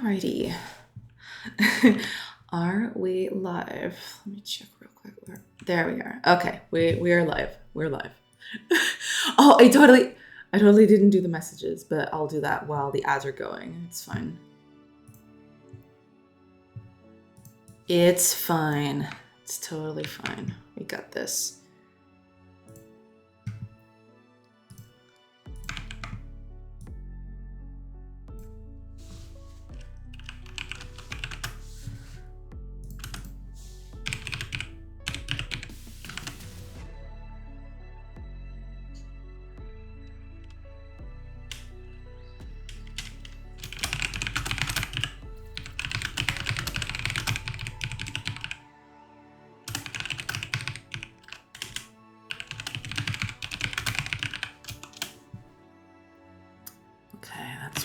Alrighty. Are we live? Let me check real quick. There we are. Okay, we are live. We're live. Oh, I totally didn't do the messages, but I'll do that while the ads are going. It's fine. It's fine. It's totally fine. We got this.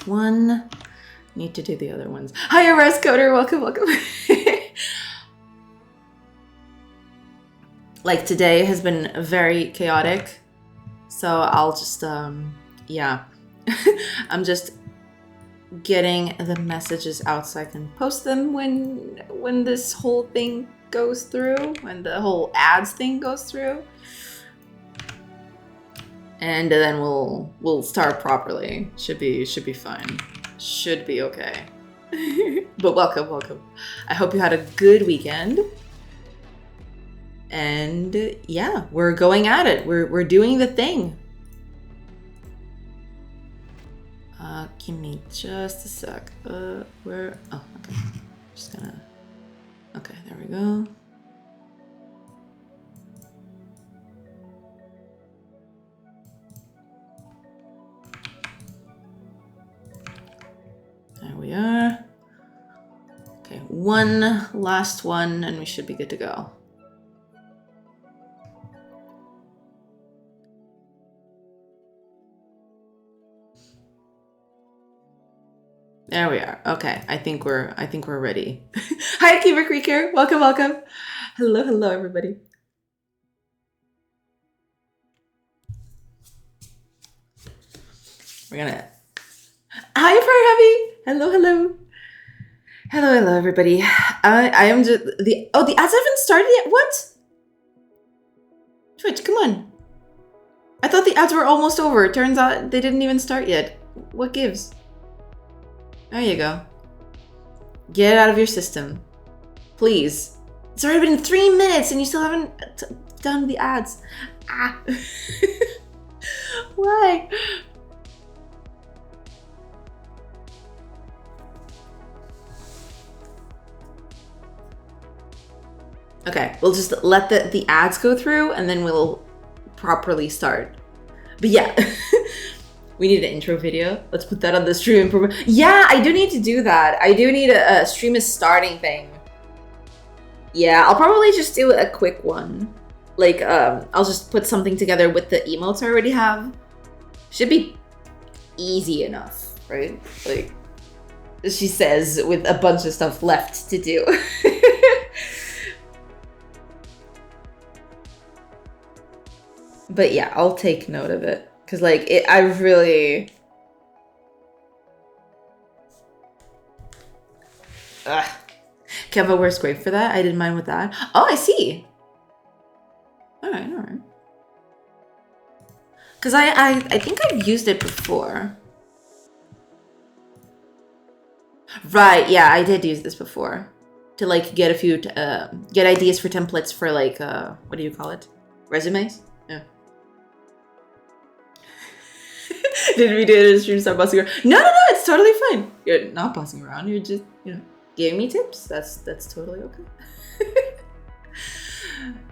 One. Need to do the other ones. Hi, Arrest Coder. Welcome. Like today has been very chaotic, so I'll just yeah. I'm just getting the messages out so I can post them when this whole thing goes through, when the whole ads thing goes through. And then we'll start properly. Should be fine. Should be okay. But welcome. I hope you had a good weekend. And yeah, we're going at it. We're doing the thing. Give me just a sec. Where? Oh, okay. Just gonna. Okay, there we go. There we are. Okay, one last one and we should be good to go. There we are. Okay, I think we're ready. Hi, Kiva Creeker. Welcome. Hello, everybody. We're gonna. Hi, Fire Heavy. Hello, everybody. I am just the ads haven't started yet. What? Twitch, come on. I thought the ads were almost over. Turns out they didn't even start yet. What gives? There you go. Get it out of your system, please. It's already been 3 minutes and you still haven't done the ads. Ah. Why? Okay, we'll just let the ads go through and then we'll properly start. But yeah, we need an intro video. Let's put that on the stream. Yeah, I do need to do that. I do need a stream is starting thing. Yeah, I'll probably just do a quick one. Like, I'll just put something together with the emotes I already have. Should be easy enough, right? Like, she says with a bunch of stuff left to do. But yeah, I'll take note of it. Because, like, I really... Ugh. Keva wears great for that. I didn't mind with that. Oh, I see. Alright. Because I think I've used it before. Right, yeah, I did use this before. To, like, get a few... get ideas for templates for, like, what do you call it? Resumes? Yeah. Did we do it in stream? Start bossing around? No, it's totally fine. You're not bossing around. You're just, giving me tips. That's totally okay.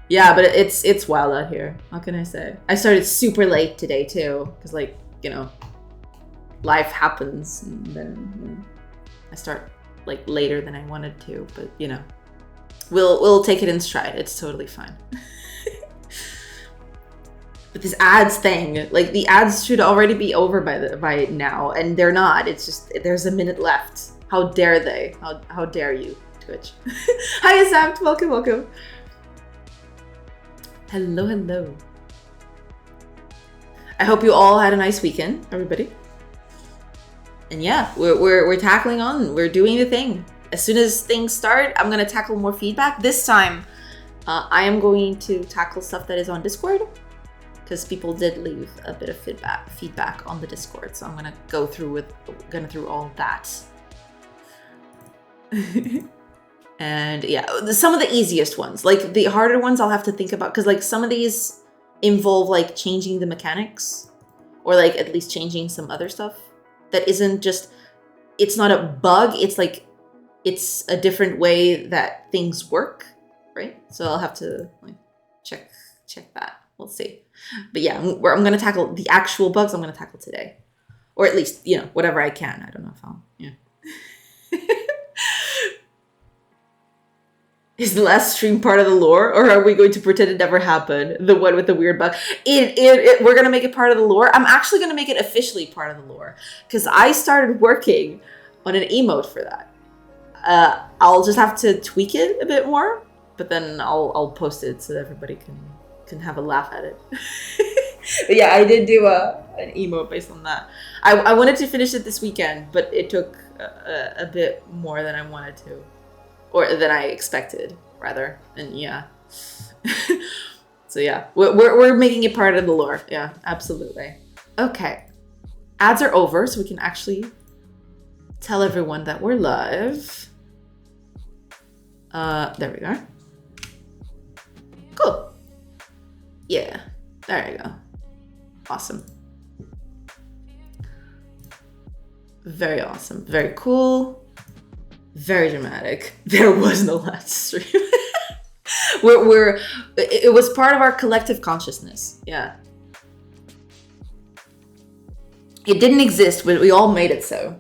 Yeah, but it's wild out here. How can I say? I started super late today too, because like life happens, and then I start like later than I wanted to. But we'll take it in stride. It's totally fine. But this ads thing, like the ads should already be over by now, and they're not. It's just there's a minute left. How dare they? How dare you, Twitch? Hi, Azapt. Welcome. Hello. I hope you all had a nice weekend, everybody. And yeah, we're tackling on. We're doing the thing. As soon as things start, I'm gonna tackle more feedback. This time, I am going to tackle stuff that is on Discord, because people did leave a bit of feedback on the Discord. So I'm gonna go through all that. And yeah, some of the easiest ones, like the harder ones, I'll have to think about, because like some of these involve like changing the mechanics, or like at least changing some other stuff that isn't just, it's not a bug, it's like, it's a different way that things work, right? So I'll have to like check that. We'll see. But yeah, I'm going to tackle the actual bugs. I'm going to tackle today, or at least, you know, whatever I can. I don't know if I'll, yeah. Is the last stream part of the lore, or are we going to pretend it never happened? The one with the weird bug. We're going to make it part of the lore. I'm actually going to make it officially part of the lore, because I started working on an emote for that. I'll just have to tweak it a bit more, but then I'll post it so that everybody can have a laugh at it. But yeah, I did do an emote based on that. I wanted to finish it this weekend, but it took a bit more than I wanted to. Or than I expected, rather. And yeah. So yeah, we're making it part of the lore. Yeah, absolutely. Okay. Ads are over, so we can actually tell everyone that we're live. There we go. Cool. Yeah, there you go. Awesome. Very awesome. Very cool. Very dramatic. There was no last stream. It was part of our collective consciousness. Yeah. It didn't exist, but we all made it so.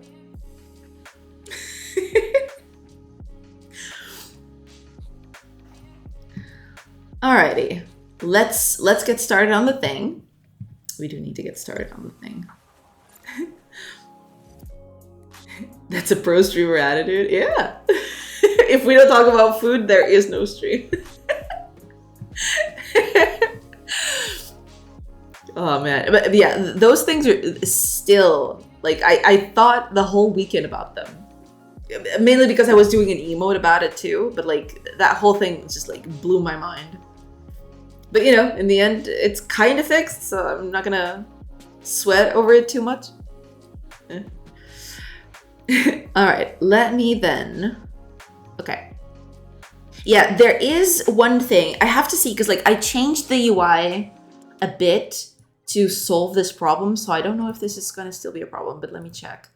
Alrighty. Let's get started on the thing. We do need to get started on the thing. That's a pro streamer attitude. Yeah. If we don't talk about food, there is no stream. Oh man. But yeah, those things are still like, I thought the whole weekend about them. Mainly because I was doing an emote about it too, but like that whole thing just like blew my mind. But you know, in the end, it's kind of fixed, so I'm not gonna sweat over it too much. All right, let me then. Okay. Yeah, there is one thing I have to see, because like I changed the UI a bit to solve this problem, so I don't know if this is gonna still be a problem, but let me check.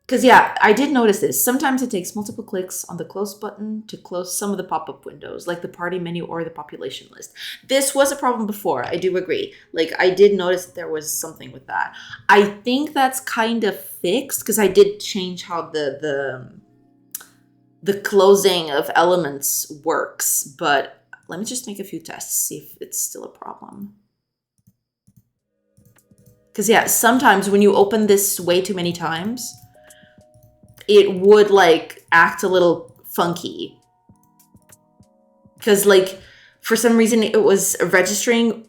Because yeah, I did notice this. Sometimes it takes multiple clicks on the close button to close some of the pop-up windows, like the party menu or the population list. This was a problem before, I do agree. Like I did notice that there was something with that. I think that's kind of fixed, because I did change how the closing of elements works. But let me just make a few tests, see if it's still a problem. Because yeah, sometimes when you open this way too many times, it would like act a little funky, because like for some reason it was registering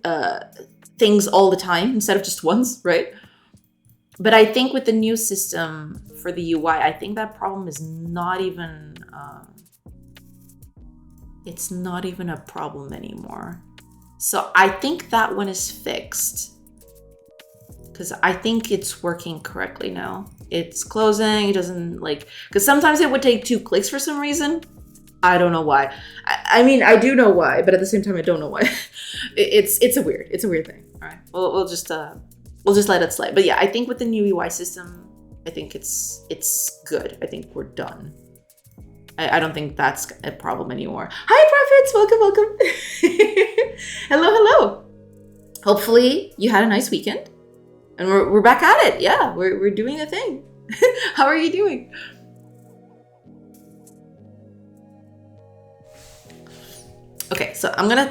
things all the time instead of just once, right? But I think with the new system for the UI, I think that problem is not even it's not even a problem anymore. So I think that one is fixed, because I think it's working correctly now. It's closing, it doesn't like, because sometimes it would take 2 clicks for some reason. I don't know why. I mean, I do know why, but at the same time, I don't know why. It's a weird thing. All right, we'll just let it slide. But yeah, I think with the new UI system, I think it's good. I think we're done. I don't think that's a problem anymore. Hi, Profits, welcome. Hello. Hopefully you had a nice weekend. And we're back at it. Yeah, we're doing a thing. How are you doing? Okay, so I'm gonna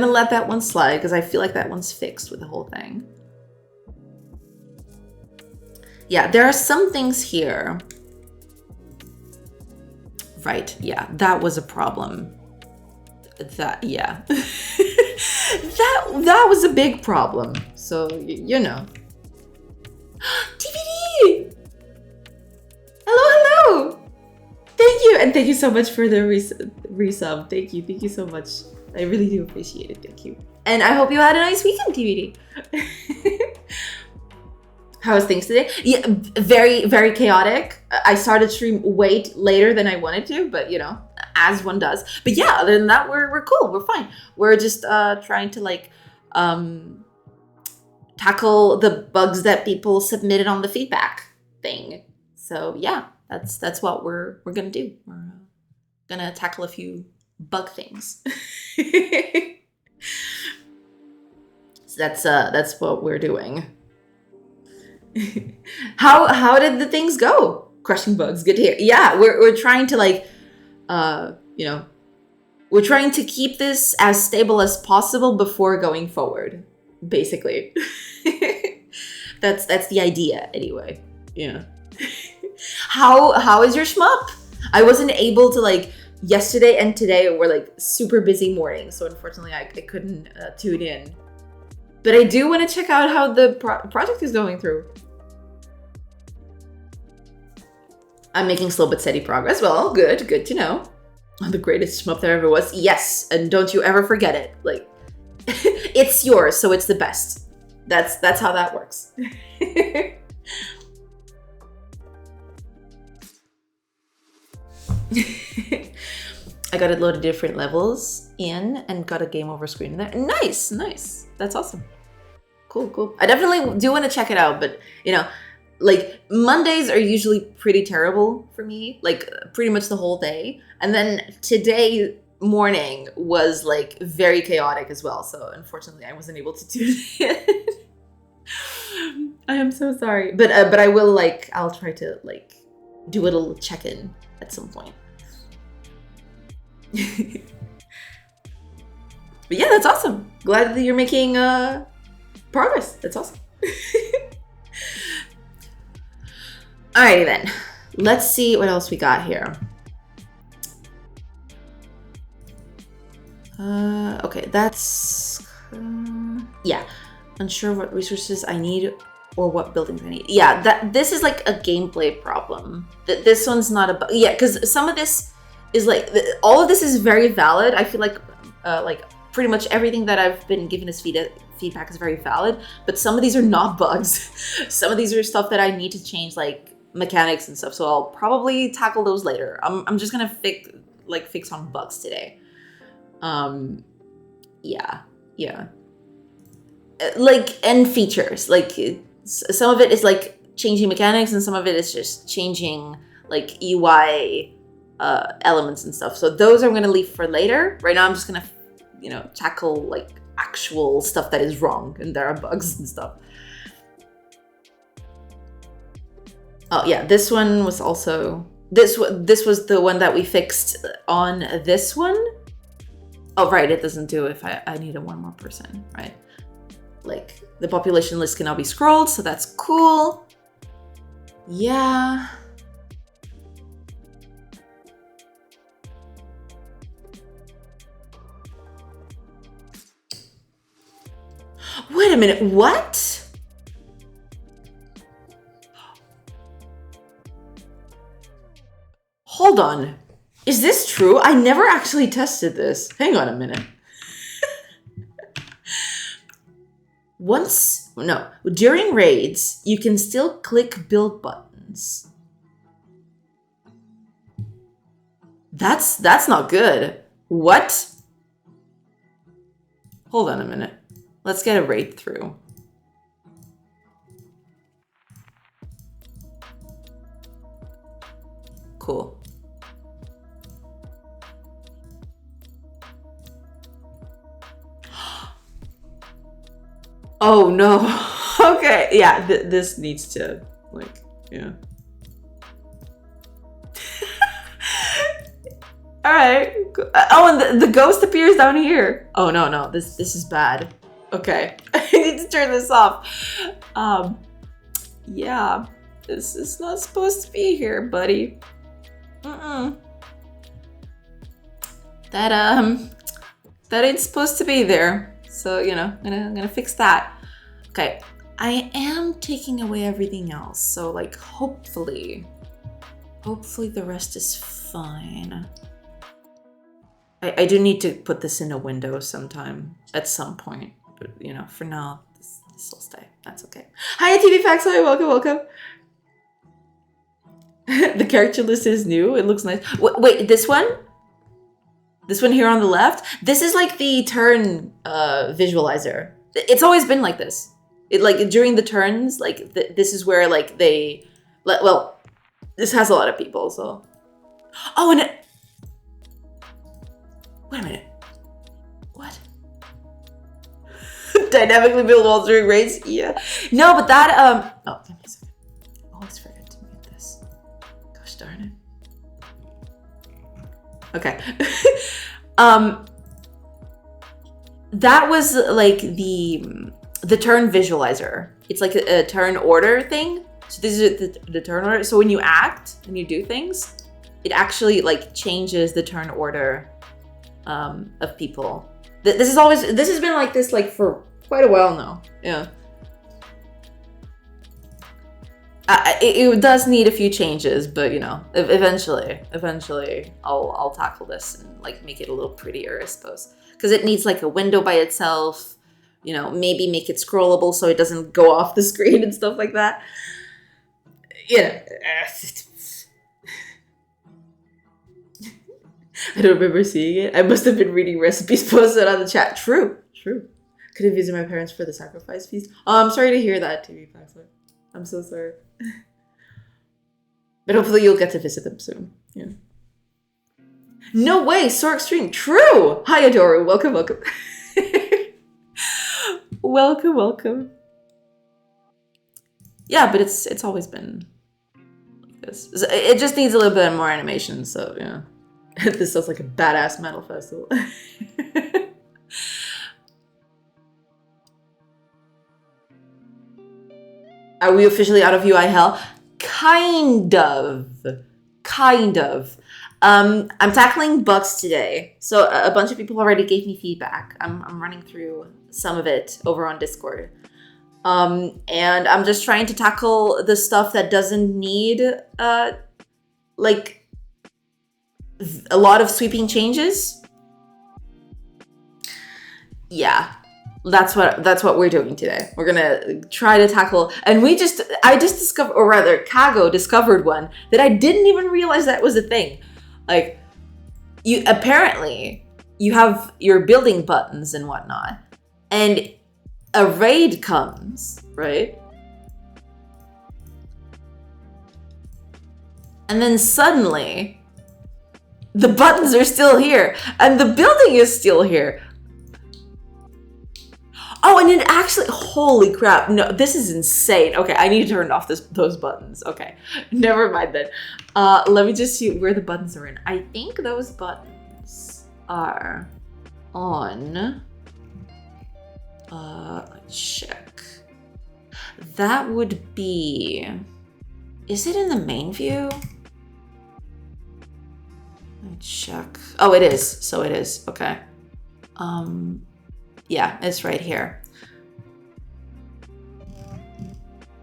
let that one slide, because I feel like that one's fixed with the whole thing. Yeah, there are some things here. Right, yeah, that was a problem. Yeah. that was a big problem. So, you know. DVD! And thank you so much for the resub. Thank you so much. I really do appreciate it. Thank you. And I hope you had a nice weekend, TBD. How was things today? Yeah, very, very chaotic. I started stream way later than I wanted to, but you know, as one does. But yeah, other than that, we're cool. We're fine. We're just trying to like tackle the bugs that people submitted on the feedback thing. So yeah, that's what we're gonna do. We're gonna tackle a few bug things. So that's what we're doing. How did the things go? Crushing bugs, good to hear. Yeah, we're trying to like, you know, we're trying to keep this as stable as possible before going forward. Basically, that's the idea anyway. Yeah. How is your shmup? I wasn't able to like yesterday and today were like super busy mornings, so unfortunately I couldn't tune in. But I do want to check out how the project is going through. I'm making slow but steady progress. Well, good to know. The greatest shmup there ever was. Yes, and don't you ever forget it. Like, it's yours, so it's the best. That's how that works. I got a load of different levels in and got a game over screen in there. Nice. That's awesome. Cool. I definitely do want to check it out, but you know, like Mondays are usually pretty terrible for me, like pretty much the whole day. And then today morning was like very chaotic as well. So unfortunately I wasn't able to do it. I am so sorry. But I will I'll try to like do a little check-in at some point. But yeah, that's awesome. Glad that you're making progress. That's awesome. Alrighty then. Let's see what else we got here. Okay, that's yeah. Unsure what resources I need or what buildings I need. Yeah, this is like a gameplay problem. This one's not a yeah, because some of this is like all of this is very valid. I feel like pretty much everything that I've been given as feedback is very valid, but some of these are not bugs. Some of these are stuff that I need to change, like mechanics and stuff. So I'll probably tackle those later. I'm just gonna fix on bugs today. Yeah. And features. Like some of it is like changing mechanics, and some of it is just changing like UI elements and stuff. So those I'm gonna leave for later. Right now I'm just gonna tackle like actual stuff that is wrong and there are bugs and stuff. Oh yeah, this one was also this was the one that we fixed on this one. Oh right, it doesn't do if I need one more person, right? Like the population list can now be scrolled, so that's cool. Yeah. Wait a minute, what? Hold on. Is this true? I never actually tested this. Hang on a minute. During raids, you can still click build buttons. That's not good. What? Hold on a minute. Let's get a raid through. Cool. Oh no. Okay. Yeah, this needs to yeah. All right. Oh, and the ghost appears down here. Oh no. This is bad. Okay. I need to turn this off. Yeah. This is not supposed to be here, buddy. That ain't supposed to be there. So, I'm gonna fix that. Okay. I am taking away everything else. So hopefully Hopefully the rest is fine. I do need to put this in a window sometime, at some point. But, you know, for now, this will stay. That's okay. Hi, TV Facts. Hi, welcome, welcome. The character list is new. It looks nice. Wait, this one? This one here on the left? This is like the turn visualizer. It's always been like this. It like during the turns, like this is where like they, well, this has a lot of people, so. Oh, and it, wait a minute. What? Dynamically build walls during raids? Yeah. No, but that, oh, give me a second. I always forget to mute this. Gosh darn it. Okay. That was like the turn visualizer. It's like a turn order thing. So this is the turn order. So when you act and you do things, it actually like changes the turn order of people. This has been like this like for quite a while now. Yeah. It does need a few changes, but you know, eventually I'll tackle this and like make it a little prettier, I suppose. Because it needs like a window by itself, you know, maybe make it scrollable so it doesn't go off the screen and stuff like that. Yeah. I don't remember seeing it. I must have been reading recipes posted on the chat. True. Could have visited my parents for the sacrifice feast. Oh, I'm sorry to hear that, TV Paxler. I'm so sorry. But hopefully you'll get to visit them soon. Yeah. No way, so extreme. True. Hi, Adoru. Welcome. welcome. Yeah, but it's always been like this. It just needs a little bit more animation, so yeah. This sounds like a badass metal festival. Are we officially out of UI hell? Kind of. I'm tackling bugs today. So a bunch of people already gave me feedback. I'm running through some of it over on Discord. And I'm just trying to tackle the stuff that doesn't need like a lot of sweeping changes. Yeah. That's what we're doing today. We're gonna try to tackle, and I just discovered, or rather, Kago discovered one that I didn't even realize that was a thing. Like, you have your building buttons and whatnot, and a raid comes, right? And then suddenly, the buttons are still here, and the building is still here. Oh, and it actually, holy crap. No, this is insane. Okay, I need to turn off those buttons. Okay, never mind then. Let me just see where the buttons are in. I think those buttons are on, let's check. That would be, is it in the main view? Let's check. Oh, it is. So it is. Okay. Yeah, it's right here.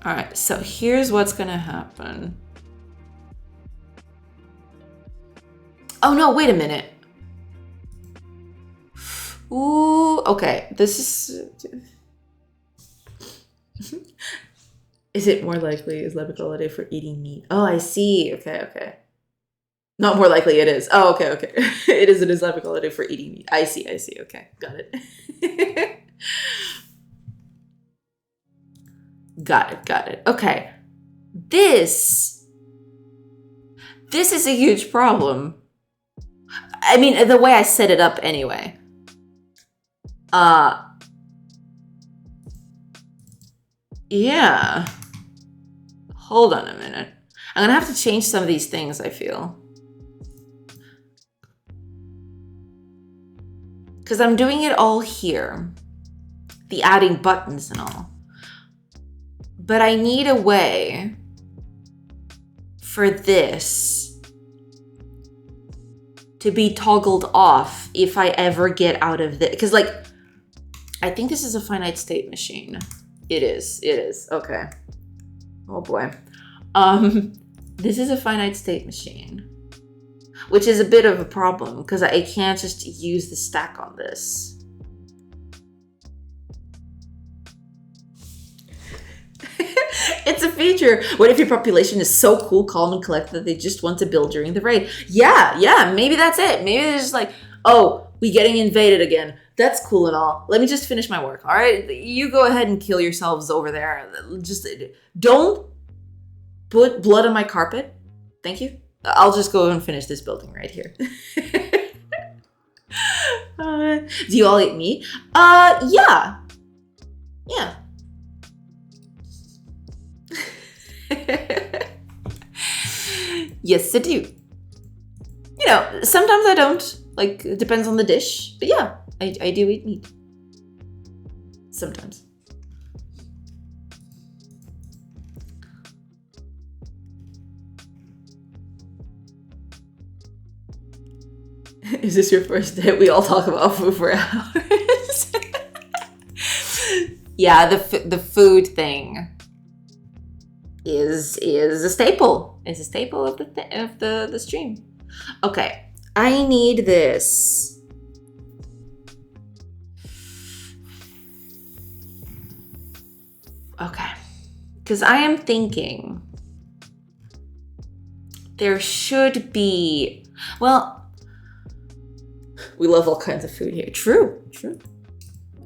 All right, so here's what's gonna happen. Oh no, wait a minute. Ooh, okay, this is... Is it more likely Islamic holiday for eating meat? Oh, I see, okay. Not more likely, it is. Oh, okay. It is an Islamic holiday for eating meat. I see, okay, got it. Got it. Okay. This is a huge problem. I mean, the way I set it up anyway. Yeah. Hold on a minute. I'm gonna have to change some of these things, I feel. Because I'm doing it all here. The adding buttons and all. But I need a way for this to be toggled off if I ever get out of this. Because, like, I think this is a finite state machine. It is. Okay. Oh, boy. This is a finite state machine, which is a bit of a problem because I can't just use the stack on this. It's a feature. What if your population is so cool, calm, and collected that they just want to build during the raid? Yeah, maybe that's it. Maybe they're just like, oh, we getting invaded again. That's cool and all. Let me just finish my work, all right? You go ahead and kill yourselves over there. Just don't put blood on my carpet. Thank you. I'll just go and finish this building right here. Do you all eat meat? Yeah. Yeah. Yes, I do. You know, sometimes I don't. Like, it depends on the dish. But yeah, I do eat meat. Sometimes. Is this your first day? We all talk about food for hours. Yeah, the food thing is a staple. It's a staple of the stream. Okay, I need this. Okay, because I am thinking there should be, well, we love all kinds of food here. True.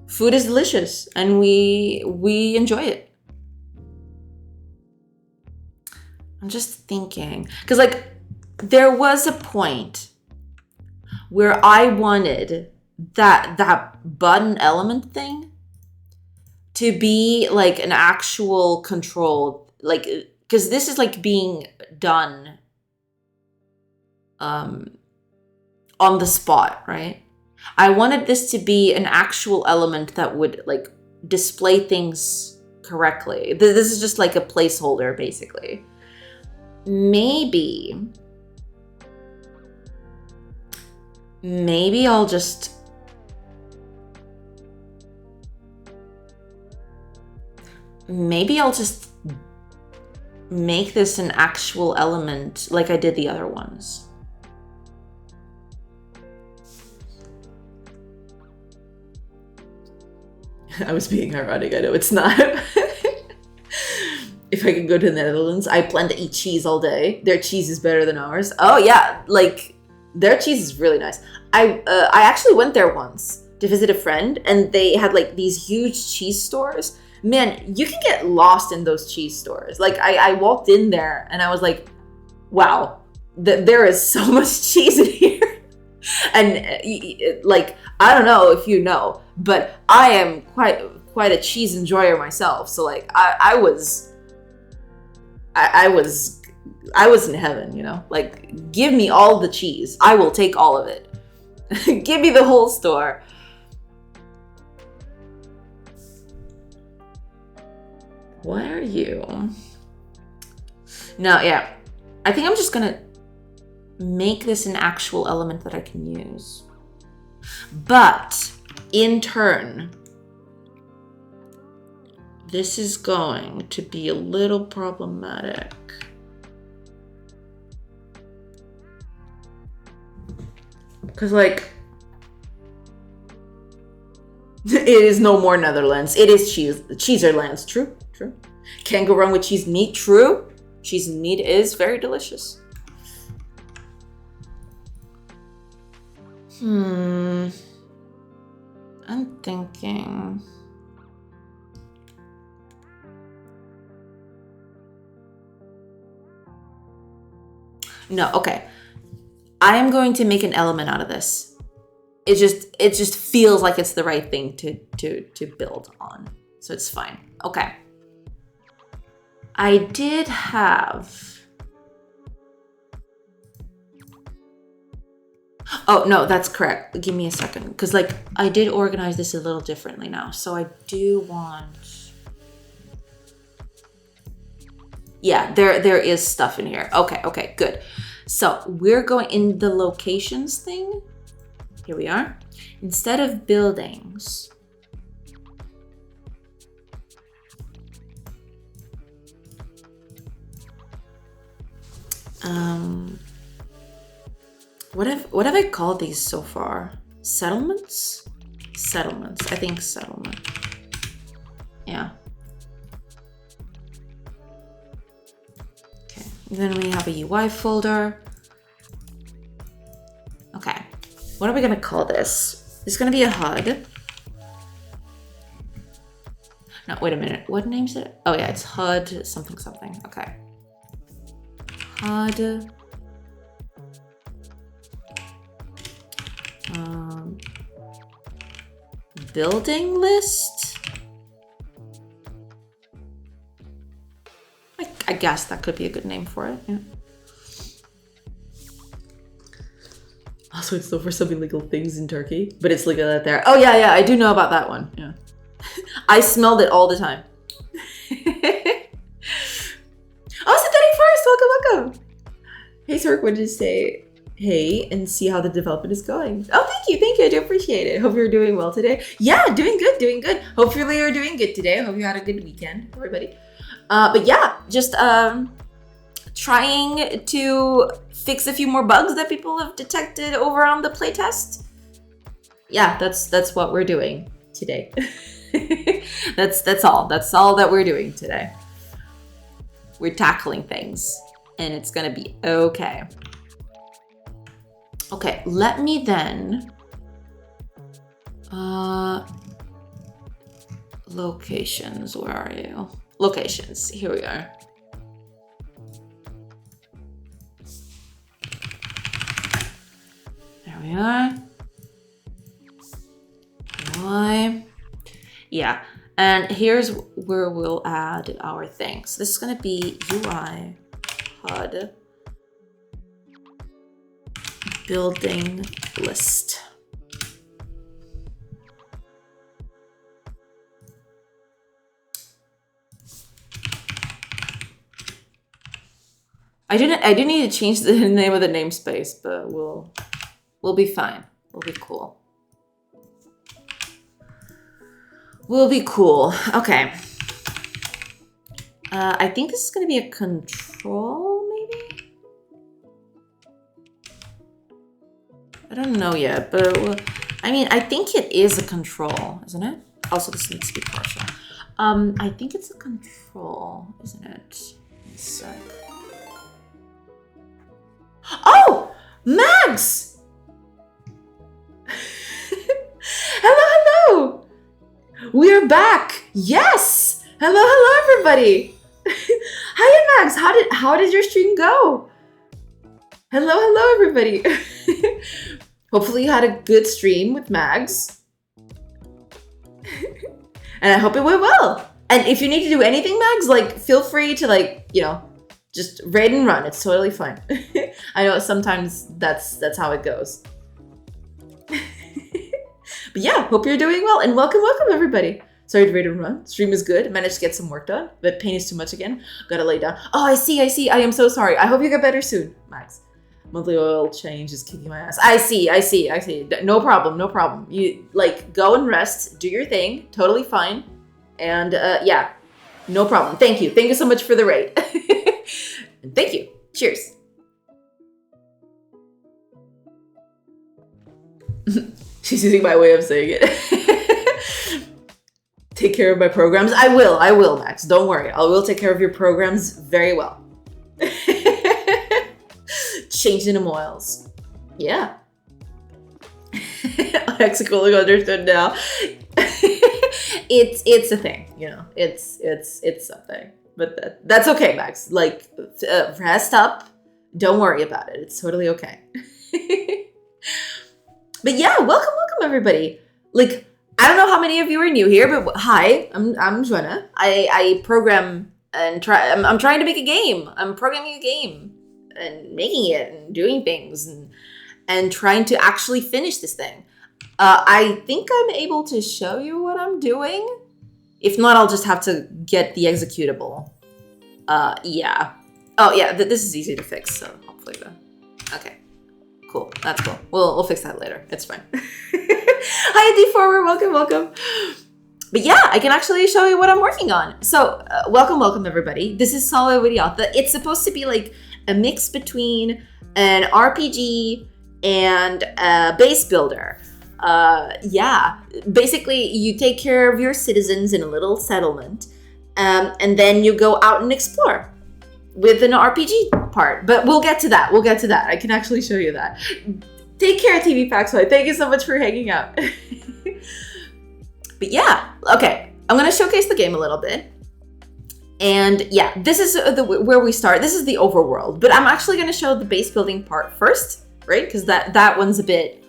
Food is delicious and we enjoy it. I'm just thinking, because like there was a point where I wanted that button element thing to be like an actual controlled, like, because this is like being done on the spot, right? I wanted this to be an actual element that would like display things correctly. This is just like a placeholder, basically. Maybe I'll just make this an actual element like I did the other ones. I was being ironic, I know it's not. If I could go to the Netherlands, I plan to eat cheese all day. Their cheese is better than ours. Oh yeah, like their cheese is really nice. I actually went there once to visit a friend, and they had like these huge cheese stores. Man, you can get lost in those cheese stores. Like I walked in there and I was like, wow, there is so much cheese in here. And like, I don't know if you know, but I am quite a cheese enjoyer myself. So like I was in heaven, you know? Like, give me all the cheese. I will take all of it. Give me the whole store. What are you? No, yeah. I think I'm just gonna make this an actual element that I can use. But, in turn, this is going to be a little problematic. Because, like, it is no more Netherlands. It is Cheezerlands. True. Can't go wrong with cheese and meat. True. Cheese and meat is very delicious. I'm thinking. No, okay. I am going to make an element out of this. It just feels like it's the right thing to build on. So it's fine. Okay. I did have... Oh, no, that's correct. Give me a second. Because, like, I did organize this a little differently now. So I do want... Yeah, there is stuff in here. Okay, good. So we're going in the locations thing. Here we are. Instead of buildings, What have I called these so far? Settlements? Settlements. I think settlement. Yeah. Okay. Then we have a UI folder. Okay. What are we gonna call this? This is gonna be a HUD. No, wait a minute. What name's it? Oh yeah, it's HUD something something. Okay. HUD. Building list? I guess that could be a good name for it. Yeah. Also, it's still for some illegal things in Turkey, but it's legal out there. Oh yeah, I do know about that one. Yeah. I smelled it all the time. Oh, Synthetic Forest, welcome. Hey, Sork, what did you say? Hey, and see how the development is going. Oh, thank you. I do appreciate it. Hope you're doing well today. Yeah, doing good. Hopefully you're doing good today. I hope you had a good weekend, everybody. But yeah, just trying to fix a few more bugs that people have detected over on the playtest. Yeah, that's what we're doing today. That's all that we're doing today. We're tackling things, and it's gonna be okay. Okay, let me then locations, where are you? Locations, here we are. There we are. UI. Yeah, and here's where we'll add our things. This is gonna be UI HUD building list. I do need to change the name of the namespace, but we'll be fine. We'll be cool. We'll be cool. Okay. I think this is gonna be a control, maybe? I don't know yet, but I mean, I think it is a control, isn't it? Also, this needs to be partial. I think it's a control, isn't it? One sec. Oh, Mags! Hello. We're back. Yes. Hello, everybody. Hiya, Mags. How did your stream go? Hello, everybody. Hopefully you had a good stream with Mags. And I hope it went well. And if you need to do anything, Mags, like, feel free to, just raid and run. It's totally fine. I know sometimes that's how it goes. But yeah, hope you're doing well. And welcome, everybody. Sorry to raid and run. Stream is good. Managed to get some work done. But pain is too much again. Gotta lay down. Oh, I see. I am so sorry. I hope you get better soon, Mags. Monthly oil change is kicking my ass. I see. No problem. You, go and rest. Do your thing. Totally fine. And, yeah. No problem. Thank you. Thank you so much for the raid. And thank you. Cheers. She's using my way of saying it. Take care of my programs. I will, Max. Don't worry. I will take care of your programs very well. Changing them oils. Yeah. Lexically understood now. It's a thing, It's something. But that's okay, Max. Rest up. Don't worry about it. It's totally okay. But yeah, welcome, everybody. I don't know how many of you are new here, but hi, I'm Joanna. I program and I'm trying to make a game. I'm programming a game and making it and doing things and trying to actually finish this thing. I think I'm able to show you what I'm doing. If not, I'll just have to get the executable. Yeah. Oh yeah, this is easy to fix, so hopefully okay. Cool, that's cool. We'll fix that later. It's fine. Hi, D4, welcome. But yeah, I can actually show you what I'm working on. So, welcome, everybody. This is Salve Viriata. It's supposed to be a mix between an RPG and a base builder. Yeah, basically you take care of your citizens in a little settlement, and then you go out and explore with an RPG part. But we'll get to that. I can actually show you that. Take care, TV Paxway. Thank you so much for hanging out. But yeah, okay. I'm going to showcase the game a little bit. And yeah, this is where we start. This is the overworld. But I'm actually going to show the base building part first, right? Because that one's a bit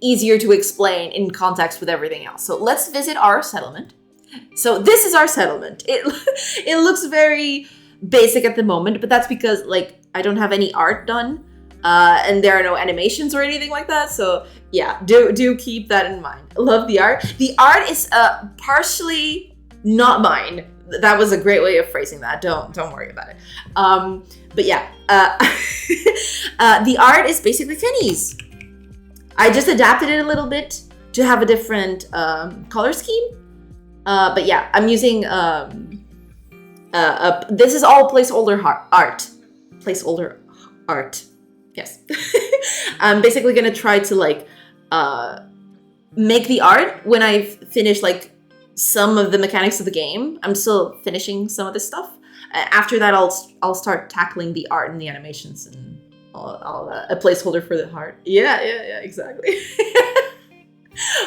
easier to explain in context with everything else. So let's visit our settlement. So this is our settlement. It looks very basic at the moment, but that's because like I don't have any art done, and there are no animations or anything like that. So yeah, do keep that in mind. Love the art. The art is partially not mine. That was a great way of phrasing that. Don't worry about it. But yeah, the art is basically Kenny's. I just adapted it a little bit to have a different color scheme. But yeah, I'm using this is all placeholder art. Placeholder art. Yes. I'm basically gonna try to like make the art when I've finished like some of the mechanics of the game. I'm still finishing some of this stuff. After that, I'll start tackling the art and the animations and all that. A placeholder for the heart. Yeah, exactly.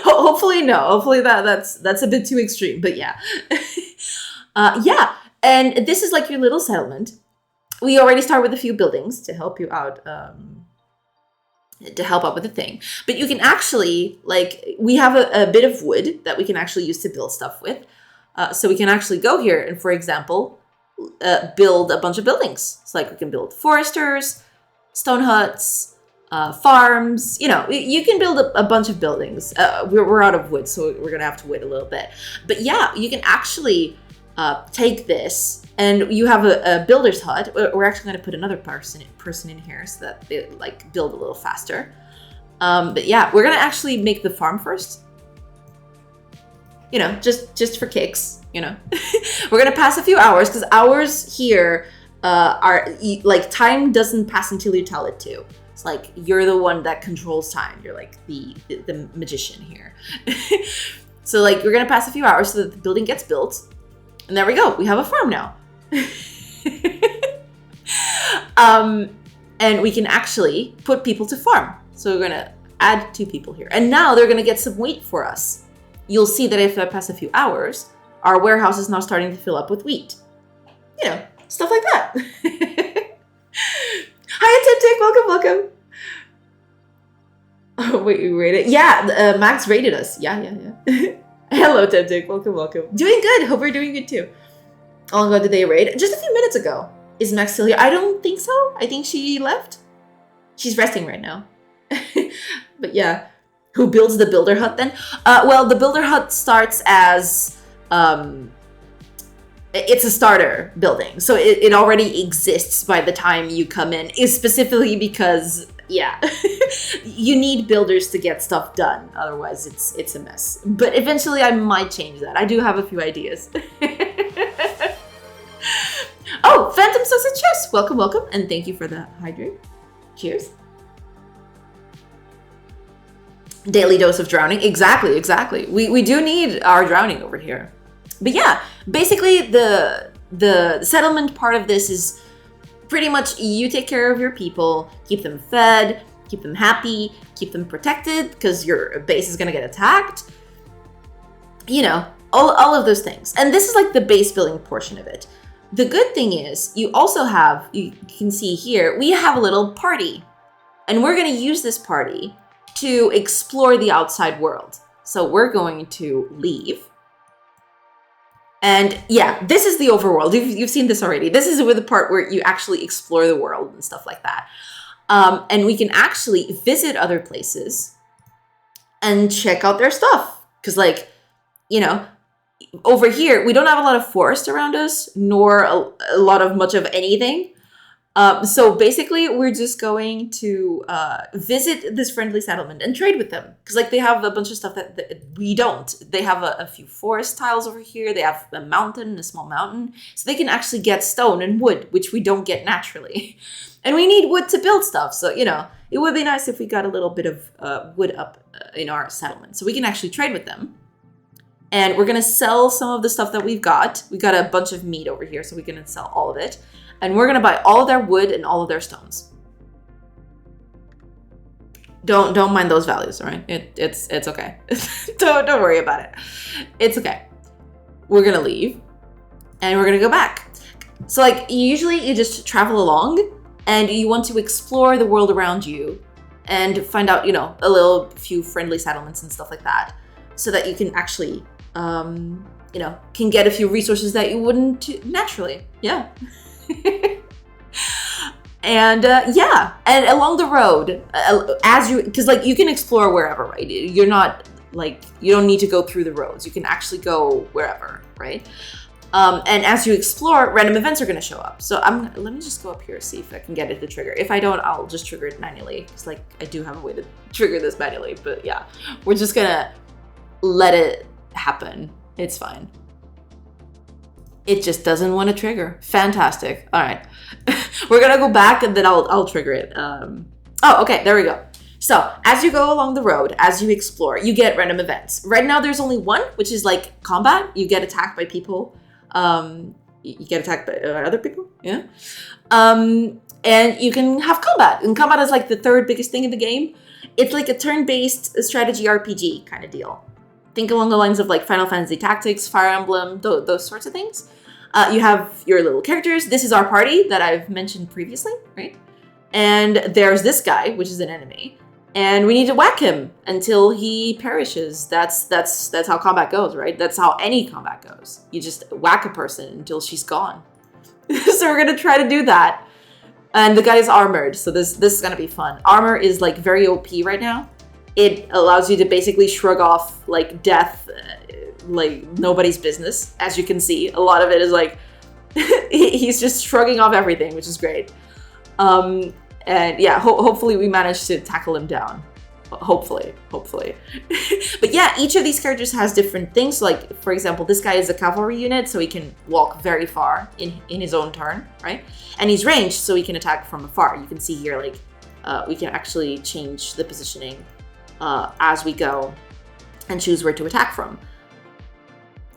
Hopefully no. Hopefully that's a bit too extreme. But yeah, yeah. And this is like your little settlement. We already start with a few buildings to help you out. To help out with the thing. But you can actually, like, we have a bit of wood that we can actually use to build stuff with. So we can actually go here and, for example, build a bunch of buildings. So like we can build foresters, stone huts, farms. You know, you can build a bunch of buildings. We're out of wood, so we're going to have to wait a little bit. But yeah, you can actually take this and you have a builder's hut. We're actually going to put another person in here so that they like build a little faster. But yeah, we're going to actually make the farm first. You know, just for kicks, you know. We're going to pass a few hours because hours here are like time doesn't pass until you tell it to. It's like you're the one that controls time. You're like the magician here. So like we're going to pass a few hours so that the building gets built. And there we go. We have a farm now. And we can actually put people to farm. So we're going to add 2 people here. And now they're going to get some wheat for us. You'll see that if I pass a few hours, our warehouse is now starting to fill up with wheat. You know, stuff like that. Hi, welcome. Oh, wait, you rated? Yeah, Max rated us. Yeah. Hello, Tim, welcome. Doing good. Hope we're doing good too. How long ago did they raid? Just a few minutes ago. Is Max still here? I don't think so. I think she left. She's resting right now. But yeah. Who builds the builder hut then? Well, the builder hut starts as... it's a starter building. So it already exists by the time you come in. It's specifically because... Yeah, you need builders to get stuff done. Otherwise, it's a mess. But eventually, I might change that. I do have a few ideas. Oh, Phantom Sausage Chess! Welcome, and thank you for the hydrate. Cheers. Daily dose of drowning. Exactly. We do need our drowning over here. But yeah, basically the settlement part of this is pretty much you take care of your people, keep them fed, keep them happy, keep them protected because your base is going to get attacked. You know, all of those things. And this is like the base building portion of it. The good thing is you also have, you can see here, we have a little party. And we're going to use this party to explore the outside world. So we're going to leave. And yeah, this is the overworld. You've seen this already. This is the part where you actually explore the world and stuff like that. And we can actually visit other places and check out their stuff. Because like, you know, over here, we don't have a lot of forest around us, nor a lot of much of anything. So basically, we're just going to visit this friendly settlement and trade with them. Because like they have a bunch of stuff that we don't. They have a few forest tiles over here. They have a mountain, a small mountain. So they can actually get stone and wood, which we don't get naturally. And we need wood to build stuff. So, you know, it would be nice if we got a little bit of wood up in our settlement. So we can actually trade with them. And we're going to sell some of the stuff that we've got. We got a bunch of meat over here, so we're going to sell all of it. And we're going to buy all of their wood and all of their stones. Don't mind those values, all right? It's okay. don't worry about it. It's okay. We're going to leave. And we're going to go back. So, like, usually you just travel along. And you want to explore the world around you. And find out, you know, a few friendly settlements and stuff like that. So that you can actually... you know, can get a few resources that you wouldn't naturally. Yeah. And yeah, and along the road, because like you can explore wherever, right? You're not like, you don't need to go through the roads. You can actually go wherever, right? And as you explore, random events are going to show up. So let me just go up here, see if I can get it to trigger. If I don't, I'll just trigger it manually. It's like, I do have a way to trigger this manually, but yeah, we're just going to let it happen. It's fine. It just doesn't want to trigger. Fantastic. All right. We're going to go back and then I'll trigger it. Oh, okay. There we go. So as you go along the road, as you explore, you get random events. Right now, there's only one, which is like combat. You get attacked by people. You get attacked by other people. Yeah. And you can have combat. And combat is like the third biggest thing in the game. It's like a turn-based strategy RPG kind of deal. Think along the lines of like Final Fantasy Tactics, Fire Emblem, those sorts of things. You have your little characters. This is our party that I've mentioned previously, right? And there's this guy, which is an enemy. And we need to whack him until he perishes. That's how combat goes, right? That's how any combat goes. You just whack a person until she's gone. So we're going to try to do that. And the guy is armored, so this is going to be fun. Armor is like very OP right now. It allows you to basically shrug off like death, like nobody's business. As you can see, a lot of it is like, he's just shrugging off everything, which is great. And yeah, hopefully we manage to tackle him down. Hopefully. But yeah, each of these characters has different things. Like, for example, this guy is a cavalry unit, so he can walk very far in his own turn, right? And he's ranged, so he can attack from afar. You can see here, like, we can actually change the positioning as we go and choose where to attack from.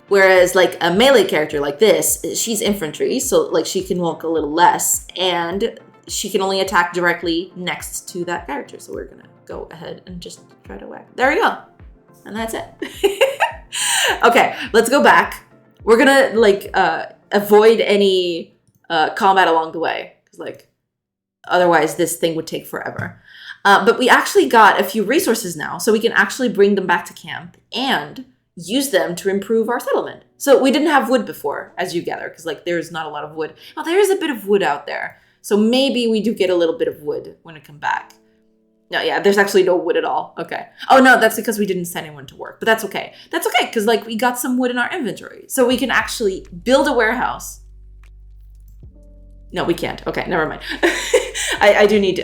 Whereas like a melee character like this, she's infantry, so like she can walk a little less and she can only attack directly next to that character. So we're gonna go ahead and just try to whack. There we go. And that's it. Okay, let's go back. We're gonna like avoid any combat along the way, because like otherwise this thing would take forever. But we actually got a few resources now, so we can actually bring them back to camp and use them to improve our settlement. So we didn't have wood before, as you gather, because like there's not a lot of wood. Well, there is a bit of wood out there, so maybe we do get a little bit of wood when we come back. No, yeah, there's actually no wood at all. Okay. Oh no, that's because we didn't send anyone to work, but that's okay. That's okay, because like we got some wood in our inventory, so we can actually build a warehouse. No, we can't. Okay, never mind. I need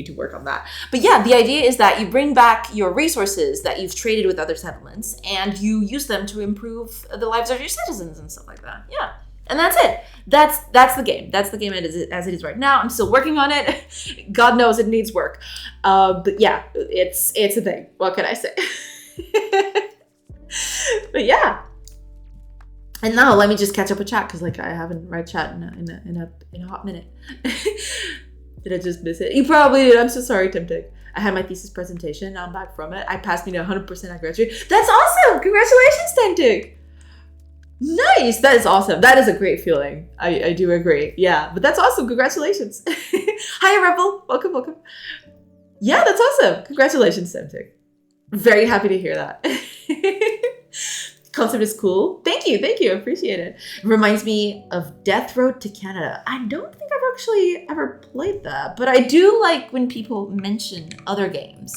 to work on that. But yeah, the idea is that you bring back your resources that you've traded with other settlements and you use them to improve the lives of your citizens and stuff like that. Yeah. And that's it. That's the game. That's the game as it is right now. I'm still working on it. God knows it needs work. But yeah, it's a thing. What can I say? But yeah. And now let me just catch up with chat, because like I haven't read chat in a hot minute. Did I just miss it? You probably did. I'm so sorry, Timtic. I had my thesis presentation. Now I'm back from it. I passed me to 100%. I graduated. That's awesome! Congratulations, Timtic. Nice. That is awesome. That is a great feeling. I do agree. Yeah, but that's awesome. Congratulations. Hi, Rebel. Welcome. Yeah, that's awesome. Congratulations, Timtic. Very happy to hear that. Concept is cool. Thank you. Appreciate it. It reminds me of Death Road to Canada. I don't think I've actually ever played that, but I do like when people mention other games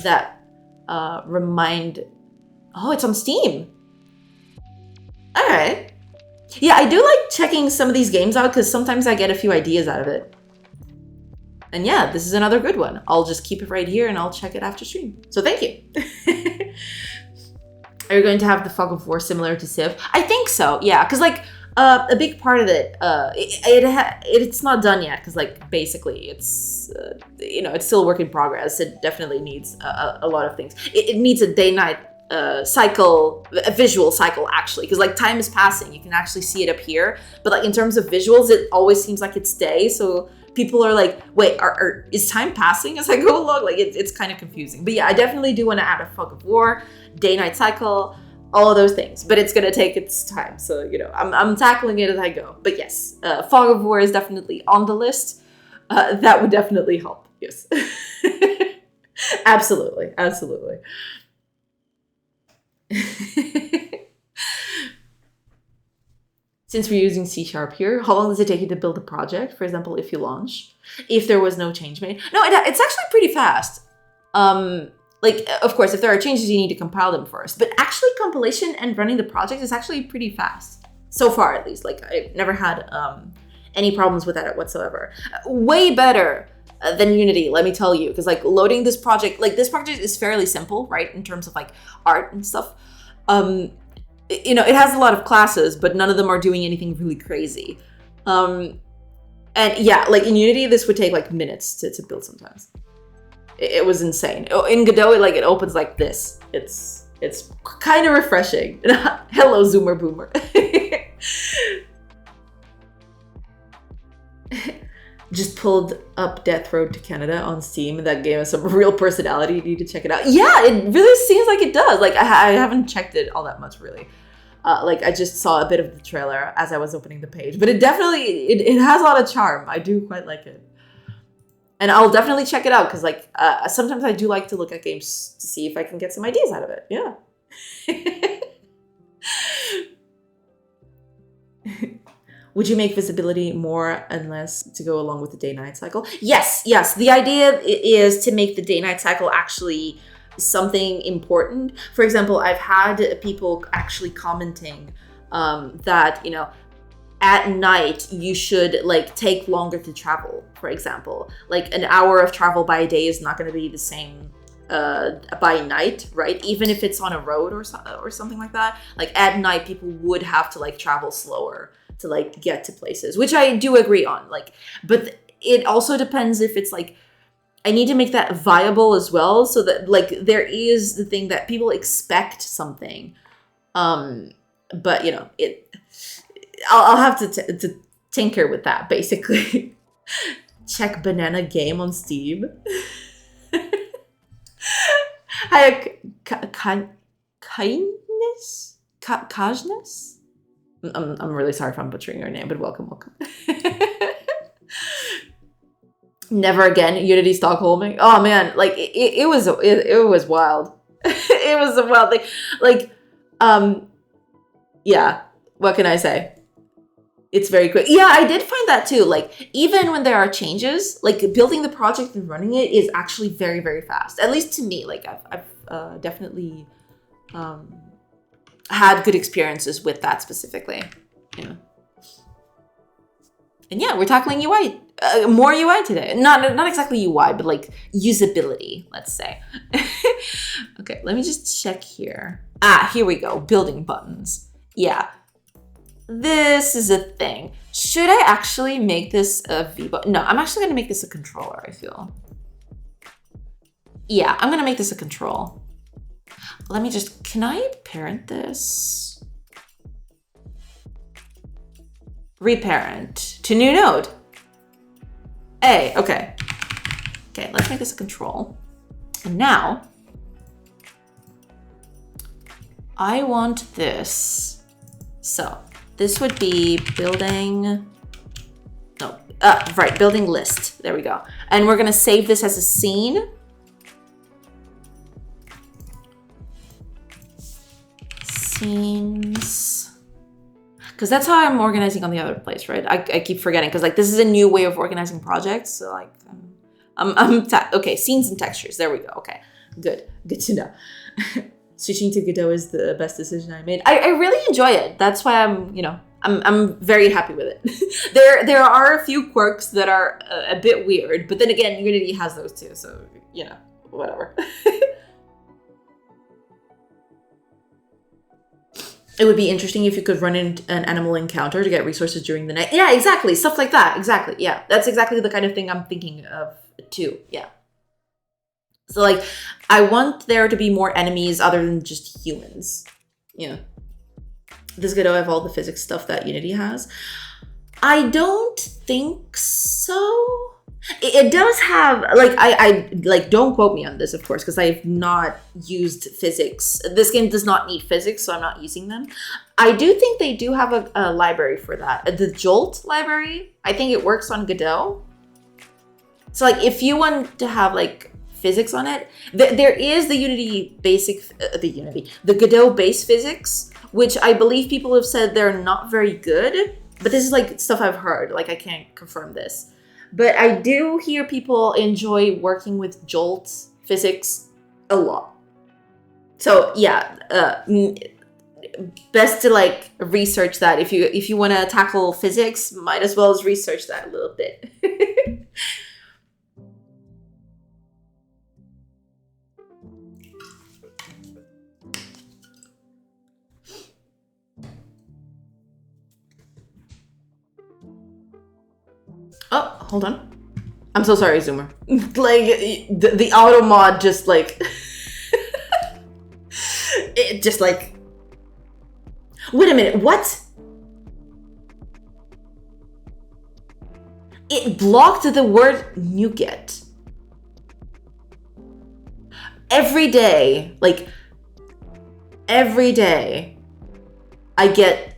that remind... Oh, it's on Steam. All right. Yeah, I do like checking some of these games out because sometimes I get a few ideas out of it. And yeah, this is another good one. I'll just keep it right here and I'll check it after stream. So thank you. Are you going to have the fog of war similar to Civ? I think so, yeah. Because like a big part of it, it's not done yet. Because like basically it's, it's still a work in progress. It definitely needs a lot of things. It needs a day-night cycle, a visual cycle actually, because like time is passing. You can actually see it up here, but like in terms of visuals, it always seems like it's day. So people are like, wait, is time passing as I go along? Like it's kind of confusing. But yeah, I definitely do want to add a fog of war, day-night cycle, all of those things. But it's gonna take its time. So I'm tackling it as I go. But yes, fog of war is definitely on the list. That would definitely help. Yes, absolutely. Since we're using C# here, how long does it take you to build a project? For example, if you launch, if there was no change made. No, it's actually pretty fast. Like, of course, if there are changes, you need to compile them first. But actually, compilation and running the project is actually pretty fast. So far, at least. Like, I've never had any problems with that whatsoever. Way better than Unity, let me tell you. Because, like, loading this project is fairly simple, right? In terms of, like, art and stuff. It has a lot of classes, but none of them are doing anything really crazy. And yeah, like in Unity, this would take like minutes to build sometimes. It was insane. In Godot, it opens like this. It's kind of refreshing. Hello, Zoomer Boomer. Just pulled up Death Road to Canada on Steam, and that game has some real personality. You need to check it out. Yeah, it really seems like it does. Like I haven't checked it all that much really. Like I just saw a bit of the trailer as I was opening the page, but it definitely it has a lot of charm. I do quite like it, and I'll definitely check it out because like sometimes I do like to look at games to see if I can get some ideas out of it. Yeah. Would you make visibility more and less to go along with the day-night cycle? Yes. The idea is to make the day-night cycle actually something important. For example, I've had people actually commenting that, at night you should like take longer to travel, for example. Like an hour of travel by day is not going to be the same by night, right? Even if it's on a road or something like that. Like at night people would have to like travel slower to like get to places, which I do agree on. Like, but it also depends if it's like, I need to make that viable as well, so that like there is the thing that people expect something, but I'll have to tinker with that basically. Check Banana Game on Steam. Kindness. I'm really sorry if I'm butchering your name, but welcome. Never again, Unity Stockholming. Oh man, like it was wild. It was a wild thing. Like, yeah. What can I say? It's very quick. Yeah, I did find that too. Like even when there are changes, like building the project and running it is actually very, very fast. At least to me. Like I've definitely had good experiences with that specifically. Yeah. And yeah, we're tackling UI. More UI today. Not exactly UI, but like usability, let's say. Okay, let me just check here. Here we go. Building buttons. Yeah. This is a thing. Should I actually make this a V button? No, I'm actually going to make this a controller, I feel. Yeah, I'm going to make this a control. Let me just, can I parent this? Reparent to new node. A, okay. Okay, let's make this a control. And now, I want this. So, this would be building, building list. There we go. And we're gonna save this as a scene. Scenes. Because that's how I'm organizing on the other place, right? I keep forgetting because like this is a new way of organizing projects. So like, okay, scenes and textures. There we go. Okay, good to know. Switching to Godot is the best decision I made. I really enjoy it. That's why I'm, I'm very happy with it. There are a few quirks that are a bit weird, but then again, Unity has those too, so you know, whatever. It would be interesting if you could run in an animal encounter to get resources during the night. Yeah, exactly. Stuff like that. Exactly. Yeah, that's exactly the kind of thing I'm thinking of too. Yeah. So like, I want there to be more enemies other than just humans. Yeah. Does Godot have all the physics stuff that Unity has? I don't think so. It does have, like, I like, don't quote me on this, of course, because I've not used physics. This game does not need physics, so I'm not using them. I do think they do have a library for that. The Jolt library, I think it works on Godot. So, like, if you want to have, like, physics on it, there is the Unity basic, the Godot base physics, which I believe people have said they're not very good, but this is, like, stuff I've heard. Like, I can't confirm this. But I do hear people enjoy working with Jolt physics a lot. So yeah, best to like research that. If you want to tackle physics, might as well as research that a little bit. Oh, hold on. I'm so sorry, Zoomer. Like, the auto mod just, like... it just, like... Wait a minute, what? It blocked the word NuGet. Every day, like... Every day, I get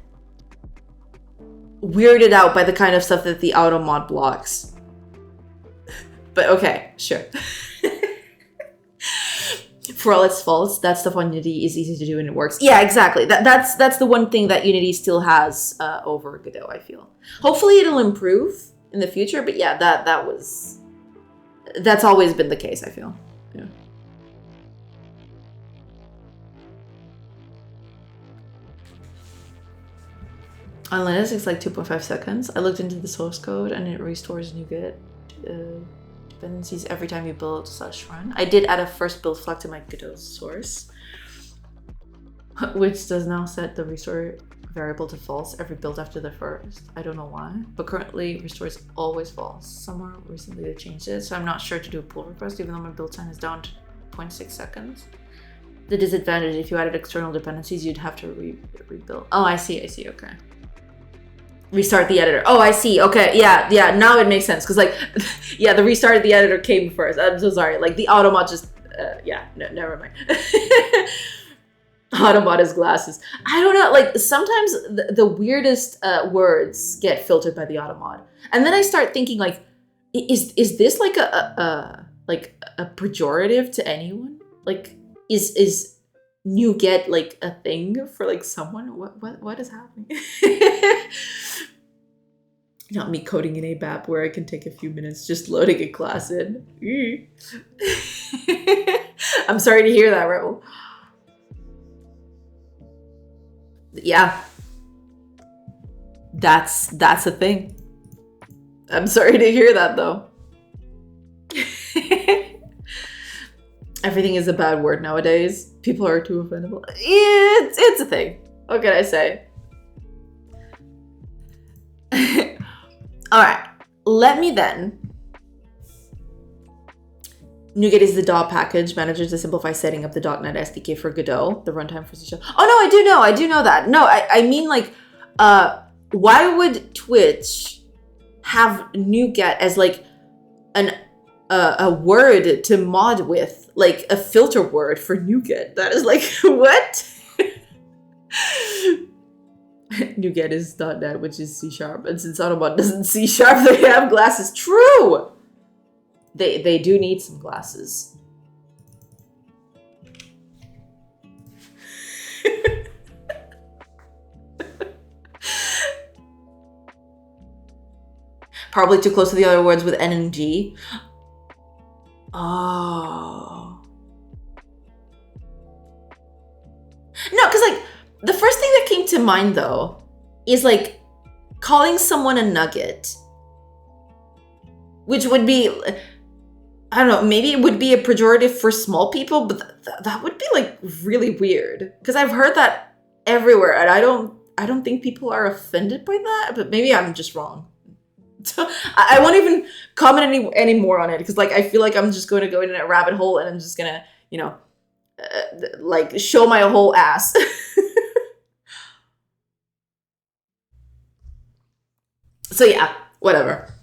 weirded out by the kind of stuff that the auto mod blocks. But okay, sure. For all its faults, that stuff on Unity is easy to do and it works. Yeah, exactly. That's the one thing that Unity still has over Godot, I feel. Hopefully it'll improve in the future, but yeah, that's always been the case, I feel. Yeah. On Linux, it's like 2.5 seconds. I looked into the source code and it restores NuGet dependencies every time you build /run. I did add a first build flag to my Godot source, which does now set the restore variable to false every build after the first. I don't know why, but currently restores always false. Somewhere recently they changed it, so I'm not sure to do a pull request even though my build time is down to 0.6 seconds. The disadvantage, if you added external dependencies, you'd have to rebuild. Oh, I see, okay. Restart the editor. Oh, I see. Okay, yeah. Now it makes sense because, like, yeah, the restart of the editor came first. I'm so sorry. Like the automod just, yeah, no, never mind. Automod is glasses. I don't know. Like sometimes the weirdest words get filtered by the automod, and then I start thinking, like, is this like a pejorative to anyone? Like, is NuGet like a thing for like someone? What is happening? Not me coding in ABAP where I can take a few minutes just loading a class in. I'm sorry to hear that, Rebel. Yeah. That's a thing. I'm sorry to hear that though. Everything is a bad word nowadays. People are too offendable. It's a thing. What can I say? All right, let me then. NuGet is the DAW package manager to simplify setting up the .NET SDK for Godot, the runtime for C#. Oh no, I do know that. No, I mean like, why would Twitch have NuGet as like a word to mod with, like a filter word for NuGet? That is like, what? NuGet is .NET, which is C#, and since Autobot doesn't C#, they have glasses. True! They do need some glasses. Probably too close to the other words with N and G. Oh. No, because like, the first thing that came to mind though is like calling someone a nugget, which would be, I don't know, maybe it would be a pejorative for small people, but that would be like really weird, because I've heard that everywhere, and I don't think people are offended by that, but maybe I'm just wrong. So I won't even comment any more on it, because like I feel like I'm just going to go in a rabbit hole, and I'm just gonna, you know, like show my whole ass. So yeah, whatever.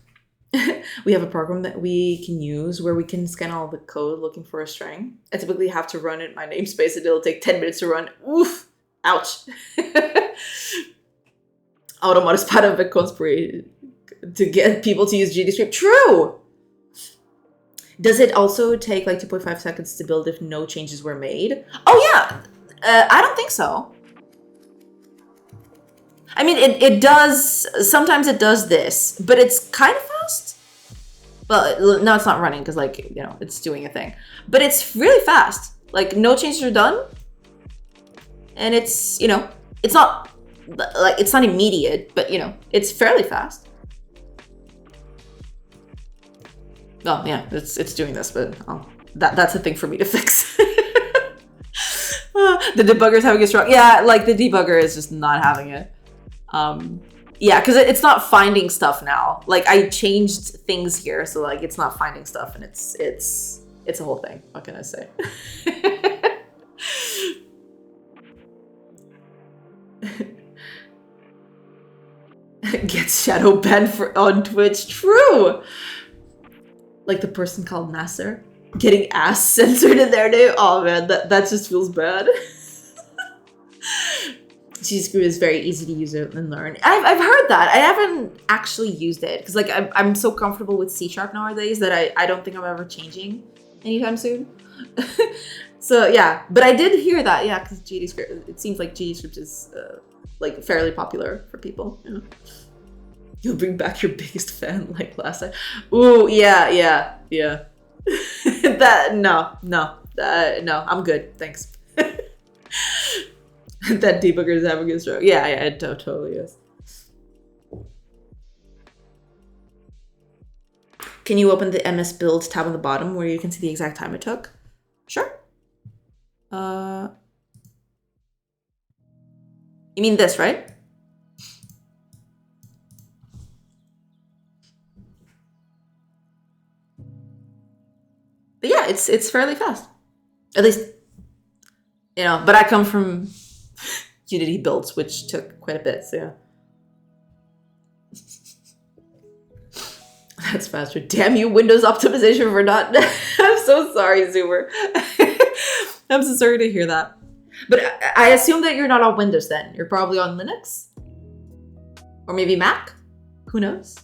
We have a program that we can use where we can scan all the code looking for a string. I typically have to run it in my namespace, and it'll take 10 minutes to run. Oof! Ouch! Automatiskt of conspiracy to get people to use GDScript. True! Does it also take like 2.5 seconds to build if no changes were made? Oh yeah! I don't think so. I mean, it does, sometimes it does this, but it's kind of fast. Well, no, it's not running because, like, you know, it's doing a thing. But it's really fast. Like, no changes are done. And it's, you know, it's not, like, it's not immediate, but, you know, it's fairly fast. Oh, yeah, it's doing this, but that's a thing for me to fix. The debugger's having a strong, yeah, like, the debugger is just not having it. Yeah, because it's not finding stuff now. Like, I changed things here, so like it's not finding stuff, and it's a whole thing. What can I say? Gets shadow banned on Twitch. True. Like the person called Nasser getting ass censored in their name. Oh man, that just feels bad. GScript is very easy to use and learn. I've heard that. I haven't actually used it because like I'm so comfortable with C# nowadays that I don't think I'm ever changing anytime soon. So yeah, but I did hear that, yeah, because GDScript, it seems like GDScript is like fairly popular for people. You know? You'll bring back your biggest fan like last time. Ooh, yeah. No, I'm good, thanks. That debugger is having a stroke. Yeah, it totally is. Can you open the MS Build tab on the bottom where you can see the exact time it took? Sure. You mean this, right? But yeah, it's fairly fast. At least, you know, but I come from Unity builds, which took quite a bit, so yeah. That's faster. Damn you, Windows optimization for not... I'm so sorry, Zoomer. I'm so sorry to hear that. But I assume that you're not on Windows then. You're probably on Linux? Or maybe Mac? Who knows?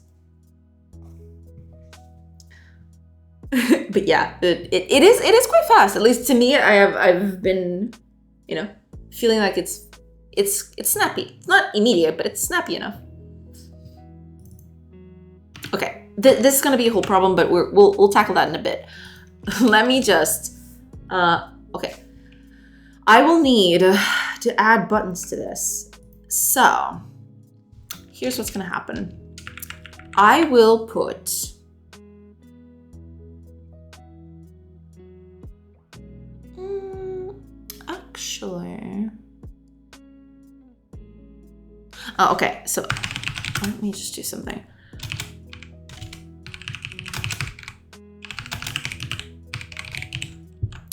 But yeah, it is quite fast. At least to me, I've been, you know, feeling like it's snappy. It's not immediate, but it's snappy enough. Okay, this is gonna be a whole problem, but we'll tackle that in a bit. Let me just, okay. I will need to add buttons to this. So here's what's gonna happen. I will put actually. Oh, okay, so let me just do something.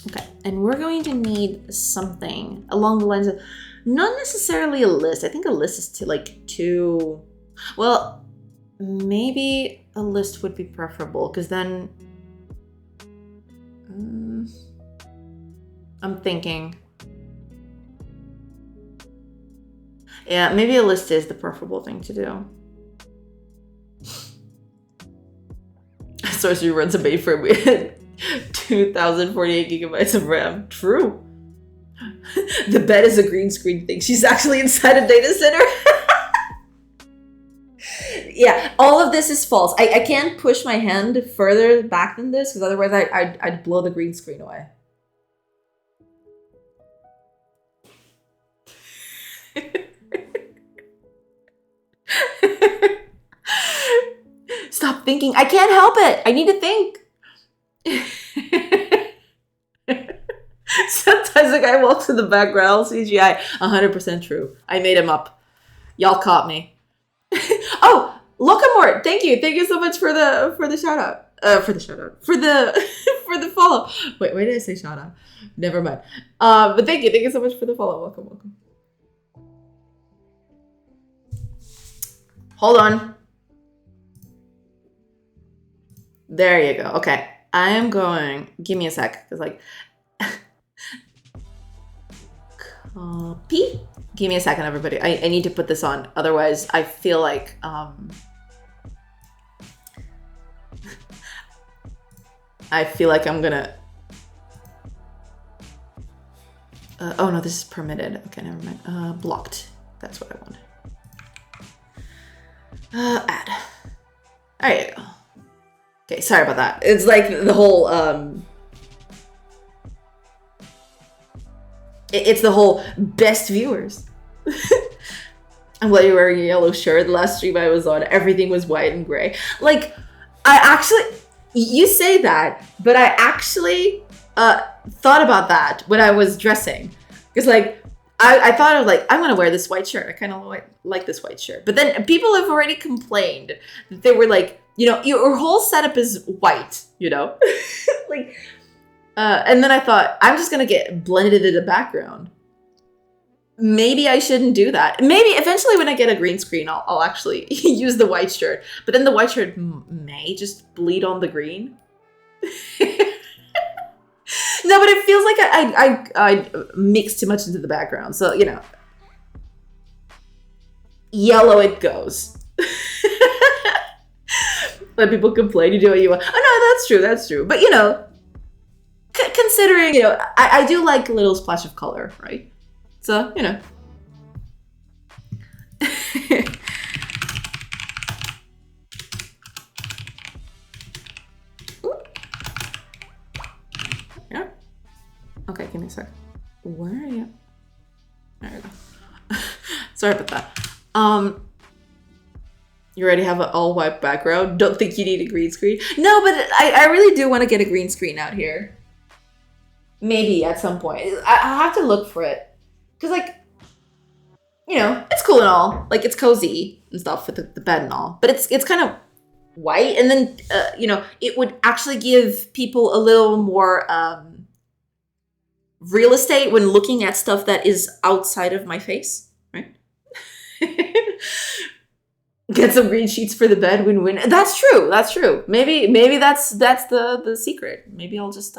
Okay, and we're going to need something along the lines of, not necessarily a list. I think a list is too, well, maybe a list would be preferable, because then I'm thinking, yeah, maybe a list is the preferable thing to do. Sorcery runs a mainframe with 2048 gigabytes of RAM. True. The bed is a green screen thing. She's actually inside a data center. Yeah, all of this is false. I can't push my hand further back than this, because otherwise I'd blow the green screen away. Stop thinking. I can't help it. I need to think. Sometimes a guy walks in the background, CGI. 100% true. I made him up. Y'all caught me. Oh, Locamort, thank you. Thank you so much for the shout out. For the shout out. For the follow. Wait, why did I say shout out? Never mind. But thank you so much for the follow. Welcome. Hold on. There you go. Okay. I am going. Give me a sec. Because like copy. Give me a second, everybody. I need to put this on. Otherwise, I feel like I'm gonna. Oh no, this is permitted. Okay, never mind. Blocked. That's what I want. Add. There you go. Okay, sorry about that. It's like the whole it's the whole best viewers. I'm glad you're wearing a yellow shirt. The last stream I was on, everything was white and gray. Like, I actually, you say that, but I actually thought about that when I was dressing. Because like, I thought of like, I'm gonna wear this white shirt. I kind of like this white shirt. But then people have already complained that they were like, you know, your whole setup is white, you know? Like, and then I thought, I'm just gonna get blended into the background. Maybe I shouldn't do that. Maybe eventually when I get a green screen, I'll actually use the white shirt. But then the white shirt may just bleed on the green. No, but it feels like I mixed too much into the background. So, you know, yellow it goes. Let people complain, you do what you want. Oh no, that's true. But you know, considering, you know, I do like a little splash of color, right? So, you know. Yeah. Okay, give me a sec. Where are you? There you go. Sorry about that. You already have an all white background. Don't think you need a green screen. No, but I really do want to get a green screen out here. Maybe at some point. I have to look for it. Because, like, you know, it's cool and all. Like, it's cozy and stuff with the bed and all. But it's kind of white. And then, you know, it would actually give people a little more real estate when looking at stuff that is outside of my face, right? Get some green sheets for the bed, win-win. That's true. Maybe that's the secret. Maybe I'll just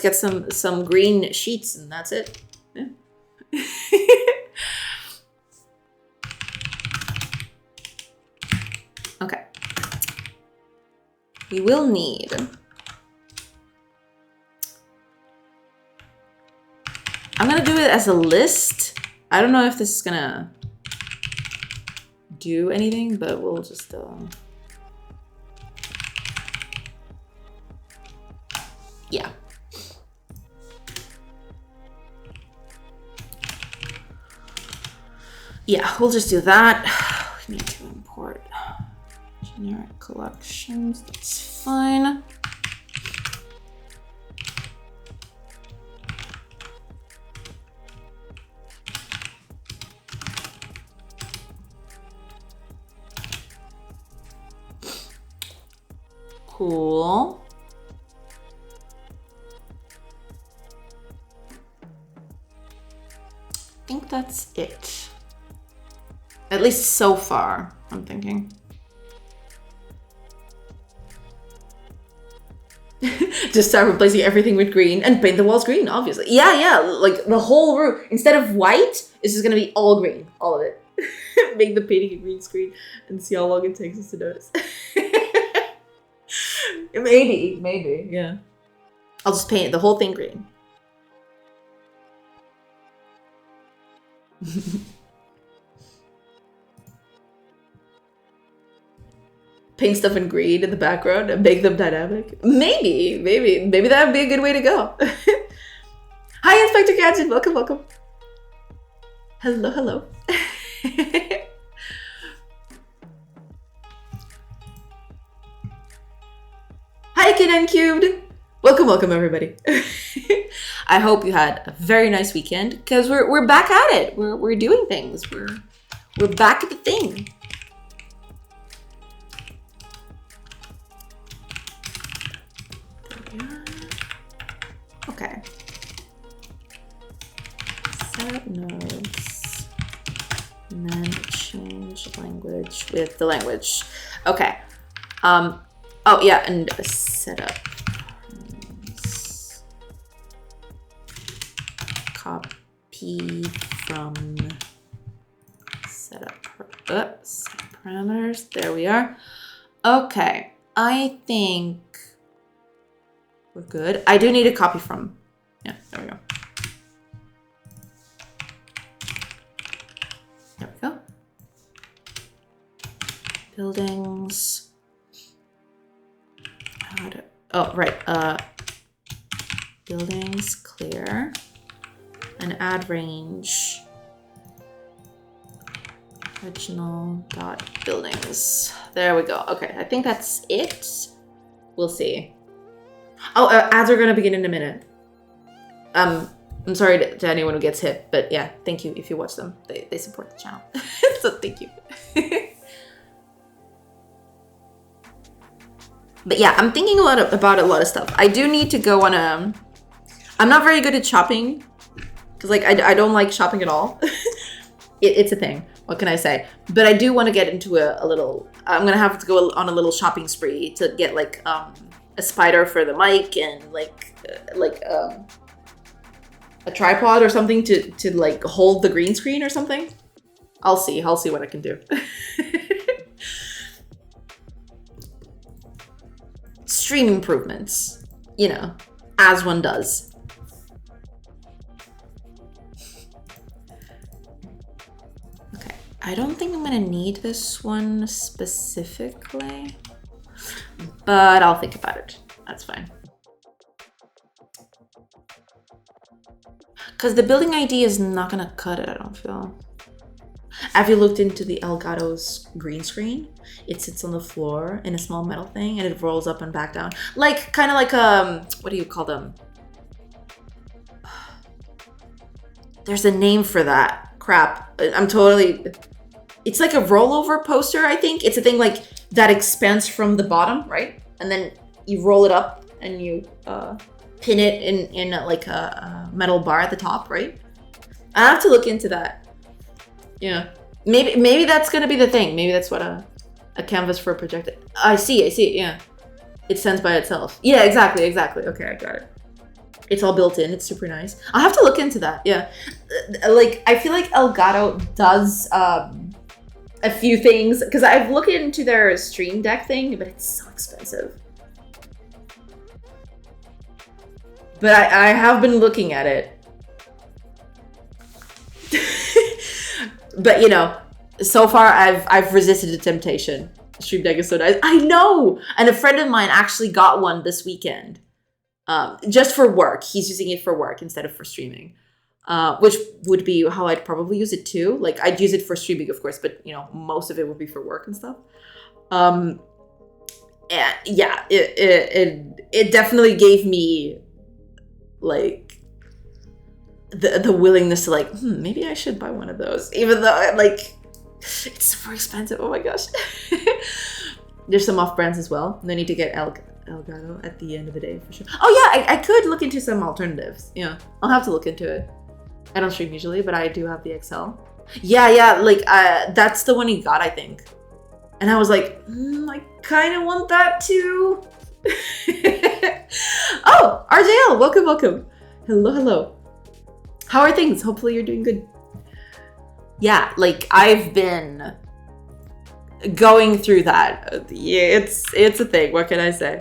get some green sheets and that's it. Yeah. Okay. We will need I'm gonna do it as a list. I don't know if this is gonna do anything, but we'll just yeah. Yeah, we'll just do that. We need to import generic collections. That's fine. Cool. I think that's it. At least so far, I'm thinking. Just start replacing everything with green and paint the walls green, obviously. Yeah, like the whole room. Instead of white, it's just gonna be all green, all of it. Make the painting a green screen and see how long it takes us to notice. Maybe, yeah. I'll just paint the whole thing green. Paint stuff in green in the background and make them dynamic. Maybe that would be a good way to go. Hi, Inspector Gadget. Welcome. Hello. Tekken N Cubed! Welcome, welcome everybody. I hope you had a very nice weekend because we're back at it. We're doing things. We're back at the thing. Okay. Set nodes. And then change language with the language. Okay. Oh yeah, and setup. Copy from setup parameters. There we are. Okay, I think we're good. I do need a copy from. Yeah, there we go. There we go. Buildings. Oh, right. Buildings clear. And add range. Original dot buildings. There we go. Okay, I think that's it. We'll see. Oh, ads are gonna begin in a minute. I'm sorry to anyone who gets hit, but yeah, thank you if you watch them. They support the channel. So thank you. But yeah, I'm thinking about a lot of stuff. I do need to go on a... I'm not very good at shopping. Because like, I don't like shopping at all. It's a thing. What can I say? But I do want to get into a little... I'm going to have to go on a little shopping spree to get like a spider for the mic and like a tripod or something to like hold the green screen or something. I'll see what I can do. Stream improvements, you know, as one does. Okay, I don't think I'm gonna need this one specifically, but I'll think about it. That's fine. Because the building ID is not gonna cut it, I don't feel. Have you looked into the Elgato's green screen? It sits on the floor in a small metal thing and it rolls up and back down. Like, kind of like, what do you call them? There's a name for that. Crap. It's like a rollover poster, I think. It's a thing like that expands from the bottom, right? And then you roll it up and you pin it in like a metal bar at the top, right? I have to look into that. Yeah, maybe that's gonna be the thing. Maybe that's what a canvas for a projector. I see it. Yeah, it stands by itself. Yeah, exactly. Okay, I got it. It's all built in. It's super nice. I'll have to look into that. Yeah, like I feel like Elgato does a few things because I've looked into their Stream Deck thing, but it's so expensive. But I have been looking at it. But you know, so far I've resisted the temptation. Stream Deck is so nice. I know! And a friend of mine actually got one this weekend. Just for work. He's using it for work instead of for streaming. Which would be how I'd probably use it too. Like I'd use it for streaming, of course, but you know, most of it would be for work and stuff. And yeah, it definitely gave me like the willingness to like, maybe I should buy one of those, even though like it's super expensive. Oh my gosh. There's some off brands as well. And I need to get Elgato at the end of the day for sure. Oh yeah, I could look into some alternatives. Yeah, I'll have to look into it. I don't stream usually, but I do have the XL. Yeah, like that's the one he got, I think. And I was like, I kind of want that too. Oh, RJL, welcome. Hello. How are things? Hopefully you're doing good. Yeah, like I've been going through that. Yeah, it's a thing. What can I say?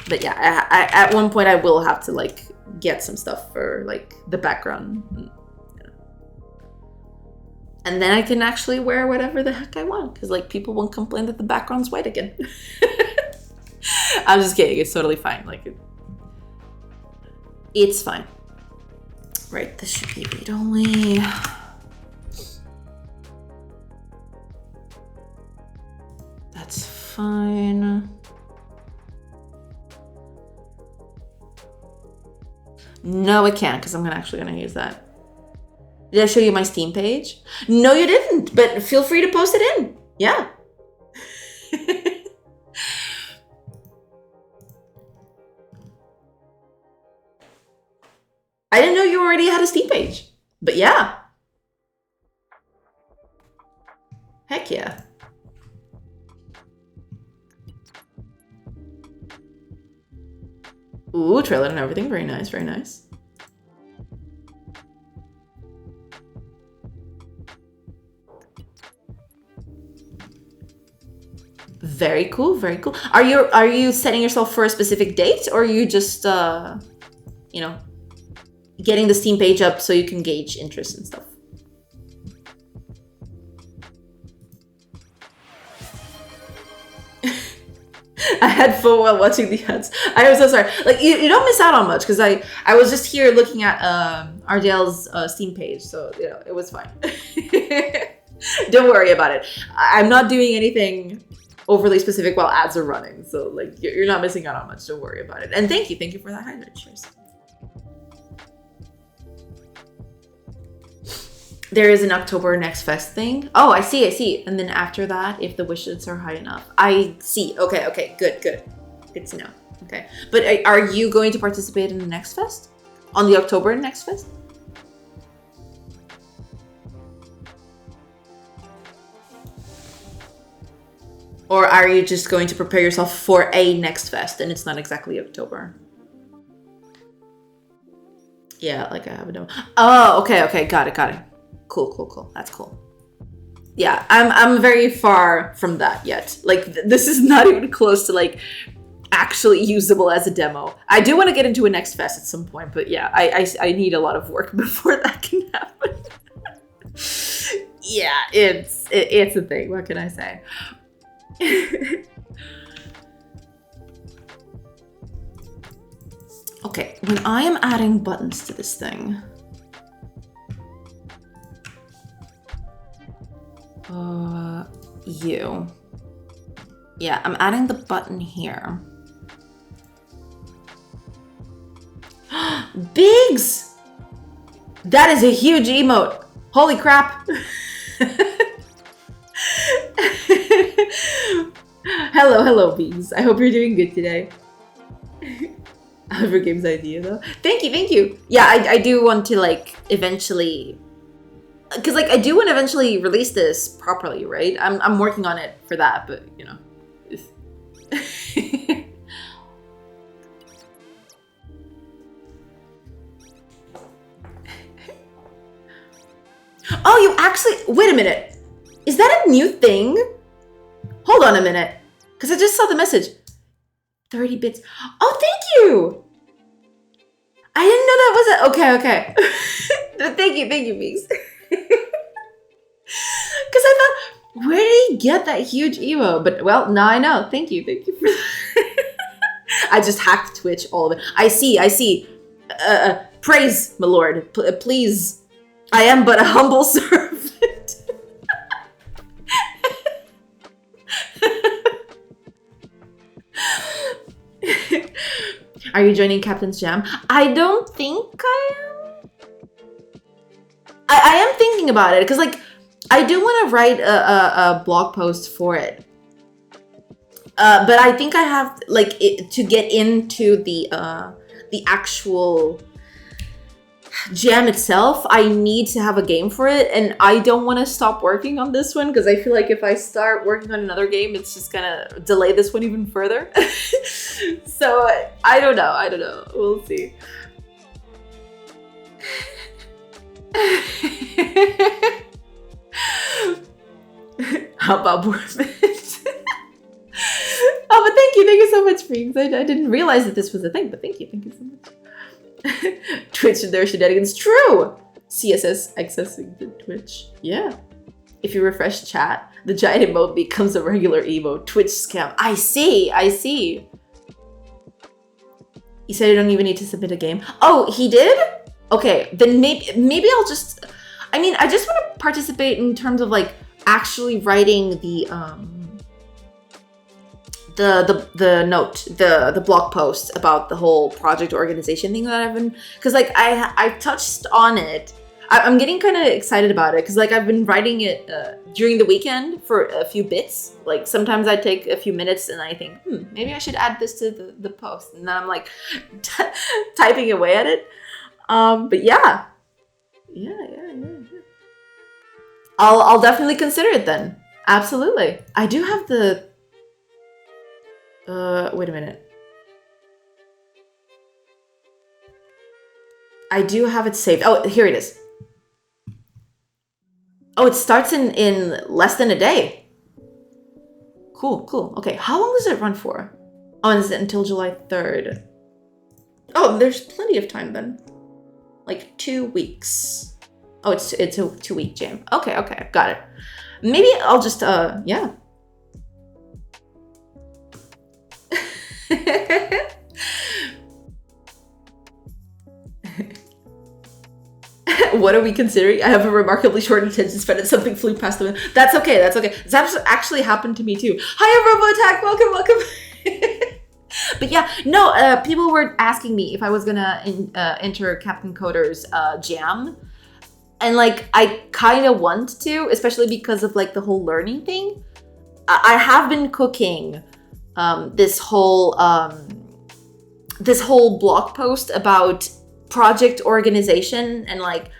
But yeah, at one point I will have to like get some stuff for like the background. And then I can actually wear whatever the heck I want because like people won't complain that the background's white again. I'm just kidding. It's totally fine. Like it's fine. Right, this should be read only. That's fine. No, I can't because I'm actually gonna use that. Did I show you my Steam page? No, you didn't, but feel free to post it in. Yeah. I didn't know you already had a Steam page, but yeah. Heck yeah. Ooh, trailer and everything. Very nice, very nice. Very cool, very cool. Are you setting yourself for a specific date, or are you just you know, getting the Steam page up so you can gauge interest and stuff? I had fun while watching the ads. I am so sorry. Like you don't miss out on much because I was just here looking at RDL's Steam page, so you know it was fine. Don't worry about it. I'm not doing anything overly specific while ads are running, so like you're not missing out on much. Don't worry about it. And thank you for that highlight. Cheers. There is an October Next Fest thing. Oh, I see. And then after that, if the wishes are high enough. I see. Okay. Good. Good to know. Okay. But are you going to participate in the Next Fest? On the October Next Fest? Or are you just going to prepare yourself for a Next Fest and it's not exactly October? Yeah, like I have a demo. Oh, okay. Got it. Cool. That's cool. Yeah, I'm very far from that yet. Like this is not even close to like actually usable as a demo. I do want to get into a Next Fest at some point, but yeah, I need a lot of work before that can happen. Yeah, it's a thing. What can I say? Okay, when I am adding buttons to this thing, yeah, I'm adding the button here. Biggs! That is a huge emote. Holy crap. Hello, Biggs. I hope you're doing good today. Oliver Games idea though. Thank you. Yeah, I do want to like eventually, because like I do want to eventually release this properly, right? I'm working on it for that, but you know. Oh, you actually, wait a minute. Is that a new thing? Hold on a minute, because I just saw the message. 30 bits. Oh, thank you. I didn't know that was it. Okay. Thank you, Beaks. Because I thought, where did he get that huge emo? But well, now I know. Thank you for I just hacked Twitch, all of it. I see. Praise, my lord. Please. I am but a humble servant. Are you joining Captain's Jam? I don't think I am. I am thinking about it because, like, I do want to write a blog post for it. But I think I have to get into the actual jam itself. I need to have a game for it, and I don't want to stop working on this one because I feel like if I start working on another game, it's just gonna delay this one even further. So I don't know. We'll see. How about Bournemouth? Oh, but thank you so much, Freaks. I didn't realize that this was a thing, but thank you so much. Twitch and their shenanigans. True! CSS accessing the Twitch. Yeah. If you refresh chat, the giant emote becomes a regular emote. Twitch scam. I see. He said I don't even need to submit a game. Oh, he did? Okay, then maybe I'll just... I mean, I just want to participate in terms of, like, actually writing the the note, the blog post about the whole project organization thing that I've been, because like I've touched on it. I'm getting kind of excited about it because like I've been writing it during the weekend for a few bits. Like sometimes I take a few minutes and I think, maybe I should add this to the post, and then I'm like typing away at it. But yeah. I'll definitely consider it then. Absolutely. I do have the. Wait a minute. I do have it saved. Oh, here it is. Oh, it starts in less than a day. Cool. Okay, how long does it run for? Oh, and it's until July 3rd. Oh, there's plenty of time then. Like 2 weeks. Oh, it's a 2-week jam. Okay, got it. Maybe I'll just, yeah. What are we considering? I have a remarkably short attention span and something flew past the. That's okay. It's actually happened to me too. Hi, Robo Attack. Welcome. But yeah, no. People were asking me if I was gonna enter Captain Coder's jam, and like I kind of want to, especially because of like the whole learning thing. I have been cooking this whole blog post about project organization and like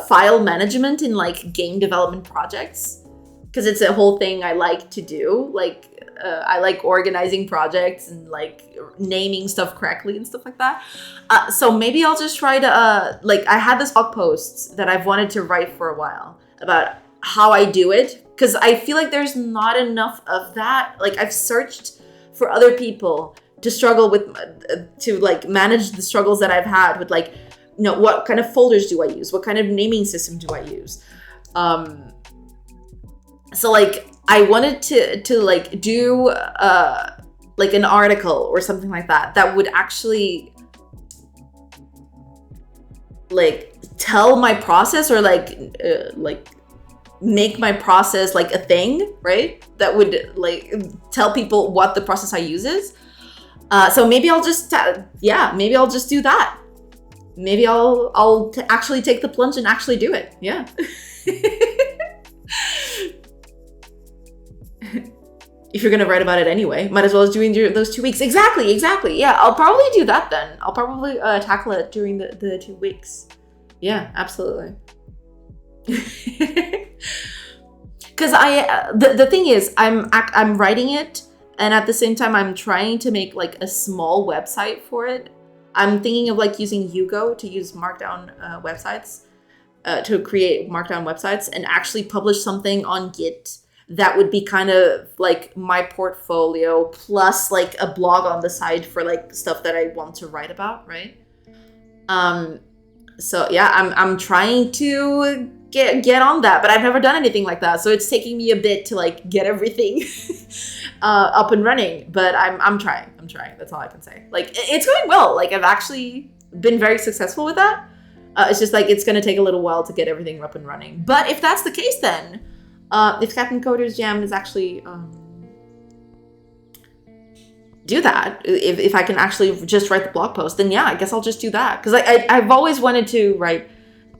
file management in like game development projects, because it's a whole thing I like to do. Like I like organizing projects and like naming stuff correctly and stuff like that. So maybe I'll just try to like I had this blog post that I've wanted to write for a while about how I do it, because I feel like there's not enough of that. Like I've searched for other people to struggle with, to like manage the struggles that I've had with like, you know, what kind of folders do I use? What kind of naming system do I use? So like I wanted to like do like an article or something like that would actually like tell my process, or like make my process like a thing, right? That would like tell people what the process I use is. So maybe I'll just, maybe I'll just do that. Maybe I'll actually take the plunge and actually do it. Yeah. If you're gonna write about it anyway, might as well as doing those 2 weeks. Exactly. Yeah, I'll probably do that then. I'll probably tackle it during the 2 weeks. Yeah, absolutely. Because the thing is, I'm writing it, and at the same time I'm trying to make like a small website for it. I'm thinking of like using Hugo to use Markdown websites, to create Markdown websites and actually publish something on Git that would be kind of like my portfolio plus like a blog on the side for like stuff that I want to write about, right? So yeah, I'm trying to get on that, but I've never done anything like that, so it's taking me a bit to like get everything up and running. But I'm trying. That's all I can say. Like it's going well. Like I've actually been very successful with that. It's just like it's gonna take a little while to get everything up and running. But if that's the case, then if Captain Coder's Jam is actually do that, if I can actually just write the blog post, then yeah, I guess I'll just do that, because I've always wanted to write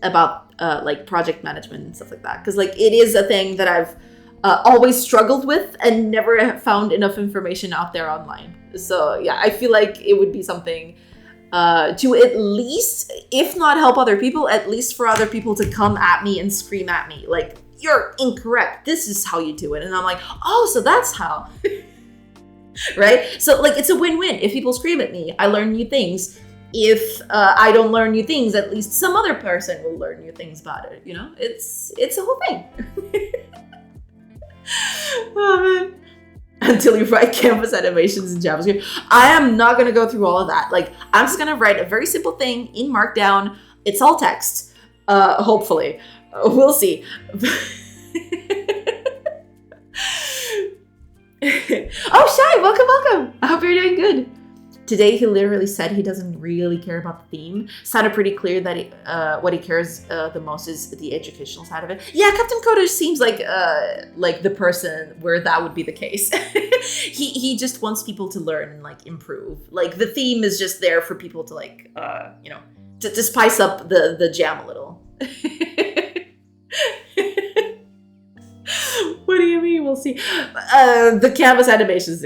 about like project management and stuff like that, because like it is a thing that I've always struggled with and never found enough information out there online. So yeah, I feel like it would be something to at least, if not help other people, at least for other people to come at me and scream at me like, you're incorrect, this is how you do it. And I'm like, oh, so that's how. Right? So like it's a win-win. If people scream at me, I learn new things. If I don't learn new things, at least some other person will learn new things about it. You know, it's a whole thing. Oh man. Until you write canvas animations in JavaScript. I am not going to go through all of that. Like I'm just going to write a very simple thing in Markdown. It's all text. Hopefully. We'll see. Oh, Shai, welcome. I hope you're doing good. Today, he literally said he doesn't really care about the theme. Sounded pretty clear that what he cares the most is the educational side of it. Yeah, Captain Coder seems like the person where that would be the case. he just wants people to learn and like improve. Like the theme is just there for people to like to spice up the jam a little. What do you mean? We'll see. The canvas animations.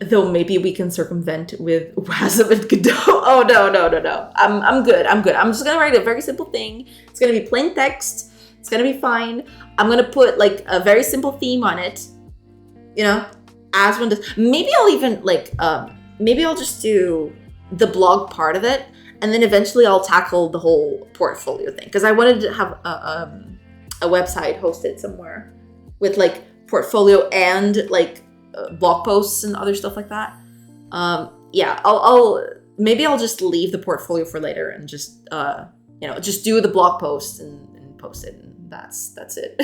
Though maybe we can circumvent with Wasm and Godot. Oh no. I'm good. I'm just gonna write a very simple thing. It's gonna be plain text. It's gonna be fine. I'm gonna put like a very simple theme on it. You know, as one does. Maybe I'll even maybe I'll just do the blog part of it, and then eventually I'll tackle the whole portfolio thing, because I wanted to have a website hosted somewhere with like portfolio and like blog posts and other stuff like that. Yeah, I'll just leave the portfolio for later and just just do the blog post and post it, and that's it.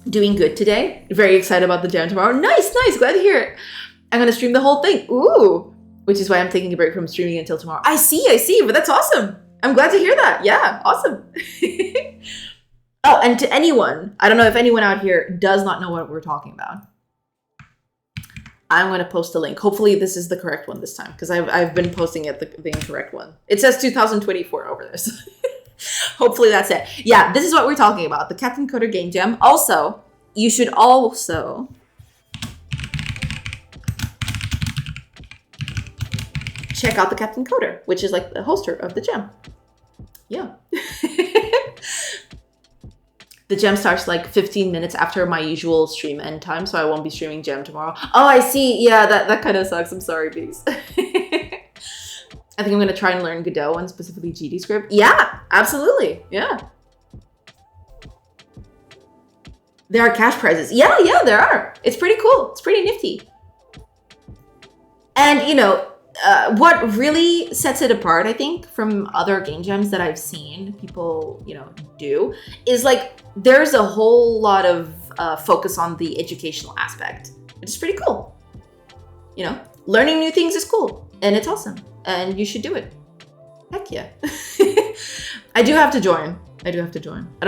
Doing good today. Very excited about the jam tomorrow. Nice. Glad to hear it. I'm gonna stream the whole thing. Ooh, which is why I'm taking a break from streaming until tomorrow. I see, but that's awesome. I'm glad to hear that. Yeah, awesome. Oh, and to anyone, I don't know if anyone out here does not know what we're talking about. I'm going to post a link. Hopefully this is the correct one this time, because I've been posting it the incorrect one. It says 2024 over this. Hopefully that's it. Yeah, this is what we're talking about. The Captain Coder Game Jam. Also, you should also check out the Captain Coder, which is like the hoster of the jam. Yeah. The gem starts like 15 minutes after my usual stream end time, so I won't be streaming gem tomorrow. Oh, I see. Yeah, that kind of sucks. I'm sorry, Bees. I think I'm going to try and learn Godot and specifically GD script. Yeah, absolutely. Yeah. There are cash prizes. Yeah, there are. It's pretty cool. It's pretty nifty. And, what really sets it apart, I think, from other game jams that I've seen people, do, is like there's a whole lot of focus on the educational aspect, which is pretty cool. Learning new things is cool, and it's awesome, and you should do it. Heck yeah. I do have to join. I don't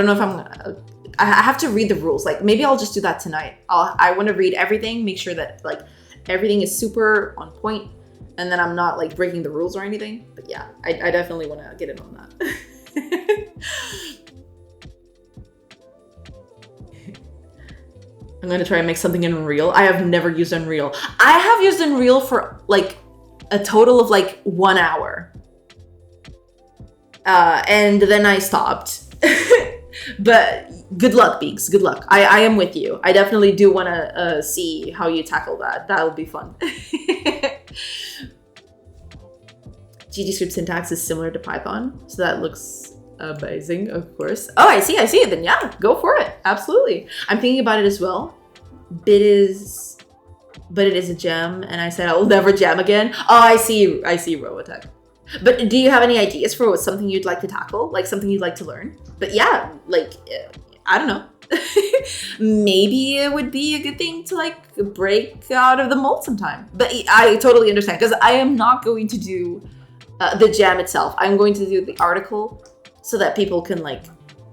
know if I'm gonna. I have to read the rules. Like maybe I'll just do that tonight. I want to read everything, make sure that like everything is super on point. And then I'm not like breaking the rules or anything. But yeah, I definitely want to get in on that. I'm going to try and make something in Unreal. I have never used Unreal. I have used Unreal for like a total of like 1 hour. And then I stopped. But good luck, Beaks. Good luck. I am with you. I definitely do want to see how you tackle that. That'll be fun. GD script syntax is similar to Python, so that looks amazing, of course. Oh, I see. Then yeah, go for it. Absolutely. I'm thinking about it as well. But it is a gem, and I said I will never jam again. Oh, I see, Robotech. But do you have any ideas for something you'd like to tackle? Like something you'd like to learn? But yeah, like, I don't know. Maybe it would be a good thing to like break out of the mold sometime. But I totally understand, because I am not going to do the jam itself. I'm going to do the article so that people can like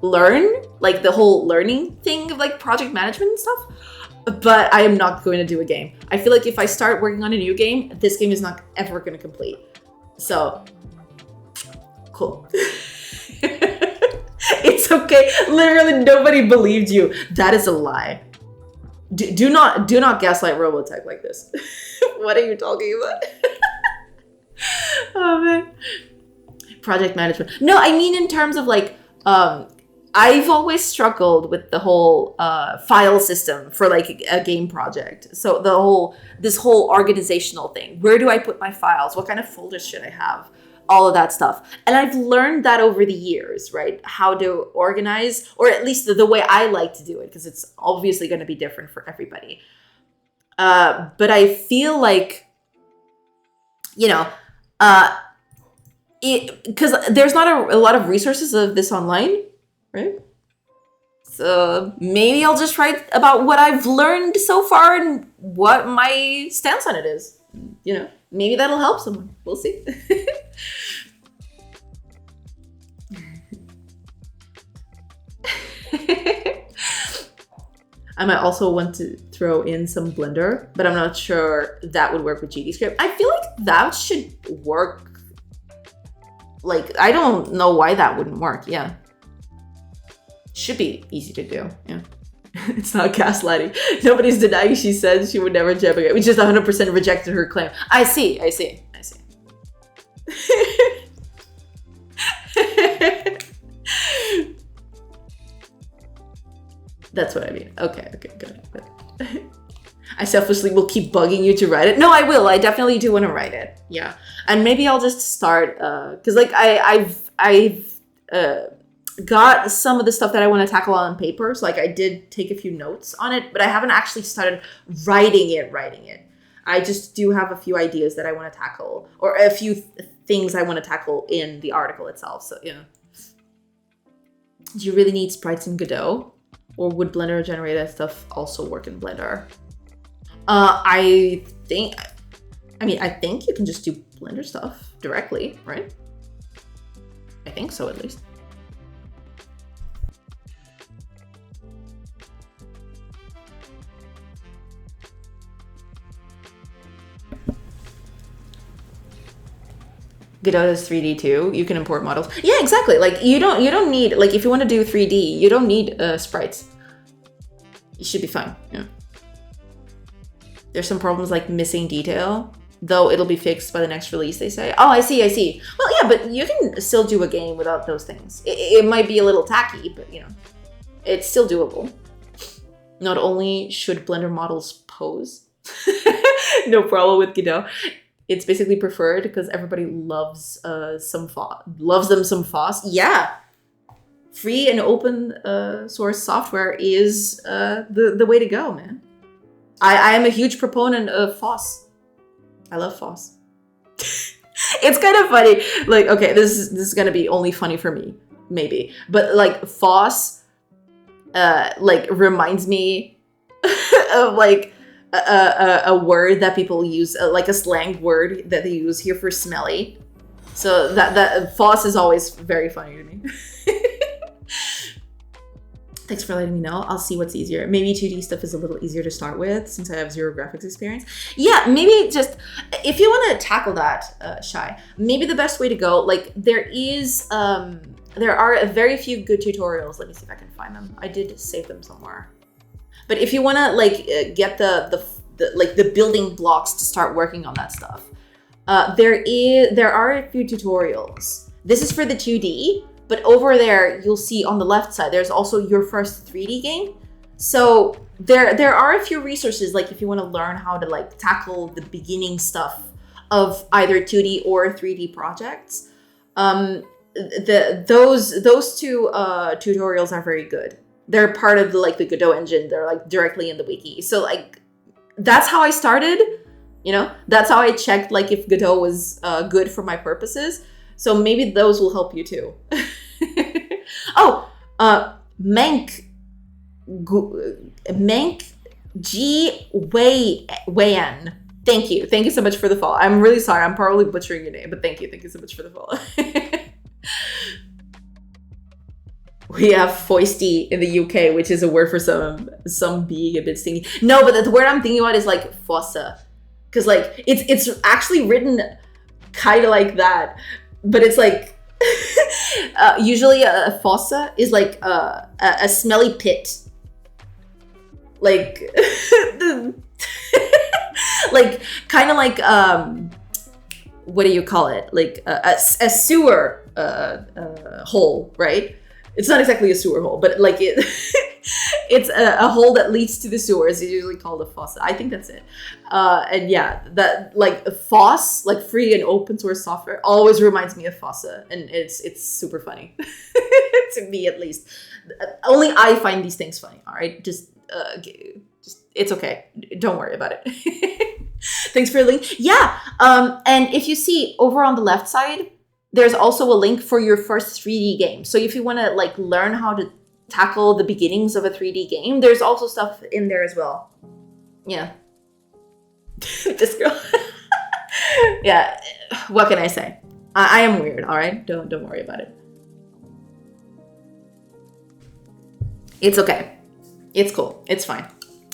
learn, like the whole learning thing of like project management and stuff. But I am not going to do a game. I feel like if I start working on a new game, this game is not ever going to complete. So, cool. It's okay. Literally nobody believed you. That is a lie. Do not gaslight Robotech like this. What are you talking about? Oh man. Project management. No, I mean in terms of like, I've always struggled with the whole file system for like a game project. So this whole organizational thing. Where do I put my files? What kind of folders should I have? All of that stuff. And I've learned that over the years, right? How to organize, or at least the way I like to do it, because it's obviously going to be different for everybody. But I feel like, because there's not a lot of resources of this online, right? So maybe I'll just write about what I've learned so far and what my stance on it is. You know, maybe that'll help someone. We'll see. I might also want to throw in some Blender, but I'm not sure that would work with GDScript. I feel like that should work. Like, I don't know why that wouldn't work. Yeah. Should be easy to do. Yeah. It's not gaslighting. Nobody's denying she said she would never jab again. We just 100% rejected her claim. I see. That's what I mean. Okay, good. I selfishly will keep bugging you to write it. No, I will. I definitely do want to write it. Yeah, and maybe I'll just start because like I've got some of the stuff that I want to tackle on paper. So like I did take a few notes on it, but I haven't actually started writing it. I just do have a few ideas that I want to tackle, or a few things I want to tackle in the article itself. So yeah. Do you really need sprites in Godot? Or would Blender generated stuff also work in Blender? I think you can just do Blender stuff directly, right? I think so, at least. Godot does 3D too. You can import models. Yeah, exactly. Like you don't need, like if you want to do 3D, you don't need sprites. You should be fine. Yeah. There's some problems like missing detail, though it'll be fixed by the next release, they say. Oh, I see. Well, yeah, but you can still do a game without those things. It might be a little tacky, but you know, it's still doable. Not only should Blender models pose, no problem with Godot. It's basically preferred because everybody loves some FOSS. Yeah, free and open source software is the way to go, man. I am a huge proponent of FOSS. I love FOSS. It's kind of funny. Like, okay, this is gonna be only funny for me, maybe, but like FOSS, like reminds me of like. A word that people use, like a slang word that they use here for smelly. So that FOSS is always very funny to me. Thanks for letting me know. I'll see what's easier. Maybe 2D stuff is a little easier to start with since I have zero graphics experience. Yeah, maybe just, if you want to tackle that, Shy, maybe the best way to go, like there are a very few good tutorials. Let me see if I can find them. I did save them somewhere. But if you want to like get the building blocks to start working on that stuff, there are a few tutorials. This is for the 2D, but over there you'll see on the left side there's also your first 3D game. So there are a few resources, like if you want to learn how to like tackle the beginning stuff of either 2D or 3D projects. Those two tutorials are very good. They're part of the Godot engine. They're like directly in the wiki. So like, that's how I started, you know, that's how I checked like if Godot was good for my purposes. So maybe those will help you too. Oh, Mank G Wayan. Thank you so much for the follow. I'm really sorry. I'm probably butchering your name, but thank you so much for the follow. We have foisty in the UK, which is a word for some being a bit stingy. No, but the word I'm thinking about is like fossa, because like it's actually written kind of like that, but it's like usually a fossa is like a smelly pit, like like kind of like what do you call it? Like a sewer hole, right? It's not exactly a sewer hole, but like it's a hole that leads to the sewers. It's usually called a fossa. I think that's it. And yeah, that like FOSS, like free and open source software, always reminds me of fossa, and it's super funny to me at least. Only I find these things funny. All right, just it's okay. Don't worry about it. Thanks for the link. Yeah, and if you see over on the left side, there's also a link for your first 3D game. So if you want to like learn how to tackle the beginnings of a 3D game, there's also stuff in there as well. Yeah. This girl. Yeah. What can I say? I am weird, all right? Don't worry about it. It's okay. It's cool. It's fine.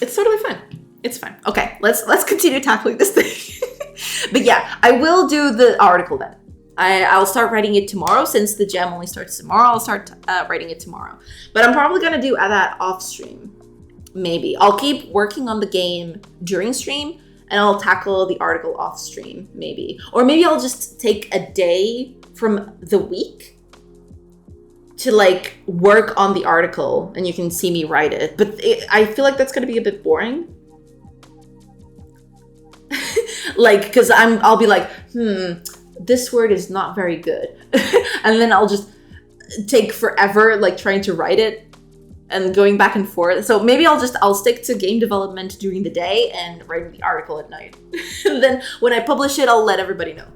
It's totally fine. It's fine. Okay, let's continue tackling this thing. But yeah, I will do the article then. I'll start writing it tomorrow. Since the jam only starts tomorrow, I'll start writing it tomorrow. But I'm probably gonna do that off stream. Maybe. I'll keep working on the game during stream, and I'll tackle the article off stream, maybe. Or maybe I'll just take a day from the week to like work on the article, and you can see me write it. But I feel like that's gonna be a bit boring. Like, because I'll be like, this word is not very good. And then I'll just take forever like trying to write it and going back and forth. So maybe I'll stick to game development during the day and writing the article at night. And then when I publish it, I'll let everybody know.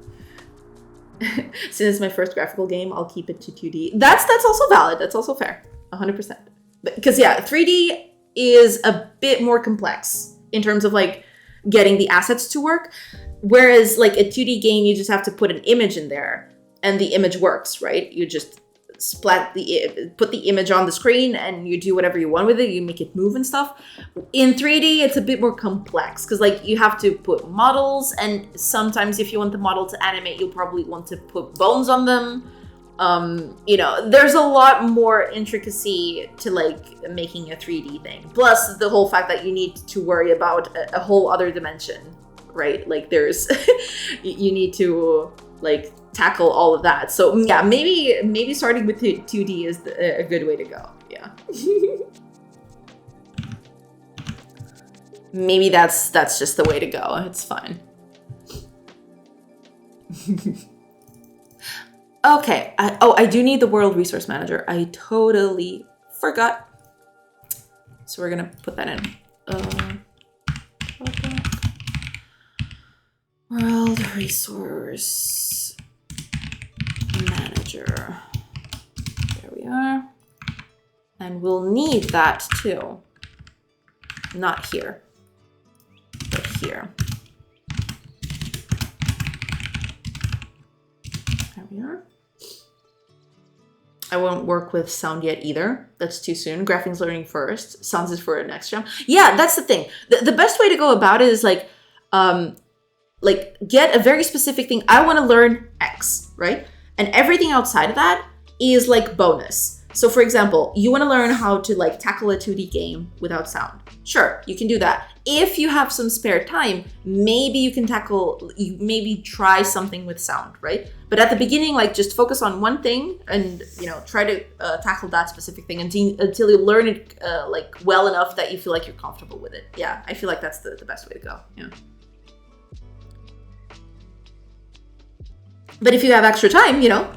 Since it's my first graphical game, I'll keep it to 2D. That's also valid. That's also fair. 100%. Because yeah, 3D is a bit more complex in terms of like getting the assets to work. Whereas like a 2D game, you just have to put an image in there and the image works, right? You just put the image on the screen and you do whatever you want with it. You make it move and stuff. In 3D, it's a bit more complex because like you have to put models, and sometimes if you want the model to animate, you'll probably want to put bones on them. You know, there's a lot more intricacy to like making a 3D thing. Plus the whole fact that you need to worry about a whole other dimension, right? Like there's, you need to like tackle all of that. So yeah, maybe starting with 2D is a good way to go. Yeah. Maybe that's just the way to go. It's fine. Okay. I do need the World Resource Manager. I totally forgot. So we're gonna put that in. World Resource Manager. There we are. And we'll need that too. Not here, but here. There we are. I won't work with sound yet either. That's too soon. Graphics learning first. Sounds is for next jam. Yeah, that's the thing. The best way to go about it is like get a very specific thing. I want to learn X, right? And everything outside of that is like bonus. So for example, you want to learn how to like tackle a 2D game without sound. Sure, you can do that. If you have some spare time, maybe you can maybe try something with sound, right? But at the beginning, like just focus on one thing and, you know, try to tackle that specific thing until you learn it like well enough that you feel like you're comfortable with it. Yeah, I feel like that's the best way to go. Yeah. But if you have extra time, you know,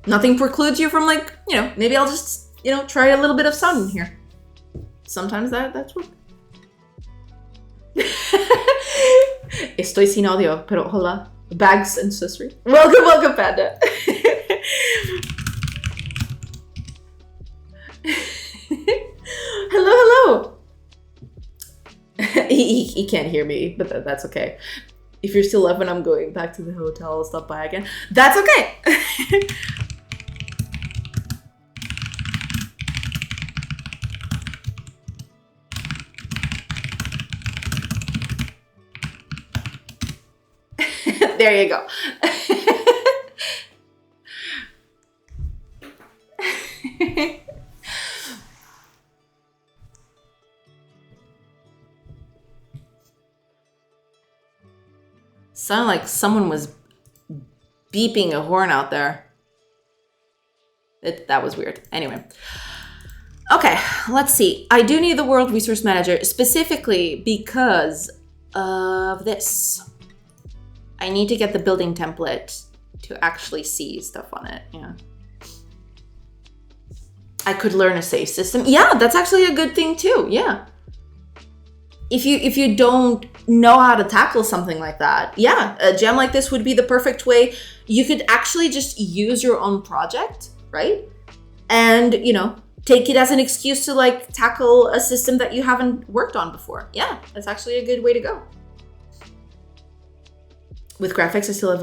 nothing precludes you from like, you know, maybe I'll just, you know, try a little bit of sound in here. Sometimes that's what. Estoy sin audio, pero hola. Bags and Susri. Welcome, Panda. Hello. He can't hear me, but that's okay. If you're still up when I'm going back to the hotel, I'll stop by again. That's okay. There you go. Sounded like someone was beeping a horn out there. That was weird. Anyway. Okay, let's see. I do need the World Resource Manager specifically because of this. I need to get the building template to actually see stuff on it. Yeah. I could learn a save system. Yeah, that's actually a good thing too. Yeah. If you don't know how to tackle something like that, yeah, a jam like this would be the perfect way. You could actually just use your own project, right? And, you know, take it as an excuse to like tackle a system that you haven't worked on before. Yeah, that's actually a good way to go. With graphics, I still have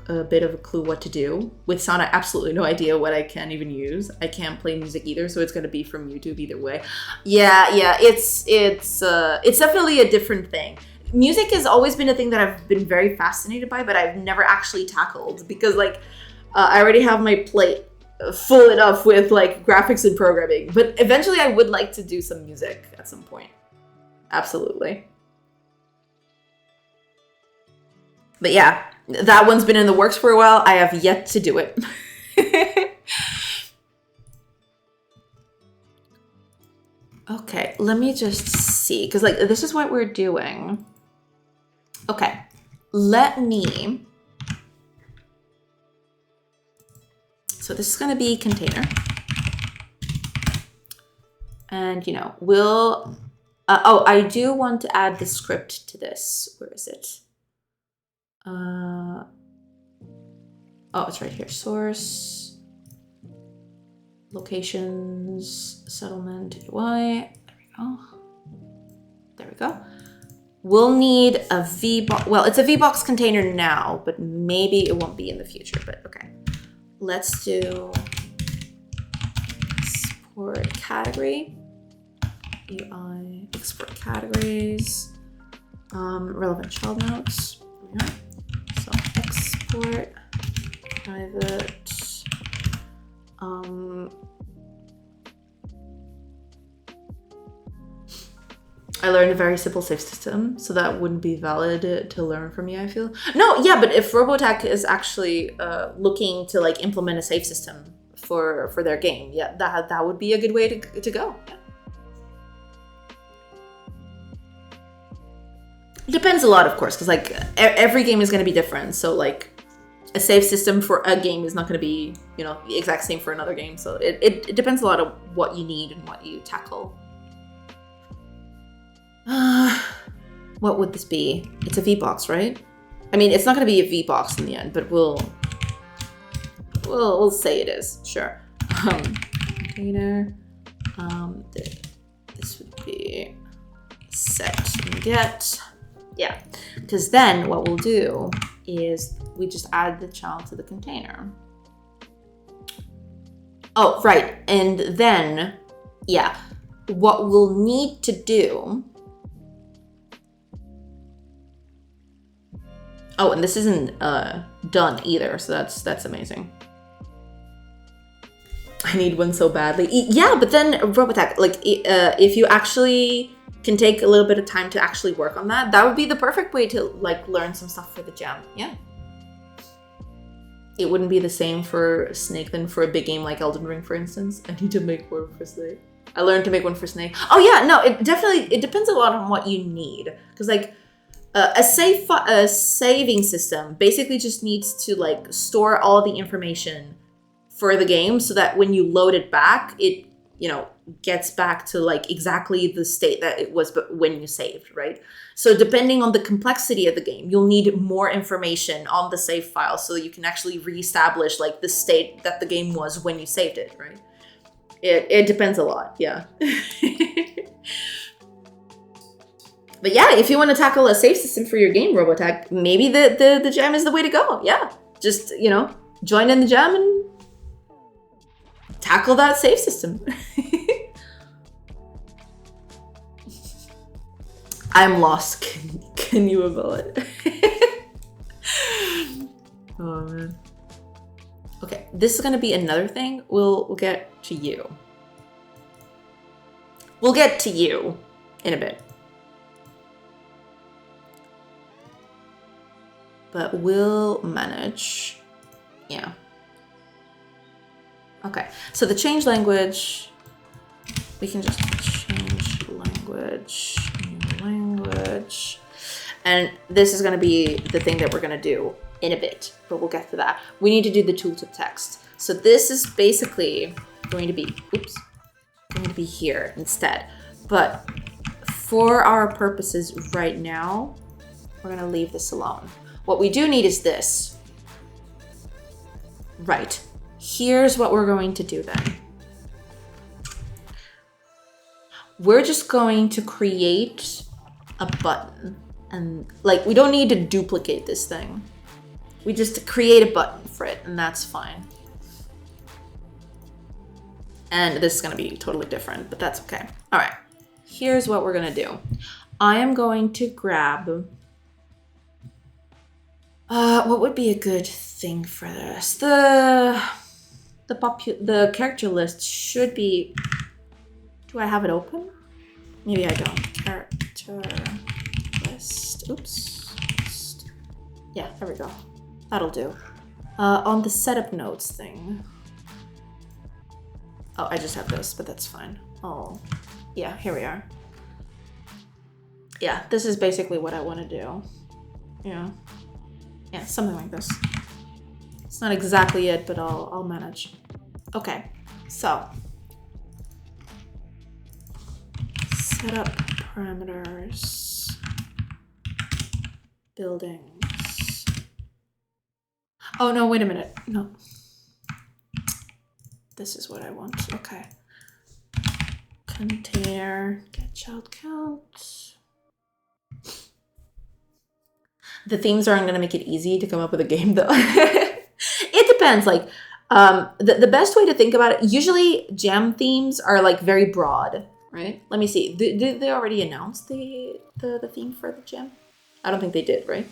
a bit of a clue what to do. With sound, I absolutely no idea what I can even use. I can't play music either, so it's gonna be from YouTube either way. Yeah, it's definitely a different thing. Music has always been a thing that I've been very fascinated by, but I've never actually tackled because like I already have my plate full enough with like graphics and programming. But eventually, I would like to do some music at some point. Absolutely. But yeah, that one's been in the works for a while. I have yet to do it. Okay, let me just see. Because like, this is what we're doing. Okay, let me... So this is going to be container. And, you know, we'll... oh, I do want to add the script to this. Where is it? Oh, it's right here. Source, locations, settlement, UI. There we go. There we go. We'll need a VBox. Well, it's a VBox container now, but maybe it won't be in the future. But okay, let's do export category. UI export categories. Relevant child notes. There we go. So export private I learned a very simple save system, so that wouldn't be valid to learn from me, I feel. No, yeah, but if Robotech is actually looking to like implement a save system for their game, yeah, that would be a good way to go. Yeah. It depends a lot, of course, because like every game is going to be different. So like a save system for a game is not going to be, you know, the exact same for another game. So it depends a lot of what you need and what you tackle. What would this be? It's a VBox, right? I mean, it's not going to be a VBox in the end, but we'll say it is. Sure. Container. This would be set and get. Yeah, because then what we'll do is we just add the child to the container. Oh, right. And then, yeah, what we'll need to do. Oh, and this isn't done either, so that's amazing. I need one so badly. Yeah, but then Robotech, like if you actually can take a little bit of time to actually work on that, that would be the perfect way to like learn some stuff for the jam. Yeah. It wouldn't be the same for Snake than for a big game like Elden Ring, for instance. I need to make one for Snake. I learned to make one for Snake. Oh yeah, no, it depends a lot on what you need. Because like a saving system basically just needs to like store all the information for the game so that when you load it back, it, you know, gets back to like exactly the state that it was when you saved, right? So depending on the complexity of the game, you'll need more information on the save file so you can actually reestablish like the state that the game was when you saved it, right? It depends a lot, yeah. But yeah, if you want to tackle a save system for your game, Robotech, maybe the jam is the way to go. Yeah, just, you know, join in the jam and tackle that save system. I'm lost. Can you about it? Oh man. Okay, this is gonna be another thing. We'll get to you. We'll get to you in a bit. But we'll manage. Yeah. Okay, so the change language, we can just change language, new language. And this is gonna be the thing that we're gonna do in a bit, but we'll get to that. We need to do the tooltip text. So this is basically going to be, going to be here instead. But for our purposes right now, we're gonna leave this alone. What we do need is this. Right. Here's what we're going to do then. we're just going to create a button. And like, we don't need to duplicate this thing. We just create a button for it, and that's fine. And this is gonna be totally different, but that's okay. All right, here's what we're gonna do. I am going to grab, what would be a good thing for this? The character list should be, do I have it open? Maybe I don't. Character list, oops. Yeah, there we go. That'll do. On the setup notes thing. Oh, I just have this, but that's fine. Oh, yeah, here we are. Yeah, this is basically what I want to do. Yeah, something like this. It's not exactly it, but I'll manage. Okay, so setup parameters, buildings. Oh no, wait a minute. No. This is what I want. Okay. Container, get child count. The themes aren't going to make it easy to come up with a game though. It depends. Like, the best way to think about it, usually jam themes are like very broad, right? Let me see. Did they already announce the theme for the jam? I don't think they did, right?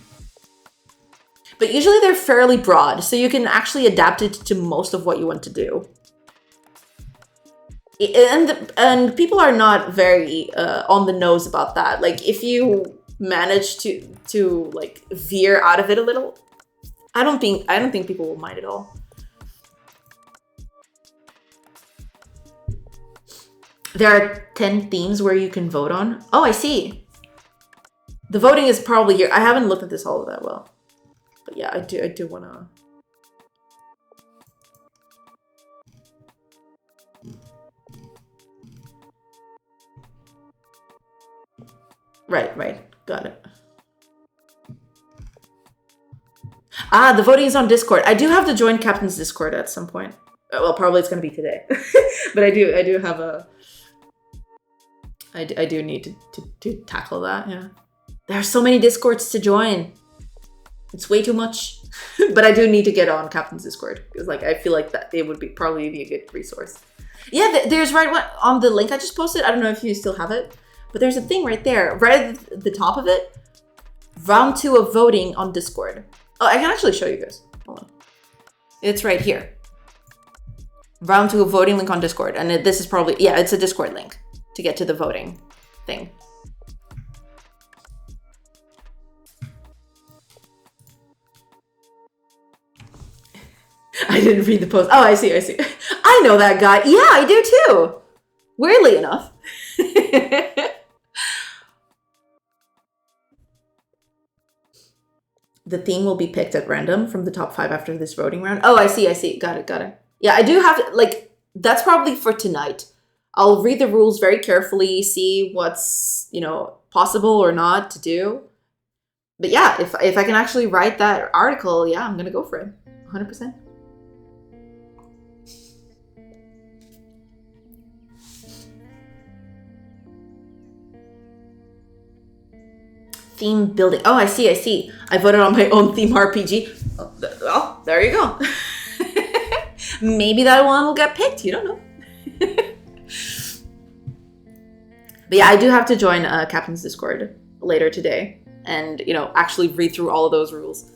But usually they're fairly broad, so you can actually adapt it to most of what you want to do. And people are not very on the nose about that. Like, if you manage to like veer out of it a little, I don't think people will mind at all. There are 10 themes where you can vote on. Oh, I see. The voting is probably here. I haven't looked at this all that well, but yeah, I do want to. Right. Got it. Ah, the voting is on Discord. I do have to join Captain's Discord at some point. Well, probably it's going to be today. But I do have a... I do need to tackle that, yeah. There are so many Discords to join. It's way too much. But I do need to get on Captain's Discord. Because like, I feel like that they would probably be a good resource. Yeah, there's right on the link I just posted. I don't know if you still have it. But there's a thing right there, right at the top of it. Round 2 of voting on Discord. Oh, I can actually show you guys. Hold on. It's right here. Round 2 of voting link on Discord. And this is probably, yeah, it's a Discord link to get to the voting thing. I didn't read the post. Oh, I see. I know that guy. Yeah, I do too. Weirdly enough. The theme will be picked at random from the top 5 after this voting round. Oh, I see. Got it. Yeah, I do have, like, that's probably for tonight. I'll read the rules very carefully, see what's, possible or not to do. But yeah, if I can actually write that article, yeah, I'm going to go for it. 100%. Theme building. Oh, I see. I voted on my own theme RPG. Well, there you go. Maybe that one will get picked. You don't know. But yeah, I do have to join Captain's Discord later today and, actually read through all of those rules.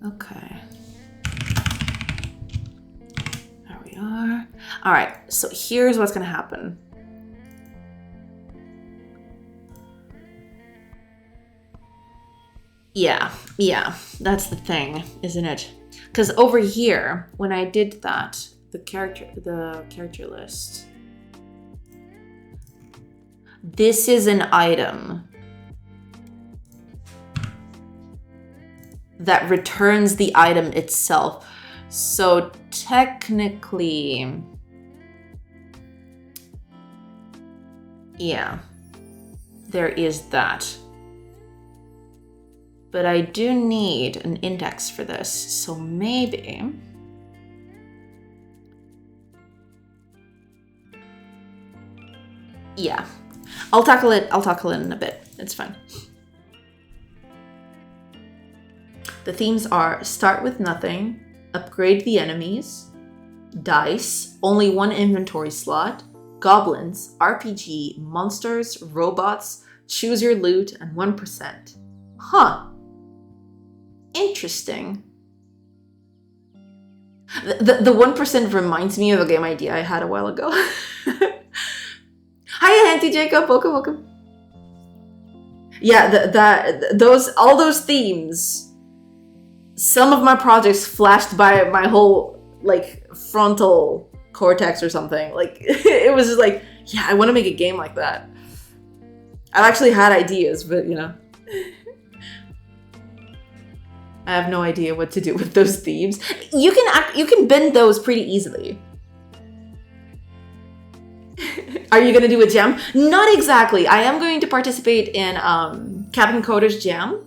Okay. There we are. All right, so here's what's going to happen. Yeah, that's the thing, isn't it? Because over here, when I did that, the character list, this is an item that returns the item itself. So technically, yeah, there is that. But I do need an index for this, so maybe... Yeah, I'll tackle it in a bit. It's fine. The themes are start with nothing, upgrade the enemies, dice, only one inventory slot, goblins, RPG, monsters, robots, choose your loot, and 1%. Huh. Interesting. The 1% reminds me of a game idea I had a while ago. Hi, Auntie Jacob. Welcome, welcome. Yeah, all those themes. Some of my projects flashed by my whole like frontal cortex or something. Like it was just like, yeah, I want to make a game like that. I've actually had ideas, but you know, I have no idea what to do with those themes. You can bend those pretty easily. Are you gonna do a jam? Not exactly. I am going to participate in Captain Coder's jam.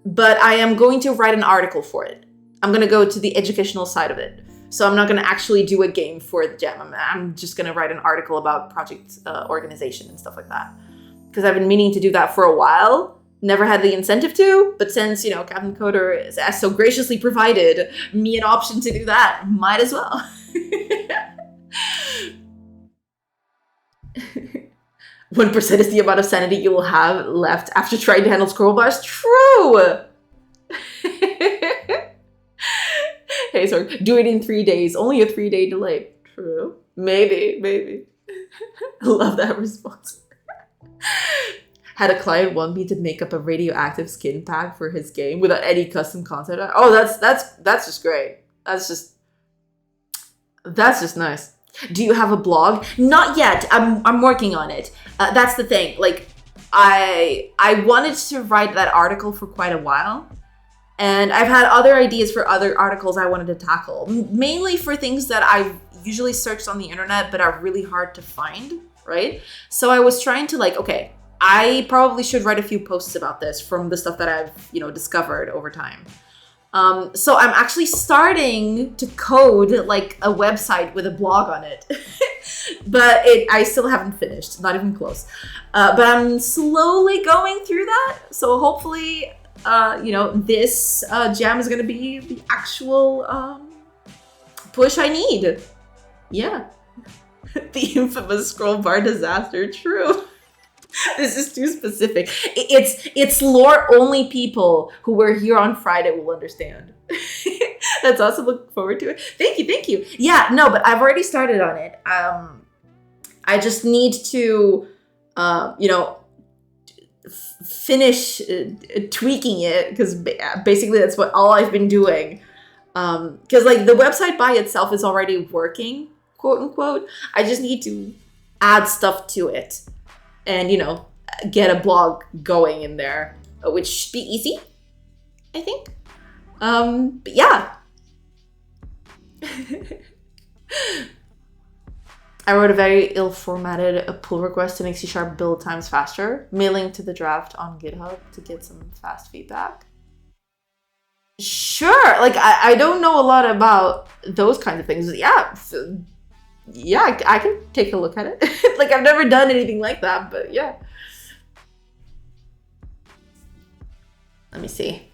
But I am going to write an article for it. I'm gonna go to the educational side of it. So I'm not gonna actually do a game for the jam. I'm just gonna write an article about project organization and stuff like that. Because I've been meaning to do that for a while. Never had the incentive to, but since, you know, Captain Coder has so graciously provided me an option to do that, might as well. 1% is the amount of sanity you will have left after trying to handle scroll bars. True! Hey, sorry. Do it in 3 days. Only a 3-day delay. True. Maybe. I love that response. Had a client want me to make up a radioactive skin pack for his game without any custom content. Oh, that's just great. That's just nice. Do you have a blog? Not yet. I'm working on it. That's the thing. Like, I wanted to write that article for quite a while, and I've had other ideas for other articles I wanted to tackle, mainly for things that I usually searched on the internet but are really hard to find, right? So I was trying to like, okay, I probably should write a few posts about this from the stuff that I've, you know, discovered over time. So I'm actually starting to code like a website with a blog on it, but I still haven't finished, not even close. But I'm slowly going through that. So hopefully, you know, this jam is going to be the actual push I need. Yeah. The infamous scroll bar disaster. True. This is too specific. It's lore only people who were here on Friday will understand. That's awesome. Look forward to it. Thank you. Yeah, no, but I've already started on it. I just need to, you know, finish tweaking it because basically that's what all I've been doing. Because like the website by itself is already working, quote unquote. I just need to add stuff to it. And, you know, get a blog going in there, which should be easy, I think. But yeah. I wrote a very ill-formatted pull request to make C# build times faster, mailing to the draft on GitHub to get some fast feedback. Sure, like, I don't know a lot about those kinds of things. Yeah, I can take a look at it. Like, I've never done anything like that, but yeah. Let me see.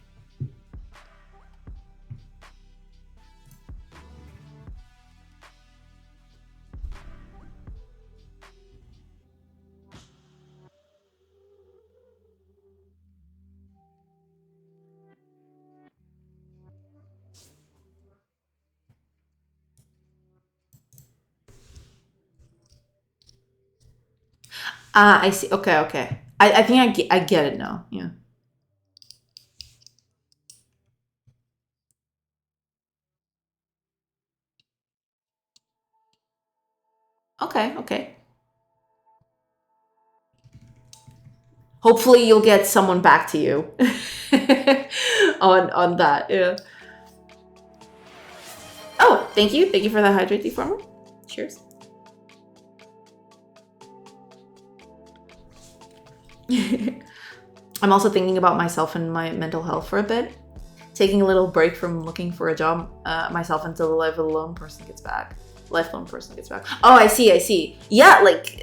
I see. Okay. I think I get it now. Yeah. Okay. Hopefully you'll get someone back to you on that. Yeah. Oh, thank you. Thank you for the hydrate deformer. Cheers. I'm also thinking about myself and my mental health for a bit. Taking a little break from looking for a job myself until the lifelong person gets back. Oh, I see. Yeah, like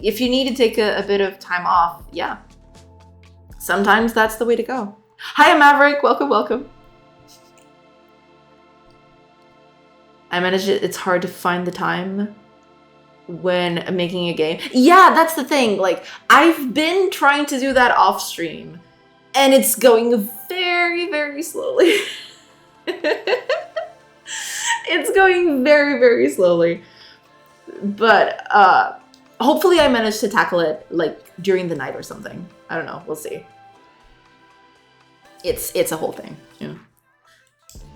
if you need to take a bit of time off, yeah. Sometimes that's the way to go. Hi, Maverick. Welcome. I managed it. It's hard to find the time when making a game. Yeah, that's the thing. Like, I've been trying to do that off stream, and it's going very, very slowly. It's going very, very slowly. But hopefully I managed to tackle it like during the night or something. I don't know. We'll see. It's a whole thing. Yeah.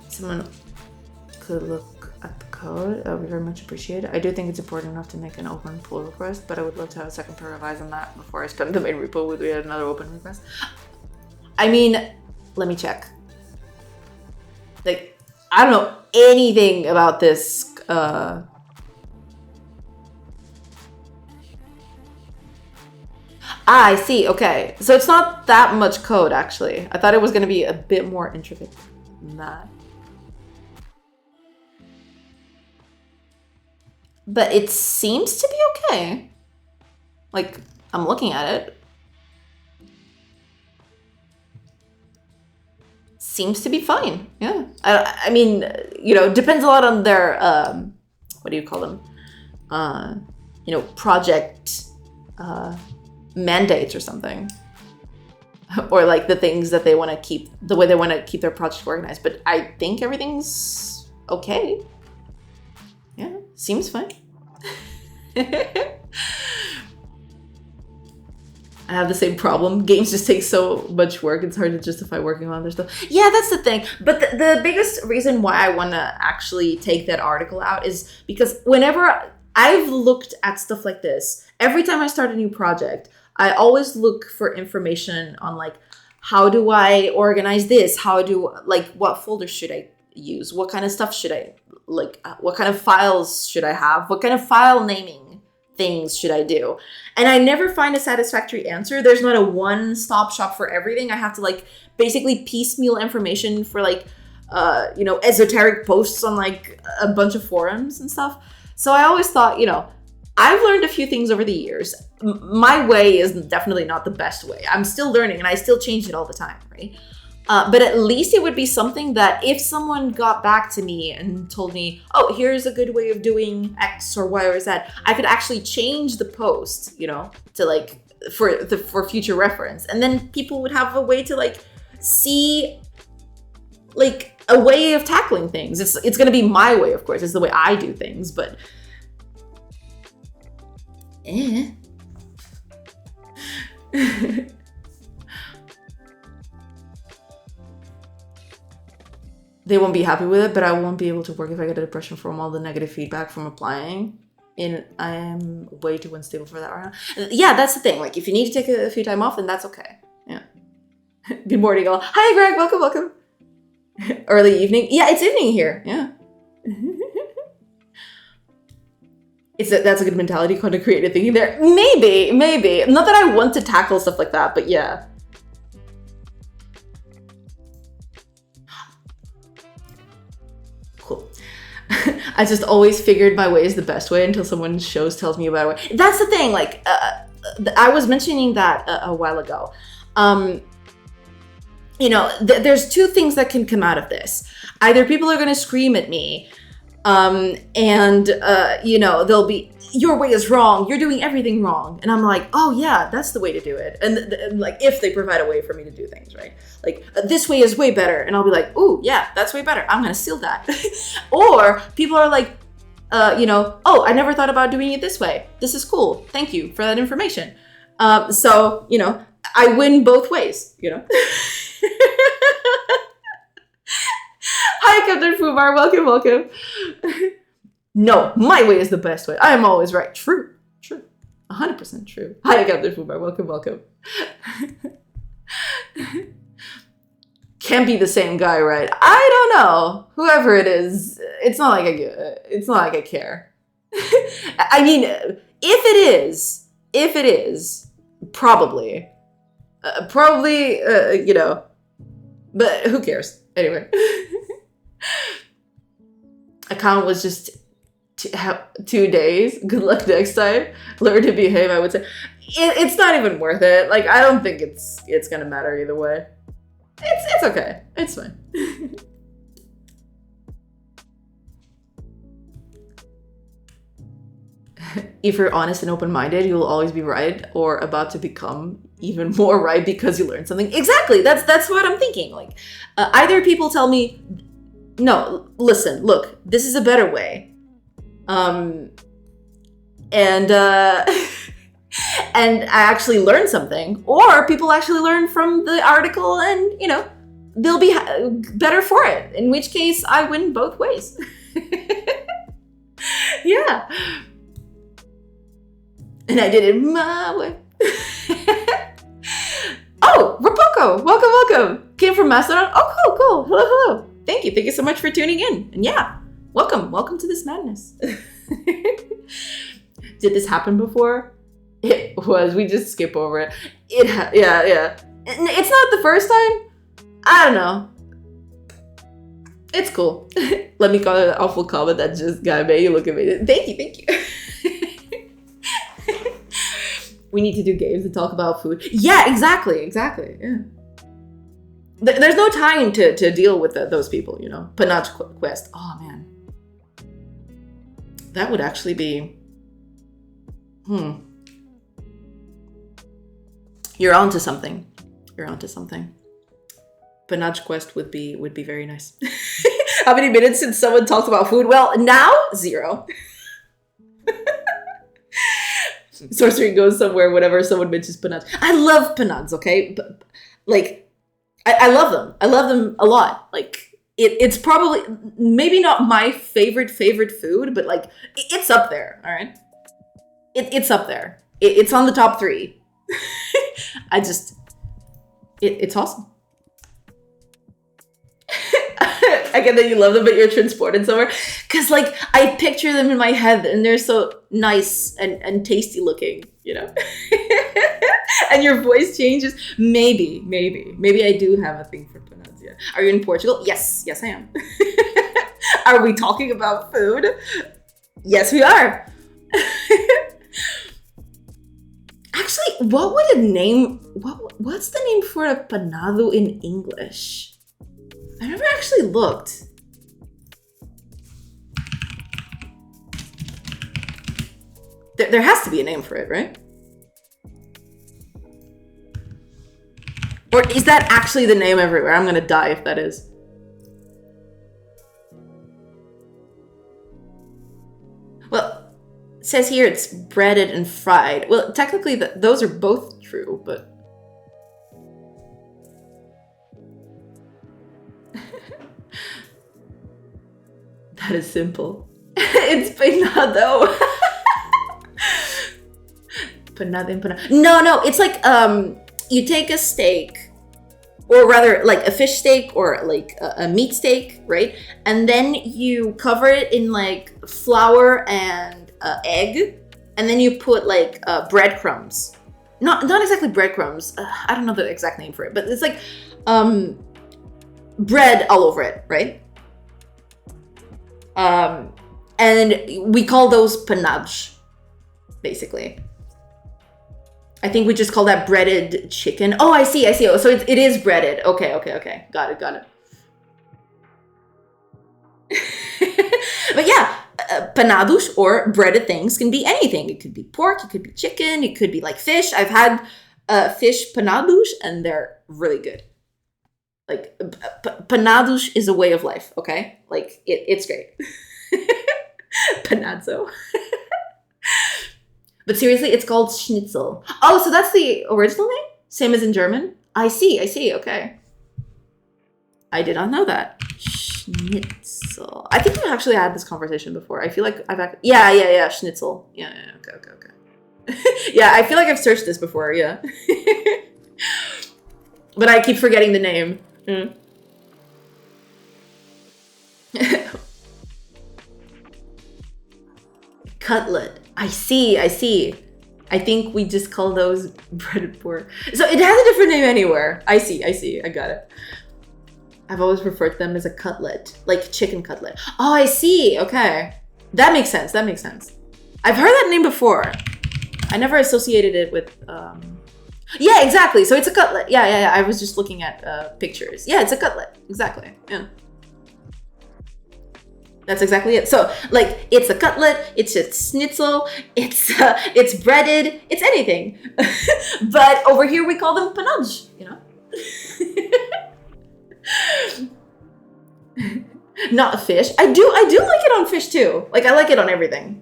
Someone could look at the code. We very much appreciate it. I do think it's important enough to make an open pull request, but I would love to have a second pair of eyes on that before I spend the main repo with yet another open request. I mean, let me check. Like, I don't know anything about this. I see. Okay. So it's not that much code, actually. I thought it was going to be a bit more intricate than that. But it seems to be okay. Like, I'm looking at it. Seems to be fine. Yeah. I mean, you know, depends a lot on their, what do you call them? You know, project mandates or something. Or like the things that they want to keep, the way they want to keep their project organized. But I think everything's okay. Yeah, seems fine. I have the same problem. Games just take so much work. It's hard to justify working on other stuff. Yeah, that's the thing. But the biggest reason why I want to actually take that article out is because whenever I've looked at stuff like this, every time I start a new project, I always look for information on like, how do I organize this? What folders should I use? What kind of stuff should I, like, what kind of files should I have? What kind of file naming things should I do? And I never find a satisfactory answer. There's not a one-stop shop for everything. I have to like basically piecemeal information for like, you know, esoteric posts on like a bunch of forums and stuff. So I always thought, you know, I've learned a few things over the years. My way is definitely not the best way. I'm still learning and I still change it all the time, right? But at least it would be something that if someone got back to me and told me, oh, here's a good way of doing X or Y or Z, I could actually change the post, you know, to like, for future reference. And then people would have a way to like see like a way of tackling things. It's going to be my way, of course. It's the way I do things, but they won't be happy with it, but I won't be able to work if I get a depression from all the negative feedback from applying. And I am way too unstable for that right now. Yeah, that's the thing. Like, if you need to take a few time off, then that's okay. Yeah. Good morning, all. Hi, Greg. Welcome. Early evening. Yeah, it's evening here. Yeah. That's a good mentality, kind of creative thinking there. Maybe. Not that I want to tackle stuff like that, but yeah. Cool. I just always figured my way is the best way until someone tells me about a way. That's the thing. Like, I was mentioning that a while ago. You know, there's two things that can come out of this. Either people are going to scream at me, and you know, they'll be, your way is wrong, you're doing everything wrong, and I'm like, oh yeah, that's the way to do it. And like, if they provide a way for me to do things right, like this way is way better, and I'll be like, ooh yeah, that's way better, I'm gonna steal that. Or people are like, you know, oh, I never thought about doing it this way, this is cool, thank you for that information. So you know, I win both ways, you know. Hi, Captain Fubar. Welcome. No, my way is the best way. I am always right. True. 100% true. Hi, Captain Fubar. Welcome. Can't be the same guy, right? I don't know. Whoever it is, it's not like I care. I mean, if it is, probably. Probably, you know, but who cares? Anyway. Account was just 2 days. Good luck next time. Learn to behave, I would say. It's not even worth it. Like, I don't think it's gonna matter either way. It's okay. It's fine. If you're honest and open-minded, you'll always be right or about to become even more right because you learned something. Exactly. That's what I'm thinking. Like, either people tell me, no, listen, look, this is a better way. And and I actually learned something, or people actually learn from the article and, you know, they'll be better for it. In which case, I win both ways. Yeah. And I did it my way. Oh, Rapoko, welcome. Came from Mastodon. Oh, cool. Hello. Thank you so much for tuning in. And yeah, welcome to this madness. Did this happen before? It was. We just skip over it. Yeah. It's not the first time. I don't know. It's cool. Let me call it an awful comment that just got made you look amazing. Thank you. We need to do games and talk about food. Yeah, exactly. Yeah. There's no time to deal with those people, you know. Panage Quest. Oh, man. That would actually be... You're onto something. Panage Quest would be very nice. How many minutes since someone talked about food? Well, now, 0. Sorcery goes somewhere whenever someone mentions panades. I love panades, okay? But, like, I love them. I love them a lot. Like, it's probably maybe not my favorite food, but like, it's up there, all right? It's up there. It's on the top 3. It's awesome. I get that you love them, but you're transported somewhere. Because, like, I picture them in my head, and they're so nice and tasty looking, you know? And your voice changes. Maybe I do have a thing for panades, yeah. Are you in Portugal? Yes, I am. Are we talking about food? Yes, we are. Actually, what would a name... What's the name for a panado in English? I never actually looked. There has to be a name for it, right? Or is that actually the name everywhere? I'm gonna die if that is. Well, it says here it's breaded and fried. Well, technically those are both true, but... That is simple. It's panado. Panado. No. It's like you take a steak, or rather like a fish steak or like a meat steak, right? And then you cover it in like flour and egg, and then you put like breadcrumbs. Not exactly breadcrumbs. I don't know the exact name for it, but it's like bread all over it, right? And we call those panage, basically. I think we just call that breaded chicken. Oh, I see. Oh, so it is breaded. Okay. Got it. But yeah, panados or breaded things can be anything. It could be pork, it could be chicken, it could be like fish. I've had fish panados and they're really good. Like, panados is a way of life, okay? Like, it's great. Panazzo. But seriously, it's called schnitzel. Oh, so that's the original name? Same as in German? I see, okay. I did not know that. Schnitzel. I think we've actually had this conversation before. I feel like I've... Yeah, schnitzel. Yeah, okay. Yeah, I feel like I've searched this before, yeah. But I keep forgetting the name. Cutlet. I see. I think we just call those breaded pork. So it has a different name anywhere. I see, I got it. I've always referred to them as a cutlet, like chicken cutlet. Oh, I see, okay. That makes sense, I've heard that name before. I never associated it with, yeah, exactly, so it's a cutlet. Yeah, I was just looking at pictures. Yeah, it's a cutlet, exactly, yeah. That's exactly it. So, like, it's a cutlet, it's a schnitzel, it's breaded, it's anything. But over here we call them panage, you know? Not a fish. I do like it on fish too. Like, I like it on everything.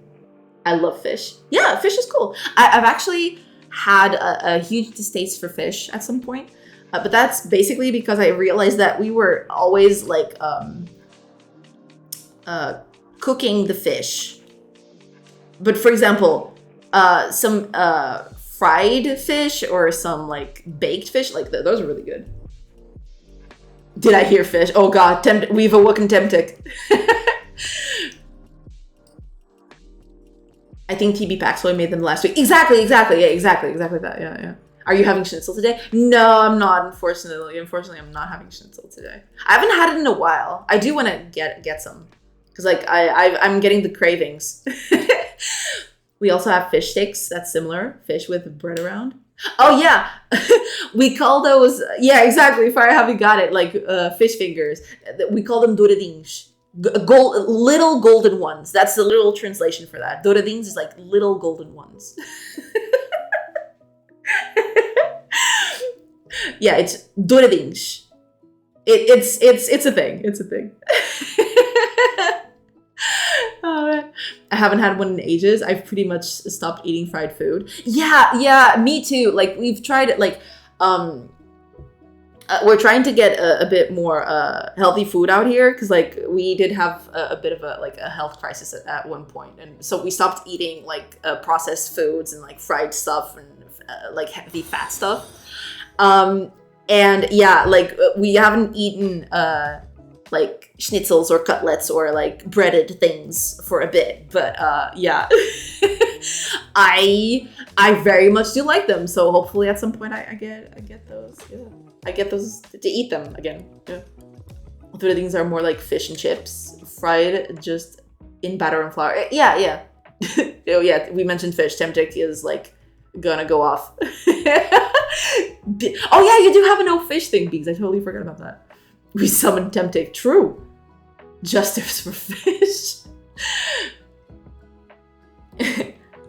I love fish. Yeah, fish is cool. I've actually had a huge distaste for fish at some point. But that's basically because I realized that we were always, like, cooking the fish. But for example, some fried fish or some like baked fish, like those are really good. Did I hear fish? Oh god, we've awoken Temptic. I think TB Paxloy made them last week. Exactly, yeah, exactly that, yeah. Are you having schnitzel today? No, I'm not, unfortunately. Unfortunately, I'm not having schnitzel today. I haven't had it in a while. I do want to get some. Because, like, I'm getting the cravings. We also have fish sticks. That's similar. Fish with bread around. Oh, yeah. We call those... Yeah, exactly. Fire, have you got it? Like, fish fingers. We call them douradinhos. Little golden ones. That's the literal translation for that. Douradinhos is like little golden ones. Yeah, it's douradinhos. It's a thing. It's a thing. Oh, man. I haven't had one in ages. I've pretty much stopped eating fried food. Yeah, me too. Like, we've tried it, like, we're trying to get a bit more healthy food out here because, like, we did have a bit of a health crisis at one point, and so we stopped eating like processed foods and like fried stuff and like heavy fat stuff. And yeah, like we haven't eaten like schnitzels or cutlets or like breaded things for a bit, but yeah. I very much do like them, so hopefully at some point I get those. Yeah, I get those to eat them again. Yeah, other things are more like fish and chips, fried just in batter and flour. Yeah. Oh yeah, we mentioned fish. Temptic is like gonna go off. Oh yeah, you do have a no fish thing, Beaks. I totally forgot about that. We summoned Temptic. True. Justice for fish.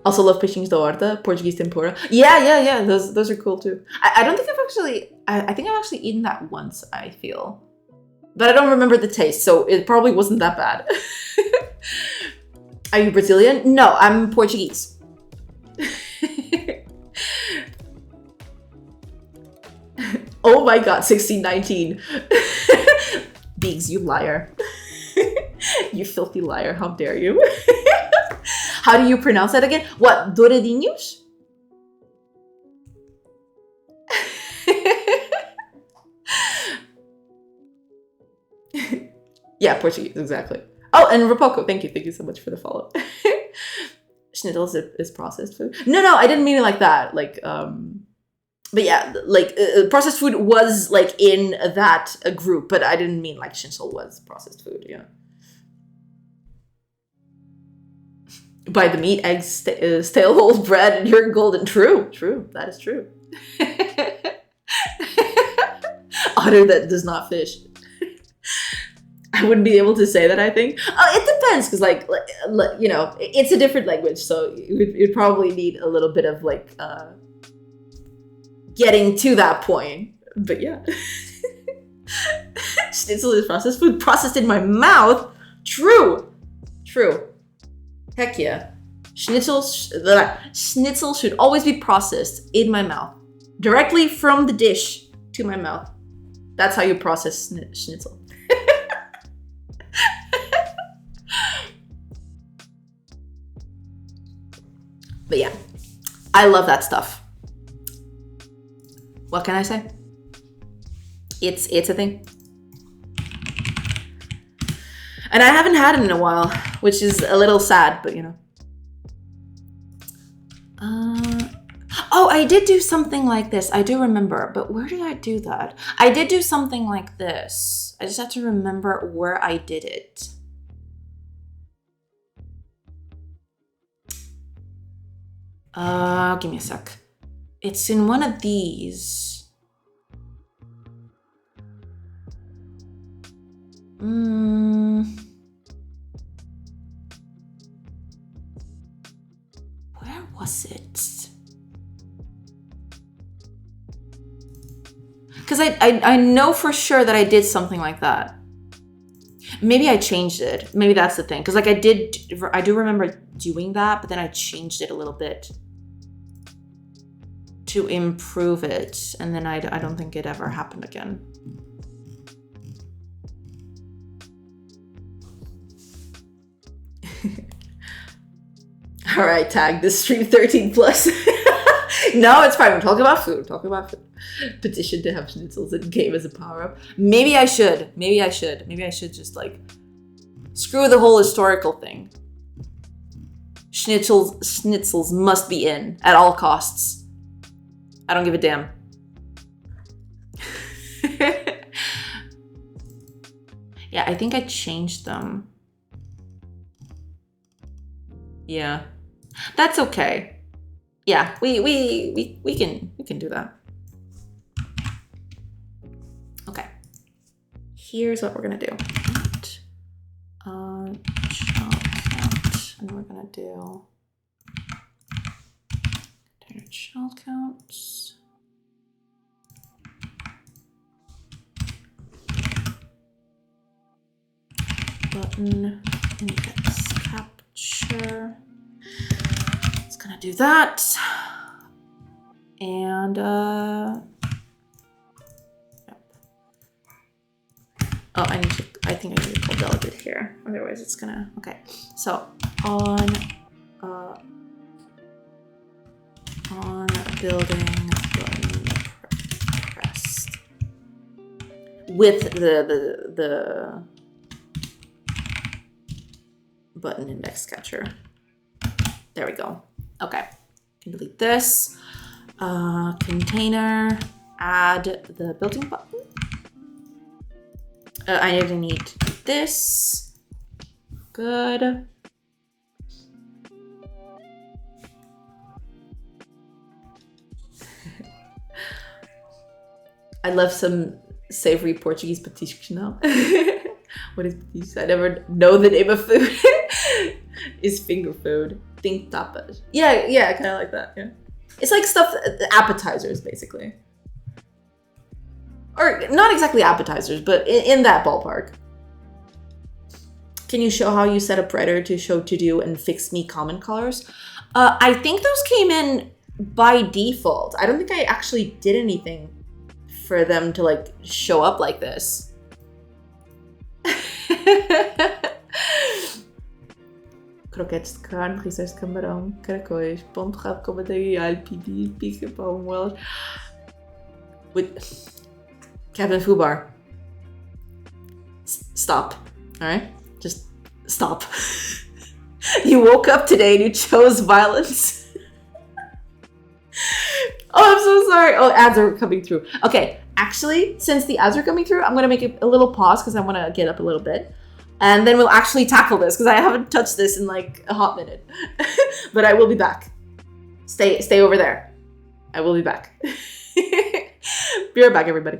Also love peixinhos da horta, Portuguese tempura. Yeah. Those are cool too. I don't think I've actually... I think I've actually eaten that once, I feel. But I don't remember the taste, so it probably wasn't that bad. Are you Brazilian? No, I'm Portuguese. Oh my god, 1619. Biggs, you liar. You filthy liar, how dare you? How do you pronounce that again? What, douradinhos? Yeah, Portuguese, exactly. Oh, and Rapoko, thank you so much for the follow. Schnitzel is processed food. No, I didn't mean it like that. Like, but yeah, like processed food was like in that group, but I didn't mean like schnitzel was processed food. Yeah. By the meat, eggs, stale whole bread, and you're golden. True. That is true. Otter that does not fish. I wouldn't be able to say that, I think. It depends, because, like, you know, it's a different language, so you'd probably need a little bit of, like, getting to that point. But, yeah. Schnitzel is processed food. Processed in my mouth? True. Heck yeah. Schnitzel should always be processed in my mouth. Directly from the dish to my mouth. That's how you process schnitzel. But yeah, I love that stuff. What can I say? It's a thing. And I haven't had it in a while, which is a little sad, but you know. I did do something like this. I do remember, but where did I do that? I did do something like this. I just have to remember where I did it. Give me a sec. It's in one of these. Where was it? Because I know for sure that I did something like that. Maybe I changed it. Maybe that's the thing. Because like I do remember doing that, but then I changed it a little bit to improve it. And then I don't think it ever happened again. All right, tag this stream 13 plus. No, it's fine. We're talking about food. Petition to have schnitzels in game as a power-up. Maybe I should. Maybe I should just like screw the whole historical thing. Schnitzels must be in at all costs. I don't give a damn. Yeah, I think I changed them. Yeah. That's okay. Yeah, we can do that. Okay. Here's what we're gonna do. Child count, and we're gonna do container child counts. Button index capture. It's gonna do that. And yep. Oh, I think I need to pull delegate here. Otherwise it's gonna, okay. So on building button pressed with the button index catcher. There we go. Okay, can delete this. Container, add the building button. I need this. Good. I love some savory Portuguese patisco now. What is patisco? I never know the name of food. Is finger food. Think tapas. Yeah, kind of like that. Yeah. It's like stuff, appetizers, basically. Or not exactly appetizers, but in that ballpark. Can you show how you set up Writer to show to do and fix me comment colors? I think those came in by default. I don't think I actually did anything for them to like show up like this. Croquetes de carne, risóis de camarão, caracóis, pão de rabo com manteiga e alho, pica, pão, moelas. With Captain Fubar. Stop. Alright? Just stop. You woke up today and you chose violence. Oh, I'm so sorry. Oh, ads are coming through. Okay, actually, since the ads are coming through, I'm going to make a little pause because I want to get up a little bit. And then we'll actually tackle this because I haven't touched this in like a hot minute. But I will be back. Stay over there. I will be back. Be right back, everybody.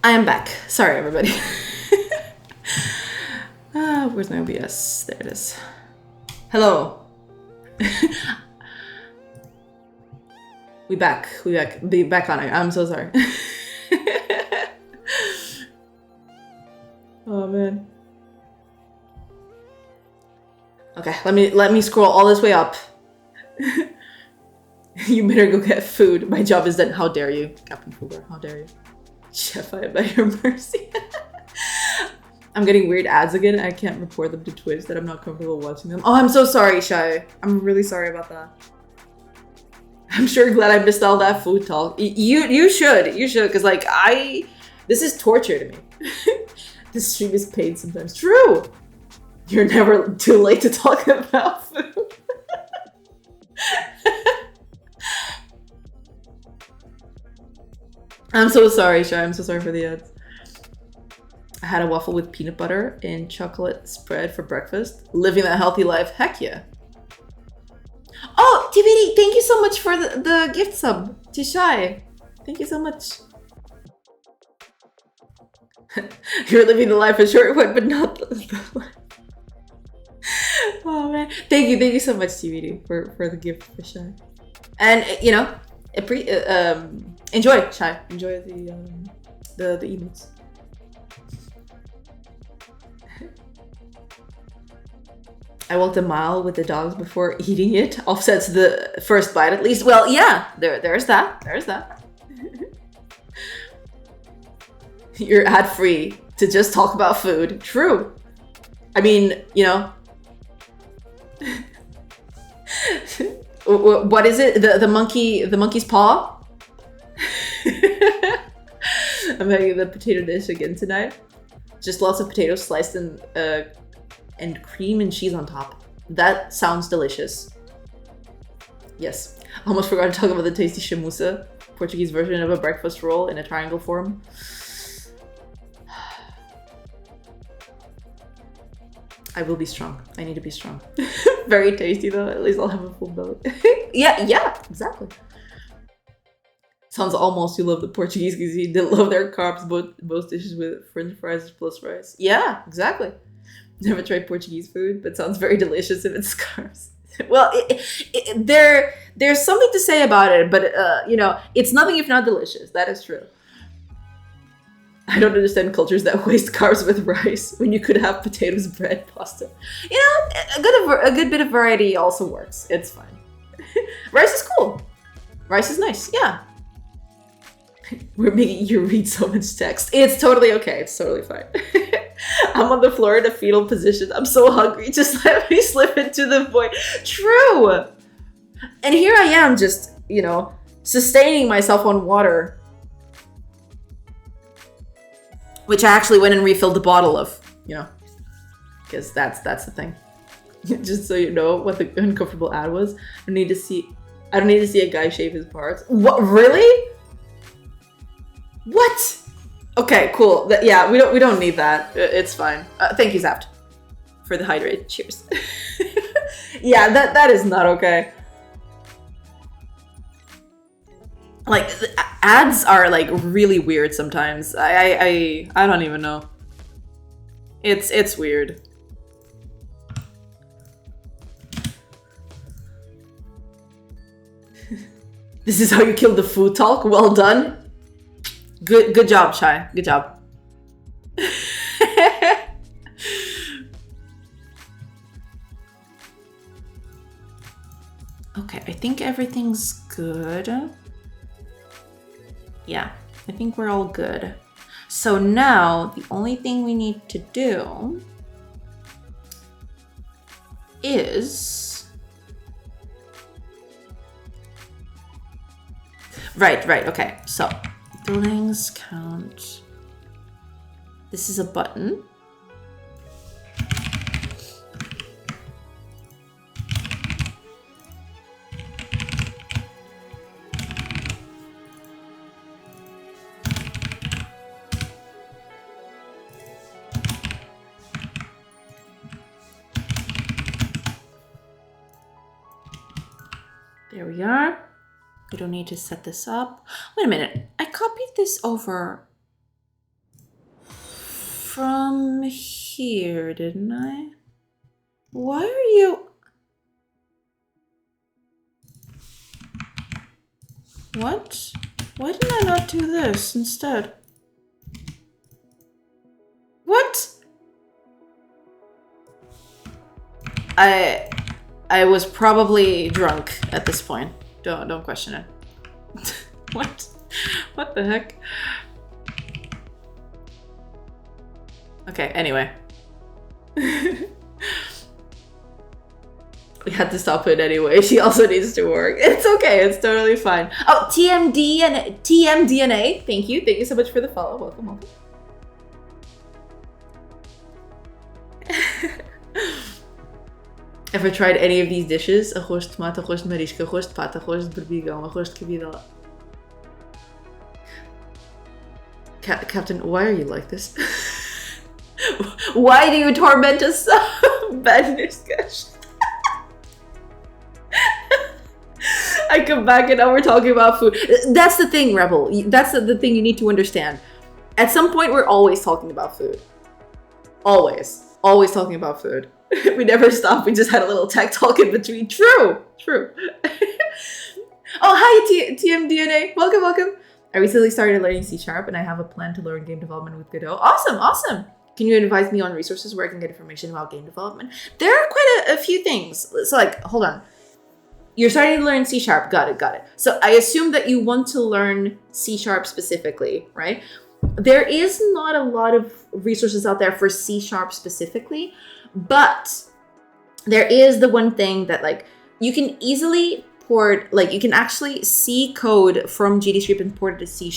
I am back. Sorry, everybody. Where's my OBS? There it is. Hello. We back. Be back on it. I'm so sorry. Oh man. Okay, let me scroll all this way up. You better go get food. My job is done. How dare you, Captain Fuller? How dare you? Chef, I am at your mercy. I'm getting weird ads again. I can't report them to Twitch that I'm not comfortable watching them. Oh, I'm so sorry, Shy. I'm really sorry about that. I'm sure glad I missed all that food talk. You should, because like this is torture to me. This stream is paid sometimes. True. You're never too late to talk about food. I'm so sorry, Shy. I'm so sorry for the ads. I had a waffle with peanut butter and chocolate spread for breakfast. Living that healthy life. Heck yeah. Oh, TBD, thank you so much for the gift sub to Shy. Thank you so much. You're living the life a short one, but not the life. Oh man. Thank you so much, TBD, for the gift for Shy. And you know, enjoy, Shy. Enjoy the emotes. I walked a mile with the dogs before eating it. Offsets the first bite at least. Well, yeah, there's that. There's that. You're ad-free to just talk about food. True. I mean, you know. What is it? The monkey's paw? I'm having the potato dish again tonight. Just lots of potatoes sliced and cream and cheese on top. That sounds delicious. Yes. I almost forgot to talk about the tasty shamusa, Portuguese version of a breakfast roll in a triangle form. I will be strong. I need to be strong. Very tasty though. At least I'll have a full belly. yeah, exactly. Sounds almost you love the Portuguese because you did love their carbs, both dishes with French fries plus rice. Yeah, exactly. Never tried Portuguese food, but sounds very delicious if it's carbs. Well, there's something to say about it, but you know, it's nothing if not delicious. That is true. I don't understand cultures that waste carbs with rice when you could have potatoes, bread, pasta. You know, a good bit of variety also works. It's fine. Rice is cool. Rice is nice. Yeah. We're making you read so much text. It's totally okay. It's totally fine. I'm on the floor in a fetal position. I'm so hungry. Just let me slip into the void. True. And here I am just, you know, sustaining myself on water. Which I actually went and refilled the bottle of, you know. Because that's the thing. Just so you know what the uncomfortable ad was. I don't need to see a guy shave his parts. What, really? What? Okay, cool. Yeah, we don't need that. It's fine. Thank you, Zapt, for the hydrate. Cheers. Yeah, that is not okay. Like ads are like really weird sometimes. I don't even know. It's weird. This is how you kill the food talk. Well done. Good job, Shy. Good job. Okay, I think everything's good. Yeah, I think we're all good. So now the only thing we need to do is... Right, okay. So buildings count. This is a button. There we are. We don't need to set this up. Wait a minute. I copied this over from here, didn't I? Why are you... What? Why did I not do this instead? What? I was probably drunk at this point. Don't question it. What? What the heck? Okay, anyway. We had to stop it anyway. She also needs to work. It's okay. It's totally fine. Oh, TMDNA. Thank you. Thank you so much for the follow. Welcome, welcome. Ever tried any of these dishes? Arroz de tomate, arroz de marisco, arroz de pato, arroz de berbigão, arroz de cabidela. Captain, why are you like this? Why do you torment us so bad, Nishkash? I come back and now we're talking about food. That's the thing, Rebel. That's the thing you need to understand. At some point, we're always talking about food. Always. Always talking about food. We never stop. We just had a little tech talk in between. True. True. Oh, hi, TMDNA. Welcome, welcome. I recently started learning C# and I have a plan to learn game development with Godot. Awesome, awesome. Can you advise me on resources where I can get information about game development? There are quite a few things. So like, hold on. You're starting to learn C#. Got it, got it. So I assume that you want to learn C# specifically, right? There is not a lot of resources out there for C# specifically, but there is the one thing that like you can easily port, like you can actually see code from GDScript and port it to C#.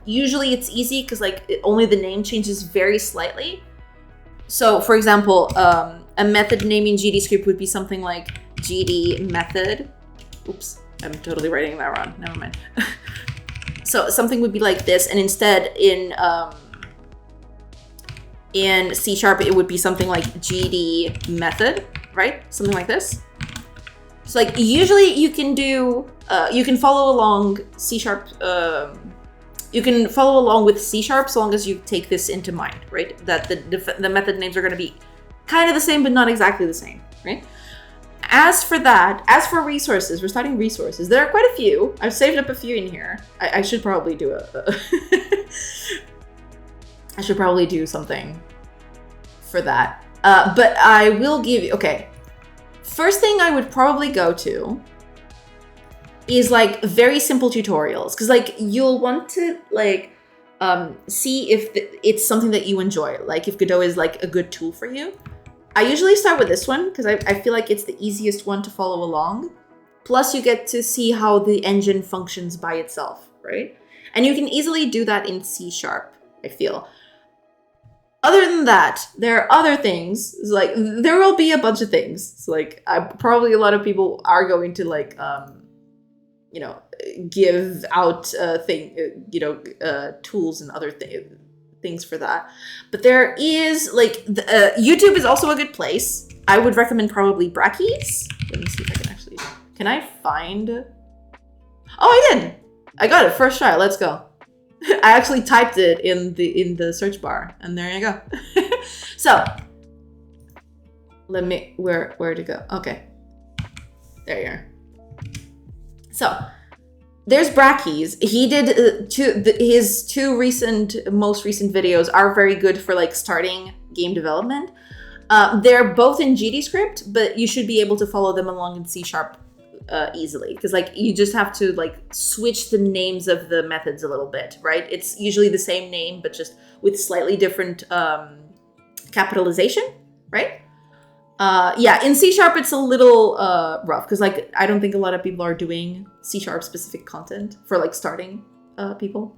Usually it's easy because like only the name changes very slightly. So for example, a method name in GDScript would be something like GD method. Oops, I'm totally writing that wrong. Never mind. So something would be like this, and instead in C# it would be something like GD method, right? Something like this. So like usually you can do, you can follow along C#. You can follow along with C# so long as you take this into mind, right? That the method names are going to be kind of the same, but not exactly the same, right? As for that, as for resources, we're starting resources. There are quite a few. I've saved up a few in here. I should probably do I should probably do something for that. But I will give you, okay. First thing I would probably go to is like very simple tutorials. Cause like you'll want to like see if it's something that you enjoy. Like if Godot is like a good tool for you. I usually start with this one because I feel like it's the easiest one to follow along. Plus you get to see how the engine functions by itself, right? And you can easily do that in C#, I feel. Other than that, there are other things. Like there will be a bunch of things. So like probably a lot of people are going to like, you know, give out tools and other things for that. But there is like YouTube is also a good place. I would recommend probably Brackeys. Let me see if I can actually, can I find? Oh, I did. I got it first try. Let's go. I actually typed it in the search bar, and there you go. So let me where to go? Okay, there you are. So there's Brackeys. He did his two most recent videos are very good for like starting game development. They're both in GDScript, but you should be able to follow them along in C# easily, because like you just have to like switch the names of the methods a little bit, right? It's usually the same name, but just with slightly different capitalization, right? Yeah, in C# it's a little rough because like I don't think a lot of people are doing C# specific content for like starting people.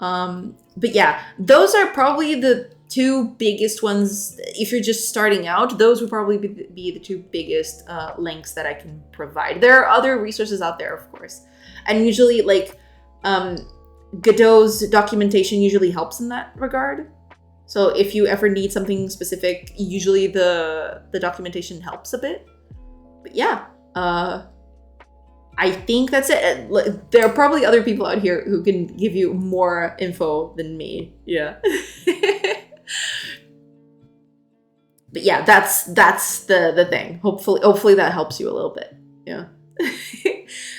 But yeah, those are probably the two biggest ones. If you're just starting out, those would probably be the two biggest links that I can provide. There are other resources out there, of course. And usually like Godot's documentation usually helps in that regard. So if you ever need something specific, usually the documentation helps a bit. But yeah, I think that's it. There are probably other people out here who can give you more info than me. Yeah. But yeah, that's the thing. Hopefully that helps you a little bit. Yeah.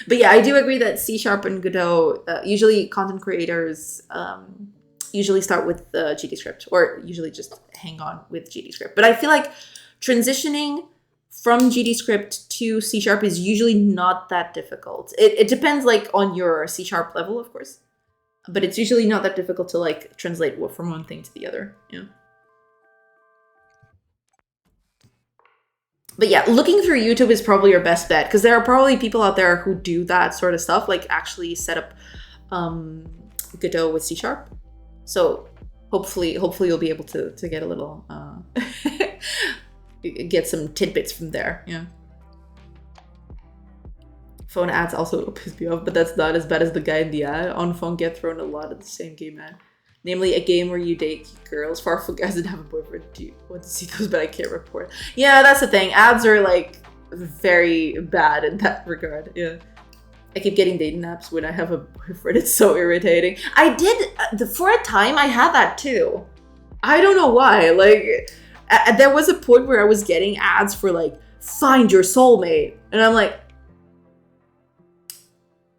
But yeah, I do agree that C# and Godot, usually content creators usually start with GDScript, or usually just hang on with GDScript. But I feel like transitioning from GDScript to C# is usually not that difficult. It depends like on your C# level, of course, but it's usually not that difficult to like translate from one thing to the other. Yeah. But yeah, looking through YouTube is probably your best bet, because there are probably people out there who do that sort of stuff, like actually set up Godot with C#. So hopefully you'll be able to get a little get some tidbits from there. Yeah. Phone ads also piss me off, but that's not as bad as the guy in the ad. On phone get thrown a lot at the same game ad. Namely, a game where you date girls. Far from guys that have a boyfriend. Do you want to see those, but I can't report. Yeah, that's the thing. Ads are like very bad in that regard. Yeah. I keep getting dating apps when I have a boyfriend. It's so irritating. I did, for a time, I had that too. I don't know why. Like, there was a point where I was getting ads for like, find your soulmate. And I'm like,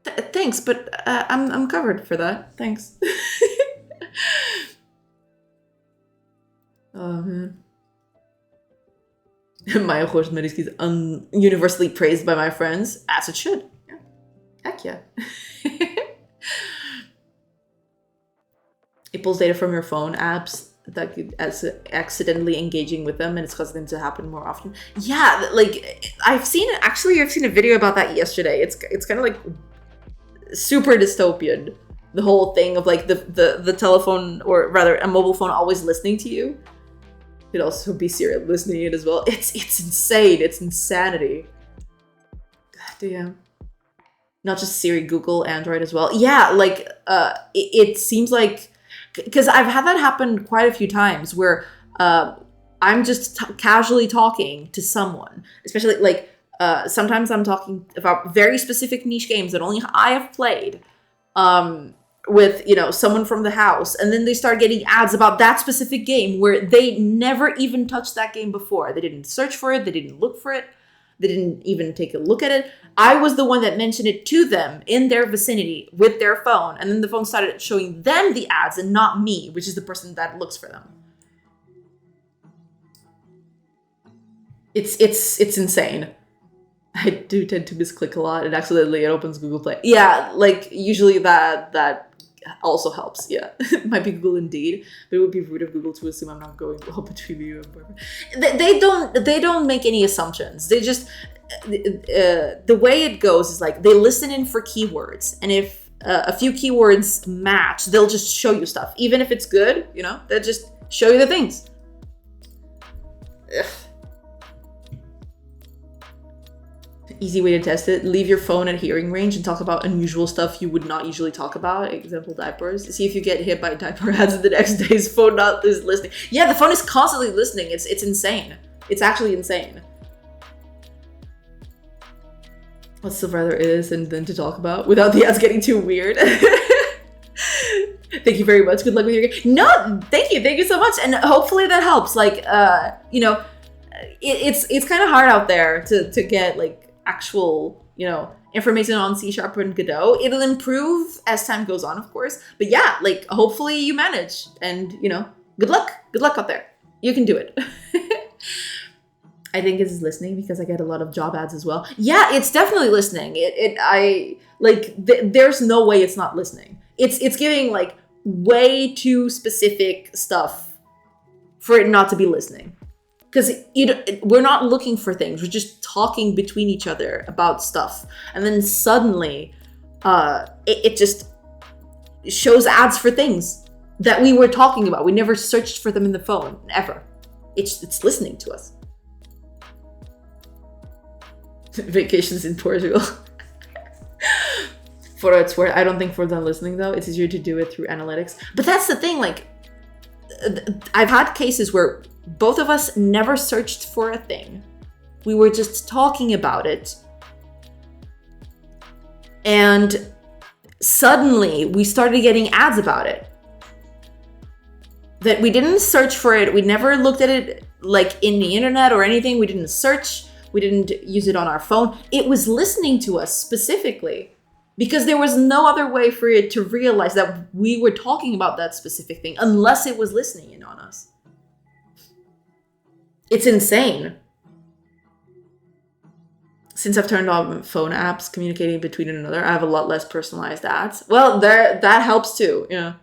thanks, but I'm covered for that. Thanks. Oh man. My horse medic is universally praised by my friends, as it should. Yeah. Heck yeah. It pulls data from your phone apps that could accidentally engaging with them, and it's causing them to happen more often. Yeah, like I've seen a video about that yesterday. It's kind of like super dystopian. The whole thing of like the telephone, or rather a mobile phone, always listening to you. Could also be serial listening it as well. It's insane. It's insanity. God damn. Not just Siri, Google, Android as well. Yeah, like it seems like, because I've had that happen quite a few times where I'm just casually talking to someone, especially like sometimes I'm talking about very specific niche games that only I have played. With, you know, someone from the house, and then they start getting ads about that specific game where they never even touched that game before. They didn't search for it, they didn't look for it, they didn't even take a look at it. I was the one that mentioned it to them in their vicinity with their phone, and then the phone started showing them the ads and not me, which is the person that looks for them. It's insane. I do tend to misclick a lot, and accidentally it opens Google Play. Yeah, like usually that also helps. Yeah, it might be Google Indeed, but it would be rude of Google to assume I'm not going well between you and boyfriend. They don't make any assumptions. They just the way it goes is like they listen in for keywords, and if a few keywords match, they'll just show you stuff, even if it's good. You know, they'll just show you the things. Ugh. Easy way to test it: leave your phone at hearing range and talk about unusual stuff you would not usually talk about. Example, diapers. See if you get hit by diaper ads the next day's phone not is listening. Yeah, the phone is constantly listening. It's insane. It's actually insane. What stuff rather is and then to talk about without the ads getting too weird. Thank you very much. Good luck with your game. No, thank you so much, and hopefully that helps. Like, you know, it's kind of hard out there to get like actual, you know, information on C# and Godot. It'll improve as time goes on, of course. But yeah, like hopefully you manage, and you know, good luck out there. You can do it. I think it's listening because I get a lot of job ads as well. Yeah, it's definitely listening. There's no way it's not listening. It's giving like way too specific stuff for it not to be listening. Because we're not looking for things. We're just talking between each other about stuff. And then suddenly, it just shows ads for things that we were talking about. We never searched for them in the phone, ever. It's listening to us. Vacations in Portugal. For what it's worth, I don't think for them listening, though. It's easier to do it through analytics. But that's the thing, like, I've had cases where both of us never searched for a thing. We were just talking about it. And suddenly we started getting ads about it. That we didn't search for it. We never looked at it like in the internet or anything. We didn't search. We didn't use it on our phone. It was listening to us specifically because there was no other way for it to realize that we were talking about that specific thing unless it was listening in on us. It's insane. Since I've turned on phone apps communicating between another, I have a lot less personalized ads. Well, that helps too. Yeah.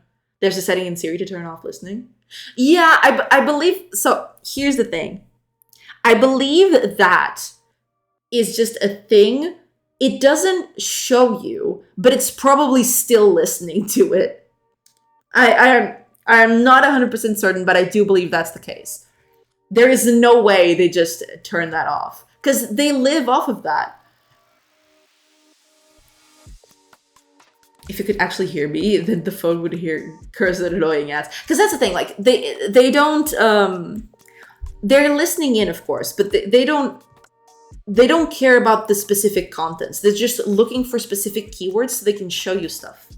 There's a setting in Siri to turn off listening. Yeah, I believe... So, here's the thing. I believe that is just a thing. It doesn't show you, but it's probably still listening to it. I'm not 100% certain, but I do believe that's the case. There is no way they just turn that off. Because they live off of that. If you could actually hear me, then the phone would hear cursed and annoying ads. Because that's the thing, like, they don't, they're listening in, of course, but they don't care about the specific contents. They're just looking for specific keywords so they can show you stuff.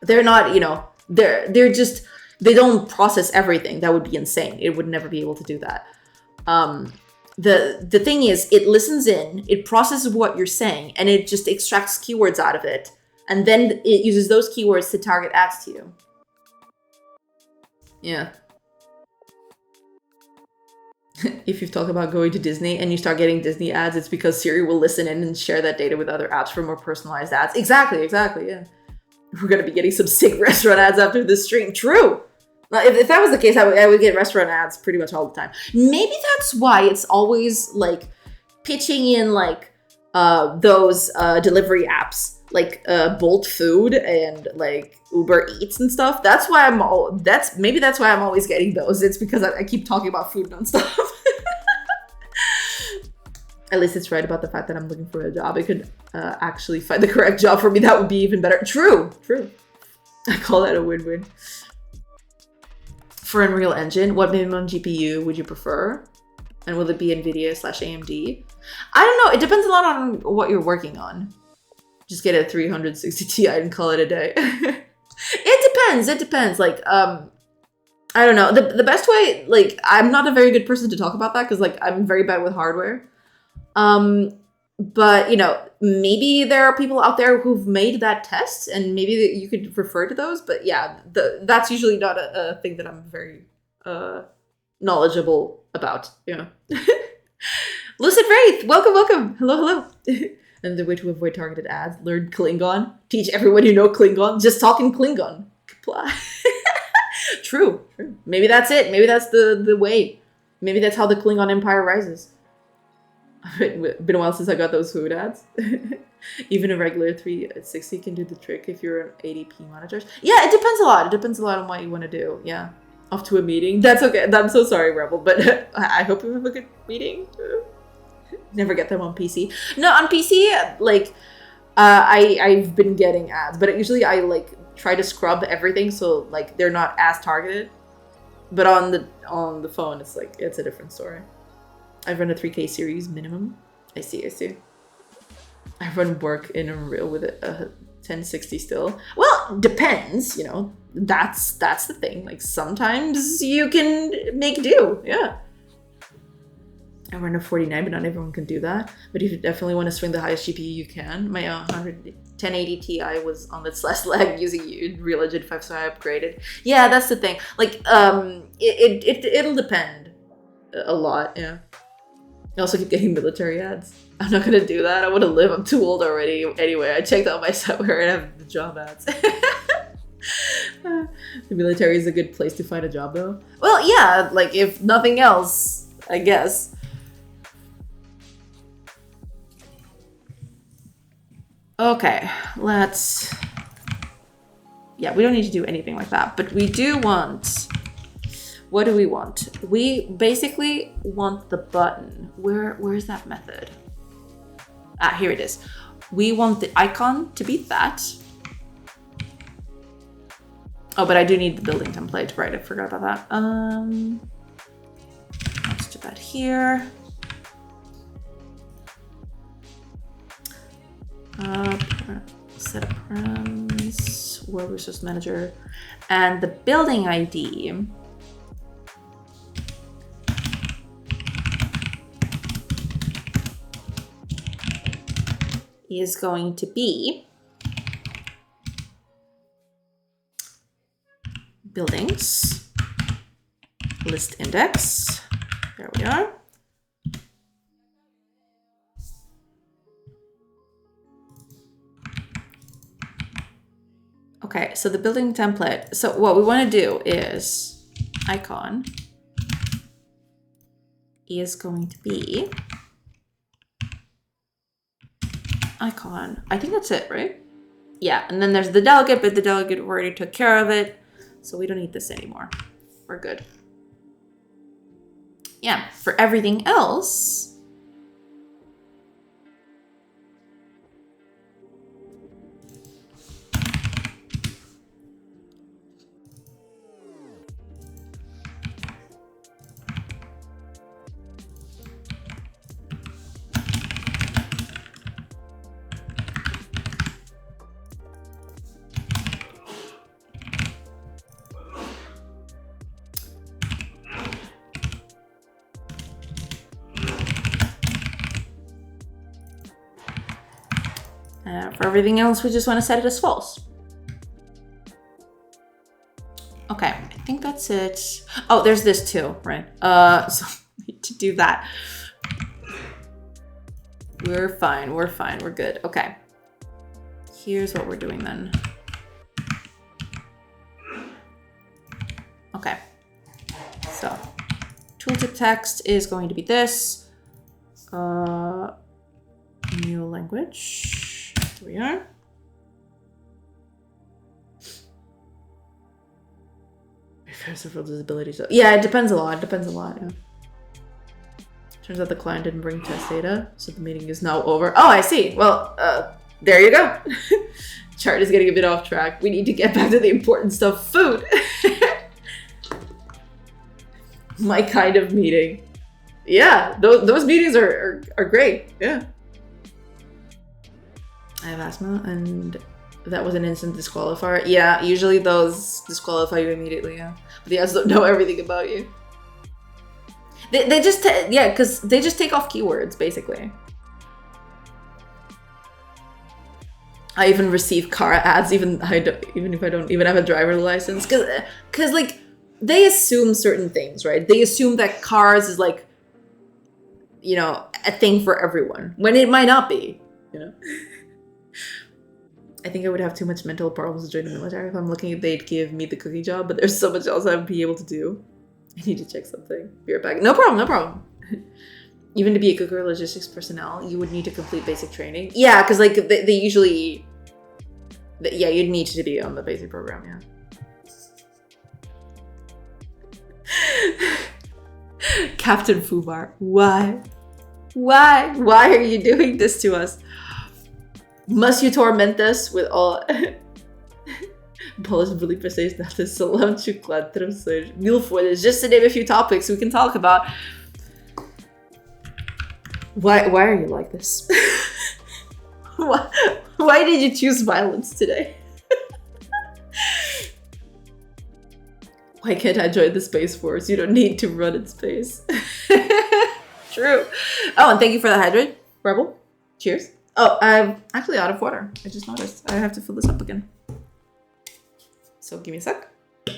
They're not, you know, they're just, they don't process everything. That would be insane. It would never be able to do that. The thing is, it listens in, it processes what you're saying, and it just extracts keywords out of it. And then it uses those keywords to target ads to you. Yeah. If you've talked about going to Disney and you start getting Disney ads, it's because Siri will listen in and share that data with other apps for more personalized ads. Exactly, yeah. We're going to be getting some sick restaurant ads after this stream. True. If that was the case, I would get restaurant ads pretty much all the time. Maybe that's why it's always like pitching in like those delivery apps like Bolt Food and like Uber Eats and stuff. That's why maybe that's why I'm always getting those. It's because I keep talking about food nonstop. At least it's right about the fact that I'm looking for a job. I could actually find the correct job for me. That would be even better. True. I call that a win-win. For Unreal Engine, what minimum GPU would you prefer? And will it be NVIDIA/AMD? I don't know. It depends a lot on what you're working on. Just get a 360 Ti and call it a day. It depends. Like, I don't know. The best way, like, I'm not a very good person to talk about that because, like, I'm very bad with hardware. But, you know, maybe there are people out there who've made that test and maybe you could refer to those. But yeah, that's usually not a thing that I'm very knowledgeable about. You know. Lucid Wraith, welcome. Hello. And the way to avoid targeted ads, learn Klingon. Teach everyone you know Klingon. Just talking Klingon. Comply. True. Maybe that's it. Maybe that's the way. Maybe that's how the Klingon Empire rises. It's been a while since I got those food ads. Even a regular 360 can do the trick if you're an ADP manager. Yeah, it depends a lot. It depends a lot on what you want to do. Yeah. Off to a meeting. That's okay. I'm so sorry, Rebel, but I hope you have a good meeting. Never get them on PC. No, on PC, like, I've been getting ads, but usually I, like, try to scrub everything so, like, they're not as targeted. But on the phone, it's, like, it's a different story. I've run a 3K series minimum. I see. I run work in Unreal with a 1060 still. Well, depends, you know. That's the thing. Like, sometimes you can make do. Yeah. I run a 49, but not everyone can do that. But if you definitely want to swing the highest GPU you can, my 1080 Ti was on its last leg using Unreal Engine 5, so I upgraded. Yeah, that's the thing. Like, it'll depend a lot. Yeah. I also keep getting military ads. I'm not gonna do that. I want to live. I'm too old already. Anyway, I checked out my site where I have the job ads. The military is a good place to find a job, though. Well, yeah. Like, if nothing else, I guess. Okay, let's... Yeah, we don't need to do anything like that, but we do want... What do we want? We basically want the button. Where's that method? Ah, here it is. We want the icon to be that. Oh, but I do need the building template, right? I forgot about that. Let's do that here. Set a params, world resource manager, and the building ID. is going to be buildings, list index. There we are. Okay, so the building template. So what we want to do is icon is going to be icon. I think that's it, right? Yeah, and then there's the delegate, but the delegate already took care of it. So we don't need this anymore. We're good. Yeah, for everything else, for everything else, we just want to set it as false. Okay, I think that's it. Oh, there's this too, right? So we need to do that. We're fine, we're fine, we're good. Okay. Here's what we're doing then. Okay. So, tooltip text is going to be this. New language. Here we are. Several disabilities. Yeah, it depends a lot. It depends a lot. Yeah. Turns out the client didn't bring test data, so the meeting is now over. Oh, I see. Well, there you go. Chart is getting a bit off track. We need to get back to the important stuff. Food. My kind of meeting. Yeah, those meetings are great. Yeah. I have asthma, and that was an instant disqualifier. Yeah, usually those disqualify you immediately. Yeah, but the ads don't know everything about you. They just yeah, because they just take off keywords basically. I even receive car ads even if I don't even have a driver license, because like they assume certain things, right? They assume that cars is like, you know, a thing for everyone when it might not be, you know. I think I would have too much mental problems to join the military if I'm looking at they'd give me the cookie job, but there's so much else I'd be able to do. I need to check something. Be right back. No problem, no problem. Even to be a cooker logistics personnel, you would need to complete basic training. Yeah, because like they usually, yeah, you'd need to be on the basic program, yeah. Captain Fubar, why? Why are you doing this to us? Must you torment us with all... Polish really precise that is salam chuklat tramsaj milfoil. Just to name a few topics we can talk about. Why are you like this? Why did you choose violence today? Why can't I join the Space Force? You don't need to run in space. True. Oh, and thank you for the hydrate, Rebel. Cheers. Oh, I'm actually out of water. I just noticed. I have to fill this up again. So give me a sec. There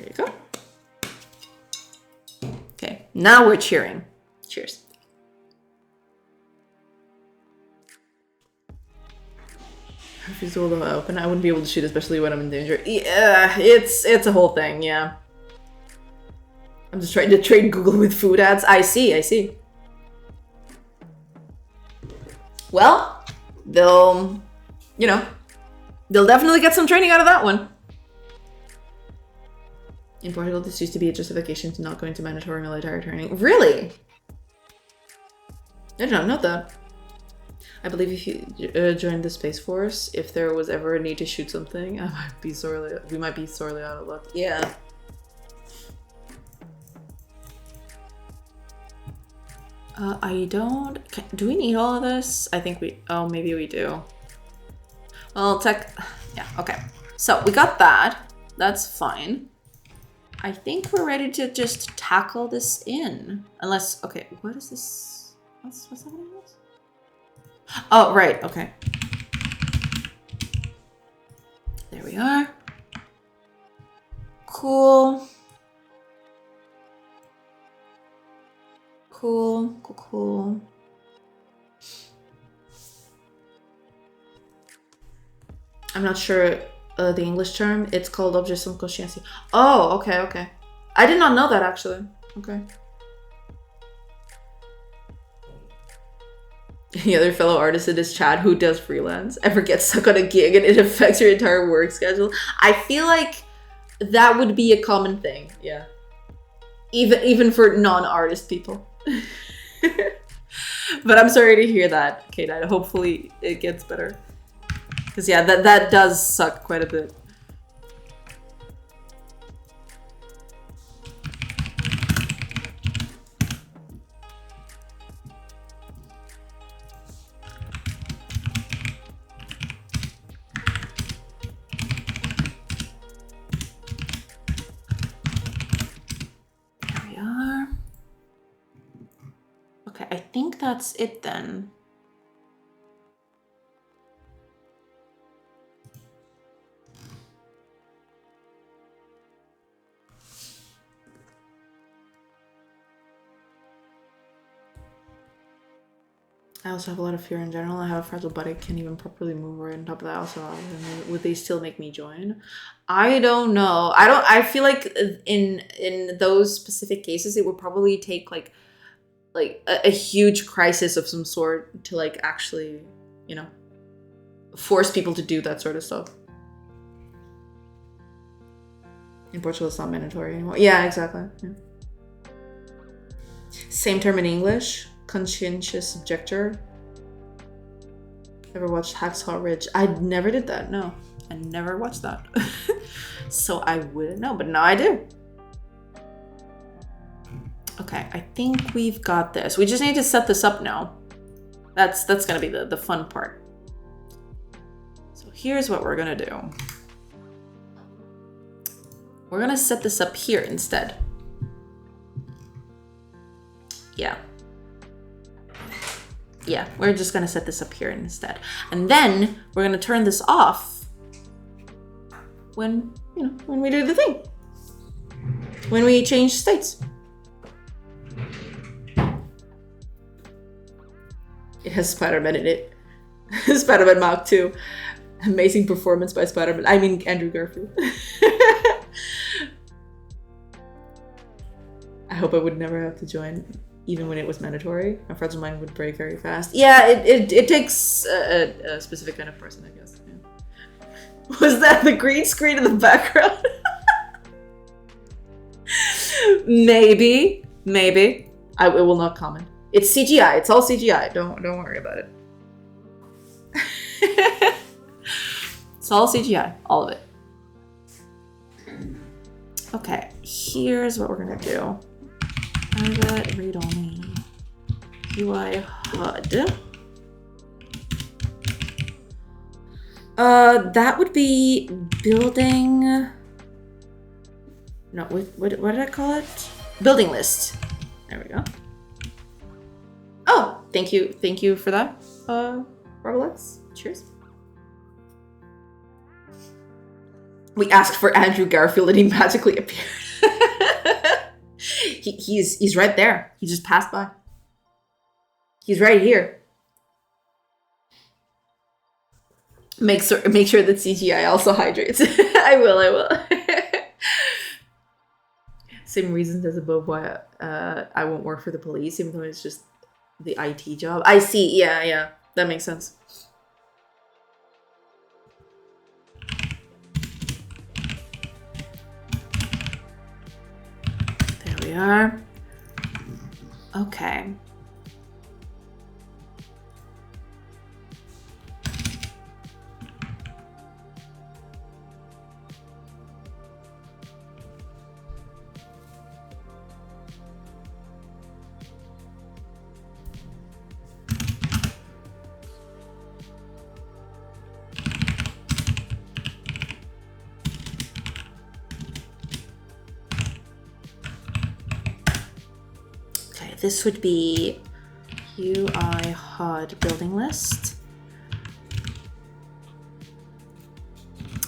you go. Okay, now we're cheering. Cheers. If it's all open, I wouldn't be able to shoot, especially when I'm in danger. Yeah, it's a whole thing, yeah. I'm just trying to train Google with food ads. I see. Well, they'll definitely get some training out of that one. In Portugal, this used to be a justification to not going to mandatory military training. Really? I did not know that. I believe if you joined the Space Force, if there was ever a need to shoot something, we might be sorely out of luck. Yeah. Do we need all of this? I think maybe we do. Well, yeah, okay. So we got that. That's fine. I think we're ready to just tackle this in. Unless, okay, what is this? What's happening with this? Oh, right, okay. There we are. Cool. Cool, cool, cool. I'm not sure the English term. It's called objection de conscience. Oh, okay, okay. I did not know that actually. Okay. Any other fellow artist in this chat who does freelance ever gets stuck on a gig and it affects your entire work schedule? I feel like that would be a common thing. Yeah. Even for non-artist people. But I'm sorry to hear that, Kate. Hopefully it gets better. Because yeah, that does suck quite a bit. There we are. Okay, I think that's it then. I also have a lot of fear in general. I have a fragile body, can't even properly move, or on top of that also, would they still make me join? I don't know. I feel like in those specific cases, it would probably take like a huge crisis of some sort to like actually, you know, force people to do that sort of stuff. In Portugal, it's not mandatory anymore. Yeah, exactly. Yeah. Same term in English. Conscientious objector. Ever watched Hacksaw Ridge? I never did that. No, I never watched that. So I wouldn't know, but now I do. Okay, I think we've got this. We just need to set this up now. That's gonna be the fun part. So here's what we're gonna do. We're gonna set this up here instead. Yeah. Yeah, we're just gonna set this up here instead. And then we're gonna turn this off when, you know, when we do the thing. When we change states. It has Spider-Man in it. Spider-Man Mark 2. Amazing performance by Spider-Man. I mean, Andrew Garfield. I hope I would never have to join. Even when it was mandatory, my fragile mind would break very fast. Yeah, it takes a specific kind of person, I guess. Yeah. Was that the green screen in the background? Maybe. I will not comment. It's CGI. It's all CGI. Don't worry about it. It's all CGI. All of it. Okay, here's what we're gonna do. Private read only UI HUD. That would be building. No, what did I call it? Building list. There we go. Oh, thank you for that, Roblex. Cheers. We asked for Andrew Garfield and he magically appeared. He's right there. He just passed by. He's right here. Make sure that CGI also hydrates. I will. Same reasons as above why I won't work for the police, even though it's just the IT job. I see. Yeah. That makes sense. There we are. Okay. this would be UI HUD building list.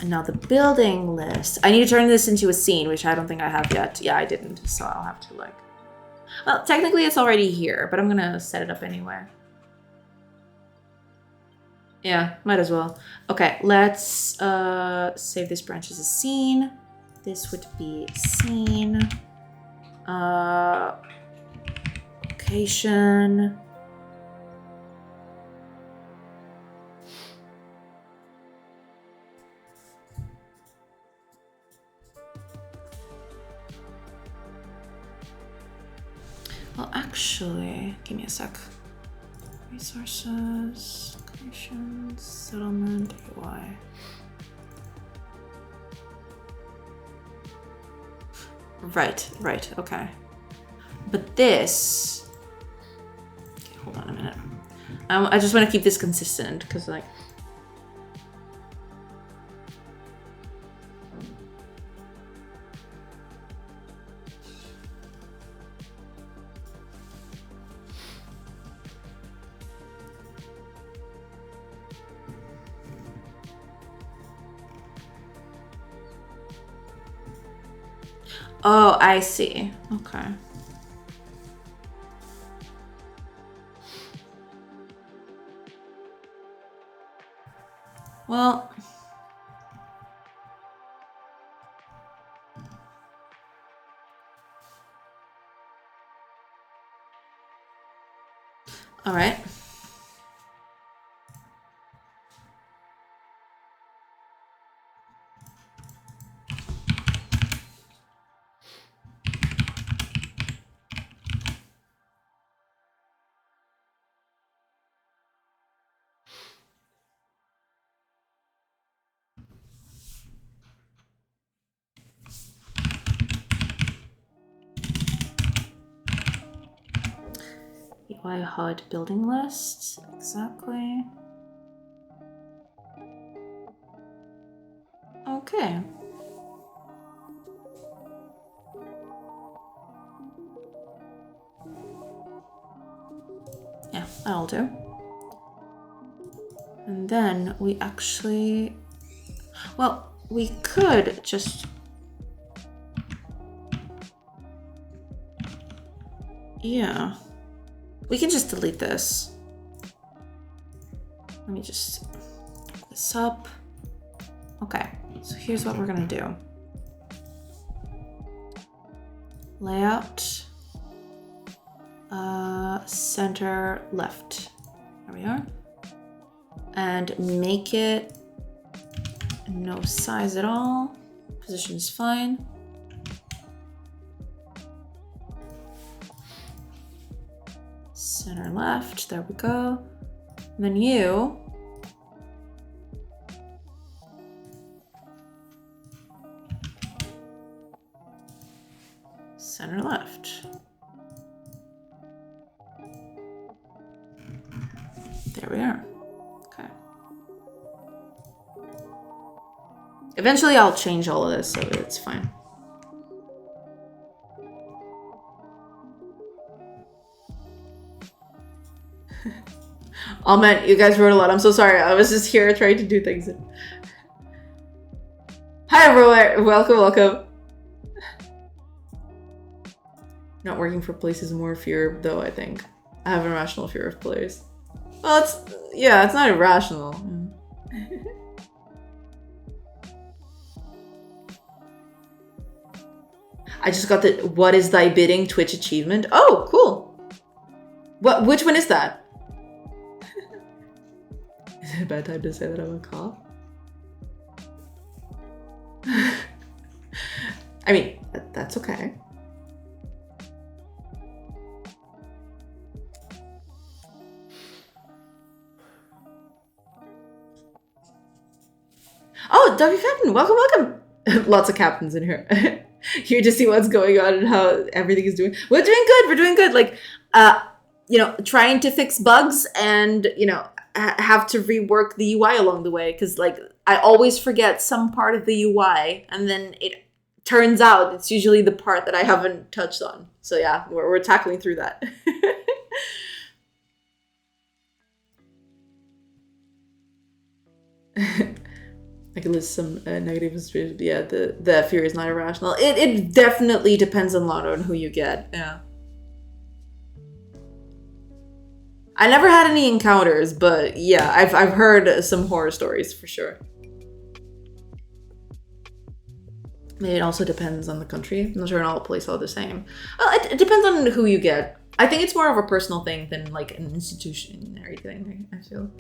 And now the building list. I need to turn this into a scene, which I don't think I have yet. Yeah, I didn't, so I'll have to like... Well, technically it's already here, but I'm gonna set it up anyway. Yeah, might as well. Okay, let's save this branch as a scene. This would be scene. Location. Well, actually, give me a sec. Resources, locations, settlement, UI. Right, okay. But this... Okay, hold on a minute. I just want to keep this consistent, because like... Oh, I see. Okay. Well... All right. UI HUD building list, exactly. Okay. Yeah, that'll do. And then we actually, well, we could just, yeah. We can just delete this. Let me just look this up. Okay, so here's what we're gonna do. Layout, center left. There we are. And make it no size at all. Position is fine. Center left, there we go. And then you, center left. There we are. Okay. Eventually I'll change all of this, so it's fine. Oh man, you guys wrote a lot. I'm so sorry. I was just here trying to do things. Hi everyone, welcome. Not working for police is more fear though, I think. I have an irrational fear of police. Well, it's not irrational. I just got the what is thy bidding Twitch achievement. Oh, cool. Which one is that? Is it a bad time to say that I'm a cop? I mean, that's okay. Oh, W Captain, welcome. Lots of captains in here. Here to see what's going on and how everything is doing. We're doing good. Like, you know, trying to fix bugs and, you know, have to rework the UI along the way. Because, like, I always forget some part of the UI and then it turns out it's usually the part that I haven't touched on. So yeah, we're tackling through that. I could list some negative experiences, but yeah, the fear is not irrational. It definitely depends a lot on who you get. Yeah. I never had any encounters, but yeah, I've heard some horror stories for sure. Maybe it also depends on the country. I'm not sure in all places are the same. Well, it depends on who you get. I think it's more of a personal thing than like an institutionary thing, I feel.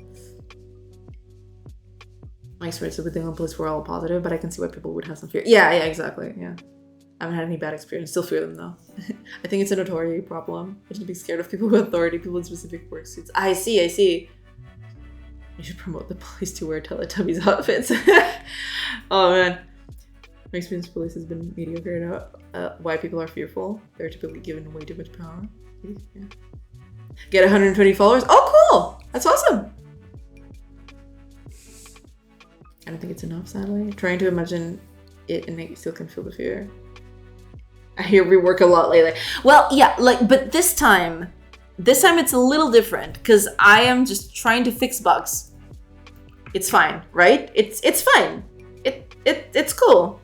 My experiences with the England police were all positive, but I can see why people would have some fear. Yeah, exactly. Yeah. I haven't had any bad experience. Still fear them though. I think it's a notoriety problem. I should be scared of people with authority, people in specific work suits. I see. You should promote the police to wear Teletubbies outfits. Oh man. My experience with police has been mediocre now. Why people are fearful. They're typically given way too much power. Yeah. Get 120 followers. Oh, cool! That's awesome. I don't think it's enough, sadly. Trying to imagine it and I still can feel the fear. I hear rework a lot lately. Well, yeah, but this time it's a little different because I am just trying to fix bugs. It's fine, right? It's fine. It's cool.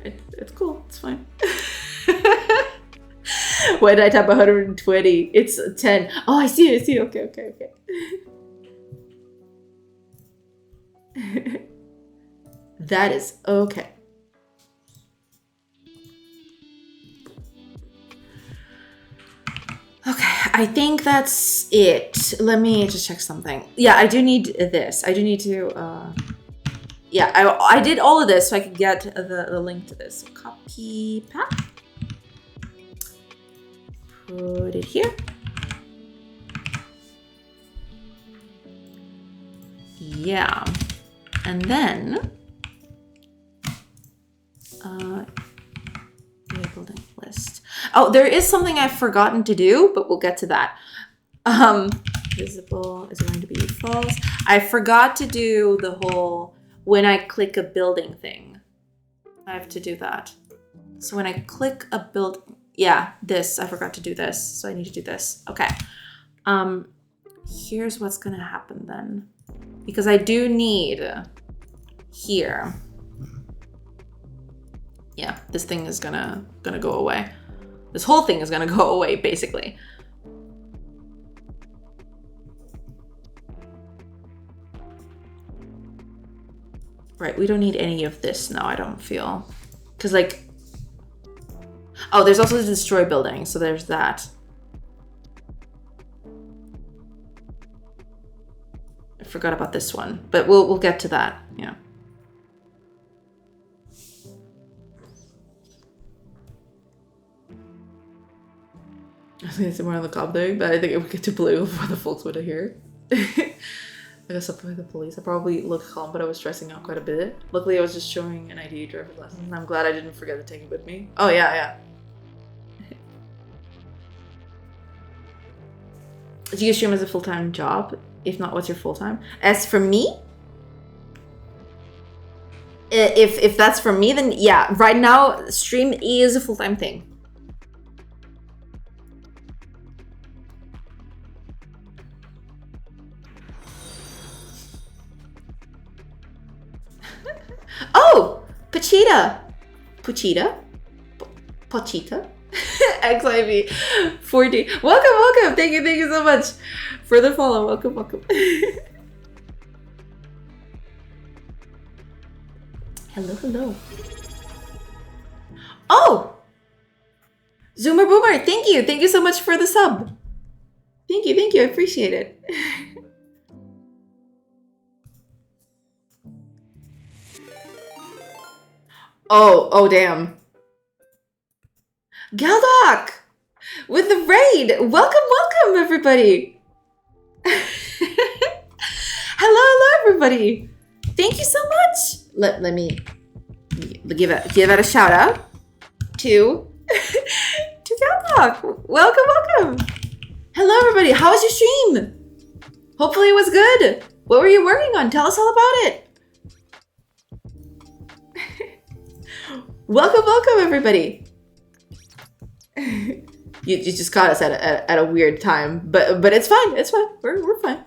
It's cool. It's fine. Why did I tap 120? It's 10. Oh, I see. Okay. That is okay. Okay, I think that's it. Let me just check something. Yeah, I do need this. I do need to, yeah, I did all of this so I could get the link to this. So copy, path. Put it here. Yeah. And then, building list. Oh, there is something I've forgotten to do, but we'll get to that. Visible is going to be false. I forgot to do the whole, when I click a building thing, I have to do that. So when I click a this, I forgot to do this. So I need to do this. Okay. Here's what's going to happen then. Because I do need here. Yeah, this thing is gonna go away. This whole thing is gonna go away, basically. Right, we don't need any of this now, I don't feel. Because oh, there's also the destroy building, so there's that. I forgot about this one, but we'll get to that. Yeah. I think it's more on the cob thing, but I think it would get to blue before the folks would hear. I guess up with the police. I probably looked calm, but I was stressing out quite a bit. Luckily, I was just showing an ID driver's lesson, and I'm glad I didn't forget to take it with me. Oh yeah. Do you stream as a full-time job? If not, what's your full-time? As for me, if that's for me, then yeah. Right now, stream is a full-time thing. Oh, Pachita, Pochita, XIV 40. Welcome. Thank you so much for the follow. Welcome. Hello. Oh, Zoomer Boomer, thank you so much for the sub. Thank you, I appreciate it. Oh damn. Galdoc with the raid. Welcome everybody. Hello everybody. Thank you so much. Let me give it a shout out to Galdoc. Welcome. Hello everybody. How was your stream? Hopefully it was good. What were you working on? Tell us all about it. Welcome, everybody. You just caught us at a weird time, but it's fine. It's fine. We're fine.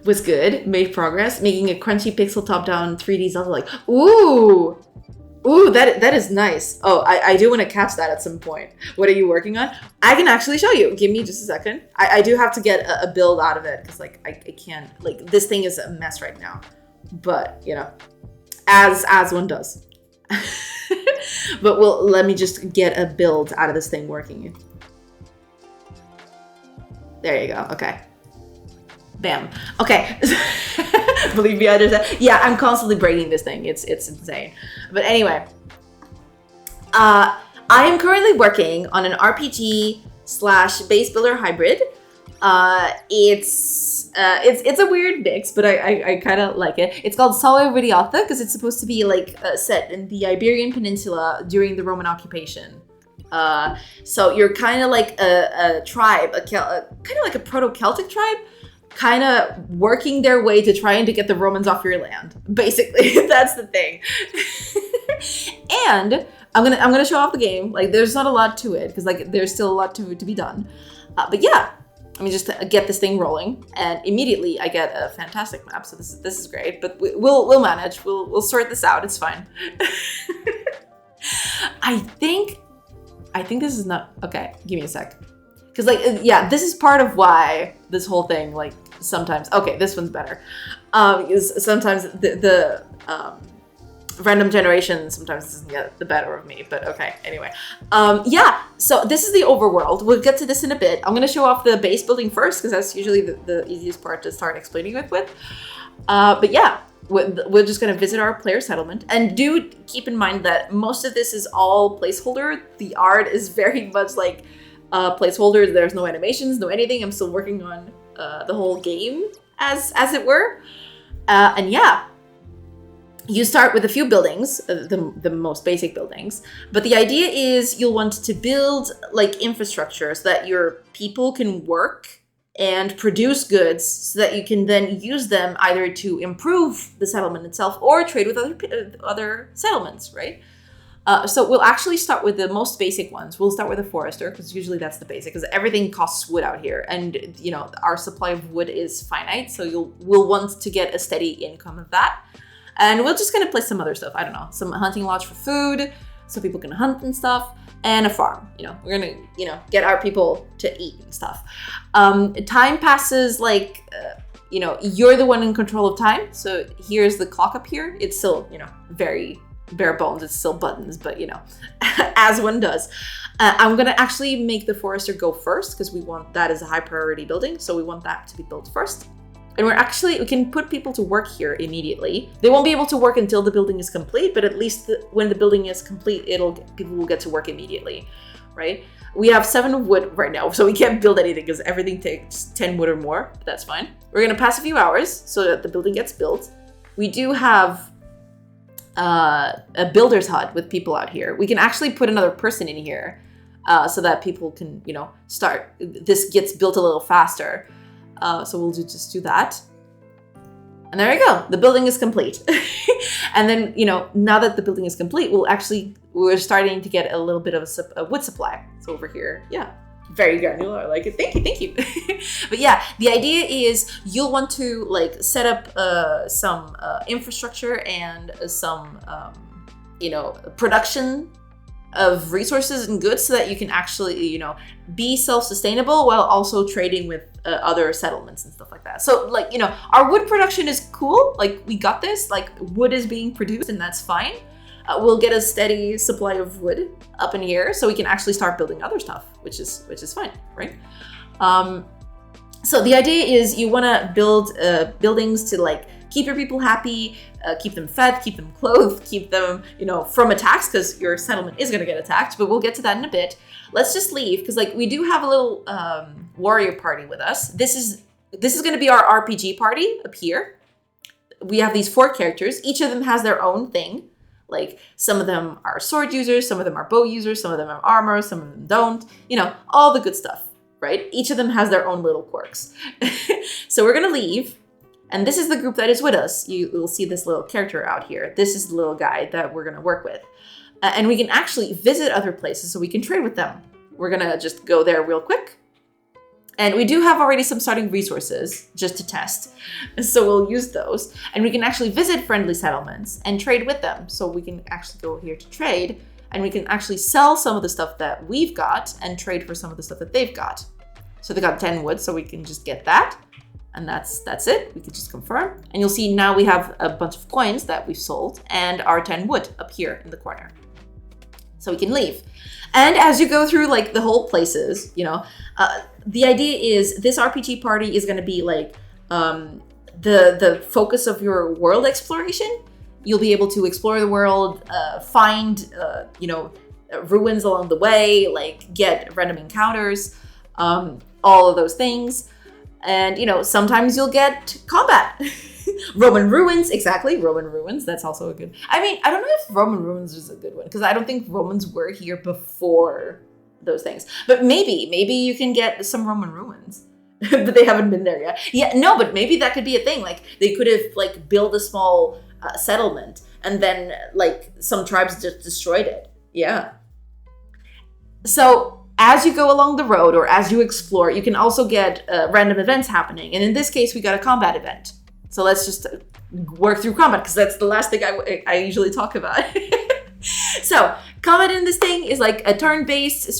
Was good. Made progress. Making a crunchy pixel top-down 3D Zelda. Like, ooh, that is nice. Oh, I do want to catch that at some point. What are you working on? I can actually show you. Give me just a second. I do have to get a build out of it because like I can't, like, this thing is a mess right now. But you know, as one does. But let me just get a build out of this thing working. There you go. Okay. Bam. Okay. Believe me, I understand. Yeah, I'm constantly breaking this thing. It's insane. But anyway, I am currently working on an RPG / base builder hybrid. It's a weird mix, but I kind of like it. It's called Salve Viriata because it's supposed to be like set in the Iberian Peninsula during the Roman occupation. So you're kind of like a tribe, kind of like a proto-Celtic tribe, kind of working their way to trying to get the Romans off your land. Basically, that's the thing. And I'm gonna show off the game. Like, there's not a lot to it because like there's still a lot to be done. But yeah, let me just get this thing rolling, and immediately I get a fantastic map. So this is great. But we'll manage. We'll sort this out. It's fine. I think this is not okay. Give me a sec. Because like, yeah, this is part of why this whole thing, like, sometimes, okay, this one's better. Is sometimes the random generation sometimes doesn't get the better of me, but okay, anyway. Yeah, so this is the overworld. We'll get to this in a bit. I'm gonna show off the base building first, because that's usually the easiest part to start explaining it with. But yeah, we're just gonna visit our player settlement. And do keep in mind that most of this is all placeholder. The art is very much like placeholder. There's no animations, no anything. I'm still working on the whole game as it were. And yeah, you start with a few buildings, the most basic buildings, but the idea is you'll want to build like infrastructure so that your people can work and produce goods so that you can then use them either to improve the settlement itself or trade with other settlements, right? So we'll actually start with the most basic ones. We'll start with a forester because usually that's the basic, because everything costs wood out here, and you know our supply of wood is finite, so we'll want to get a steady income of that. And we're just gonna place some other stuff. I don't know, some hunting lodge for food, so people can hunt and stuff, and a farm. You know, we're gonna get our people to eat and stuff. Time passes like you're the one in control of time. So here's the clock up here. It's still very bare bones, it's still buttons, but as one does. I'm gonna actually make the forester go first because we want that as a high priority building, so we want that to be built first. And we can put people to work here immediately. They won't be able to work until the building is complete, but at least when the building is complete, people will get to work immediately, right? We have 7 wood right now, so we can't build anything because everything takes 10 wood or more, but that's fine. We're gonna pass a few hours so that the building gets built. We do have a builder's hut with people out here. We can actually put another person in here so that people can, start. This gets built a little faster. So we'll just do that. And there you go. The building is complete. And then, now that the building is complete, we're starting to get a little bit of a wood supply. So over here, yeah, very granular. I like it. Thank you. But yeah, the idea is you'll want to like set up some infrastructure and some, production of resources and goods so that you can actually, be self-sustainable while also trading with other settlements and stuff like that. So like, our wood production is cool. Like we got this, like wood is being produced and that's fine. We'll get a steady supply of wood up in here so we can actually start building other stuff, which is fine, right? So the idea is you want to build buildings to like keep your people happy, keep them fed, keep them clothed, keep them, from attacks, because your settlement is going to get attacked, but we'll get to that in a bit. Let's just leave, because like we do have a little warrior party with us. This is going to be our RPG party up here. We have these 4 characters. Each of them has their own thing. Like some of them are sword users, some of them are bow users, some of them have armor, some of them don't, all the good stuff, right? Each of them has their own little quirks. So we're going to leave. And this is the group that is with us. You'll see this little character out here. This is the little guy that we're going to work with. And we can actually visit other places so we can trade with them. We're going to just go there real quick. And we do have already some starting resources just to test. So we'll use those. And we can actually visit friendly settlements and trade with them. So we can actually go here to trade. And we can actually sell some of the stuff that we've got and trade for some of the stuff that they've got. So they got 10 wood, so we can just get that. And that's it. We can just confirm. And you'll see now we have a bunch of coins that we've sold and our 10 wood up here in the corner. So we can leave. And as you go through like the whole places, you know, the idea is this RPG party is going to be like the focus of your world exploration. You'll be able to explore the world, find, you know, ruins along the way, like get random encounters, all of those things. And, you know, sometimes you'll get combat. Roman ruins, exactly. Roman ruins, that's also a good... I mean, I don't know if Roman ruins is a good one, because I don't think Romans were here before those things. But maybe you can get some Roman ruins. But they haven't been there yet. Yeah, no, but maybe that could be a thing. Like, they could have, like, built a small settlement, and then, like, some tribes just destroyed it. Yeah. So, as you go along the road, or as you explore, you can also get random events happening. And in this case, we got a combat event. So let's just work through combat, because that's the last thing I usually talk about. So combat in this thing is like a turn-based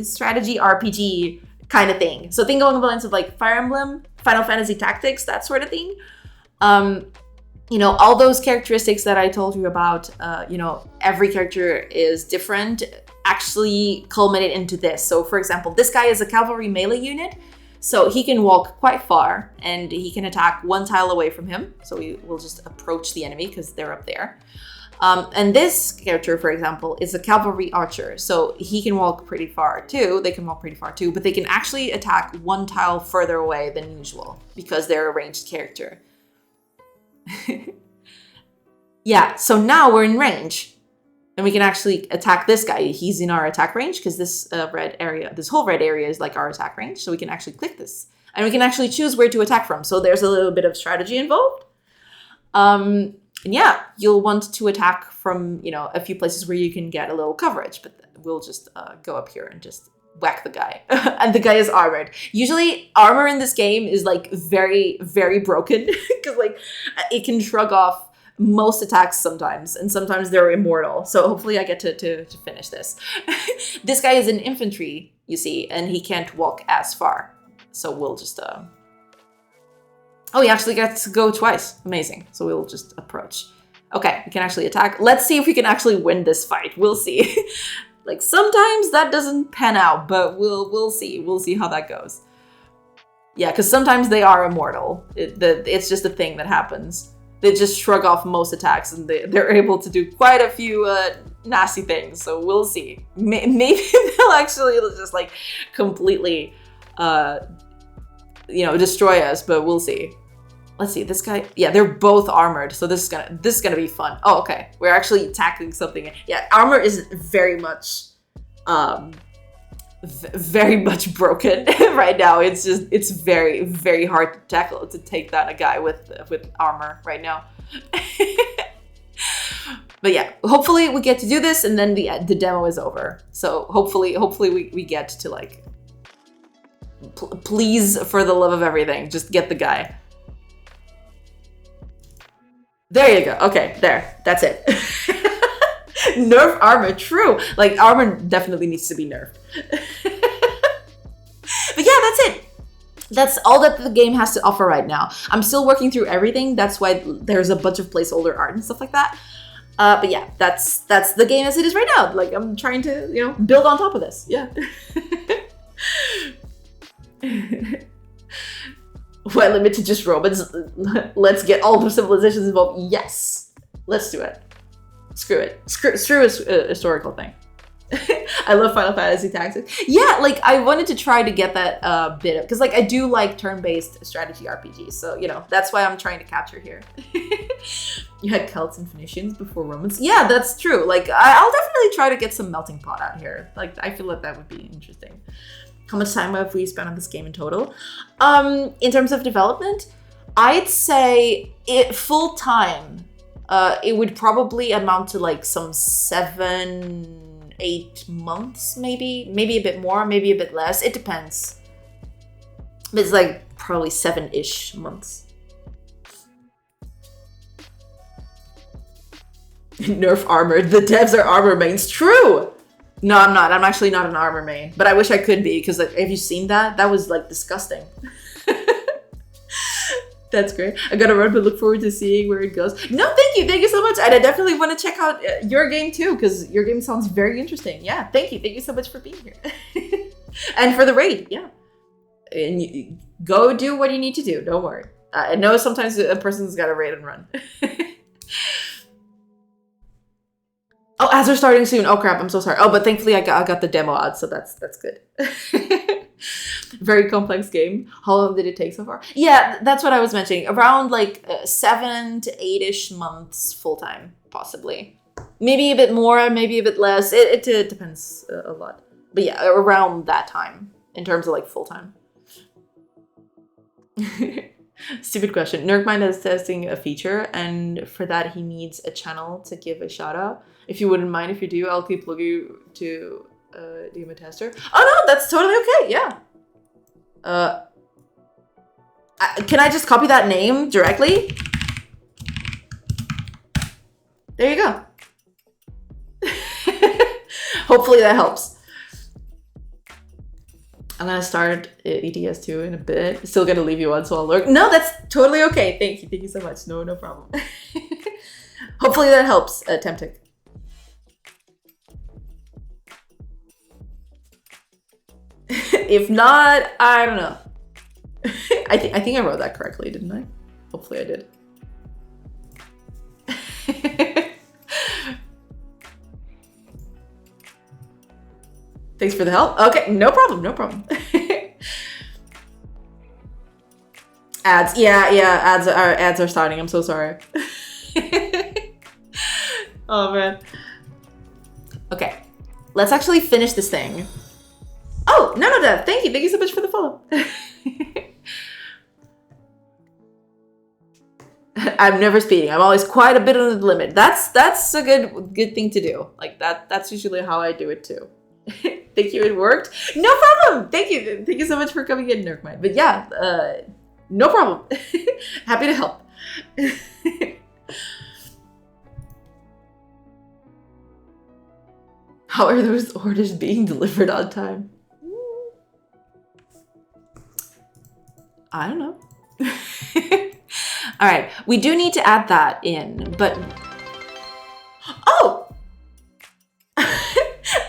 strategy RPG kind of thing. So think along the lines of like Fire Emblem, Final Fantasy Tactics, that sort of thing. You know, all those characteristics that I told you about, you know, every character is different, actually culminate into this. So for example, this guy is a cavalry melee unit. So he can walk quite far, and he can attack one tile away from him. So we will just approach the enemy because they're up there. And this character, for example, is a cavalry archer. So he can walk pretty far too. They can walk pretty far too, but they can actually attack one tile further away than usual because they're a ranged character. Yeah, so now we're in range. And we can actually attack this guy. He's in our attack range because this red area, this whole red area is like our attack range. So we can actually click this. And we can actually choose where to attack from. So there's a little bit of strategy involved. And yeah, you'll want to attack from, you know, a few places where you can get a little coverage. But we'll just go up here and just whack the guy. And the guy is armored. Usually armor in this game is like very, very broken. Because like it can shrug off most attacks sometimes, and sometimes they're immortal. So hopefully I get to finish this. This guy is an infantry, you see, and he can't walk as far. So we'll just... Oh, he actually gets to go twice. Amazing. So we'll just approach. Okay, we can actually attack. Let's see if we can actually win this fight. We'll see. Like, sometimes that doesn't pan out, but we'll see. We'll see how that goes. Yeah, because sometimes they are immortal. It's just a thing that happens. They just shrug off most attacks, and they're able to do quite a few nasty things. So we'll see. Maybe they'll actually just like completely, you know, destroy us. But we'll see. Let's see. This guy. Yeah, they're both armored, so this is gonna be fun. Oh, okay. We're actually tackling something. Yeah, armor is very much broken right now. It's very, very hard to tackle, to take down a guy with armor right now. But yeah, hopefully we get to do this, and then the demo is over. So hopefully we get to like, please, for the love of everything, just get the guy. There you go. Okay, there. That's it. Nerf armor, true. Like, armor definitely needs to be nerfed. But yeah, that's it. That's all that the game has to offer right now. I'm still working through everything. That's why there's a bunch of placeholder art and stuff like that. But yeah, that's the game as it is right now. Like, I'm trying to, you know, build on top of this. Yeah. Why limit to just Romans? Let's get all the civilizations involved. Yes. Let's do it. Screw it. Screw a historical thing. I love Final Fantasy Tactics. Yeah, like, I wanted to try to get that bit of... Because, like, I do like turn-based strategy RPGs. So, you know, that's why I'm trying to capture here. You had Celts and Phoenicians before Romans. Yeah, that's true. Like, I'll definitely try to get some melting pot out here. Like, I feel like that would be interesting. How much time have we spent on this game in total? In terms of development, I'd say it full time. It would probably amount to like some 7-8 months, maybe a bit more, maybe a bit less. It depends. But it's like probably 7-ish months. Nerf armor. The devs are armor mains. True. No, I'm not. I'm actually not an armor main, but I wish I could be, because like, have you seen that? That was like disgusting. That's great. I gotta run, but look forward to seeing where it goes. No, thank you so much. And I definitely want to check out your game too, because your game sounds very interesting. Yeah, thank you so much for being here. And for the raid, yeah. And go do what you need to do, don't worry. I know sometimes a person's gotta raid and run. Oh, ads are starting soon. Oh crap, I'm so sorry. Oh, but thankfully I got the demo ads, so that's good. Very complex game. How long did it take so far? Yeah, that's what I was mentioning. Around like 7 to 8-ish months full time, possibly. Maybe a bit more, maybe a bit less. It depends a lot. But yeah, around that time in terms of like full time. Stupid question. Nurkmind is testing a feature, and for that he needs a channel to give a shout out. If you wouldn't mind, if you do, I'll keep looking to DM a tester. Oh no, that's totally okay. Yeah. Can I just copy that name directly? There you go. Hopefully that helps. I'm gonna start ETS2 in a bit. Still gonna leave you on, so I'll lurk. No, that's totally okay. Thank you so much. No problem. Hopefully that helps, Temptic. If not, I don't know. I think I wrote that correctly, didn't I? Hopefully I did. Thanks for the help. Okay, no problem. Ads, yeah, ads are starting. I'm so sorry. Oh man. Okay, let's actually finish this thing. Oh, no, thank you so much for the follow. I'm never speeding. I'm always quite a bit on the limit. That's a good thing to do. Like that's usually how I do it too. Thank you, it worked. No problem. Thank you so much for coming in, Nurkmind. But yeah, no problem. Happy to help. How are those orders being delivered on time? I don't know. All right, we do need to add that in, but oh,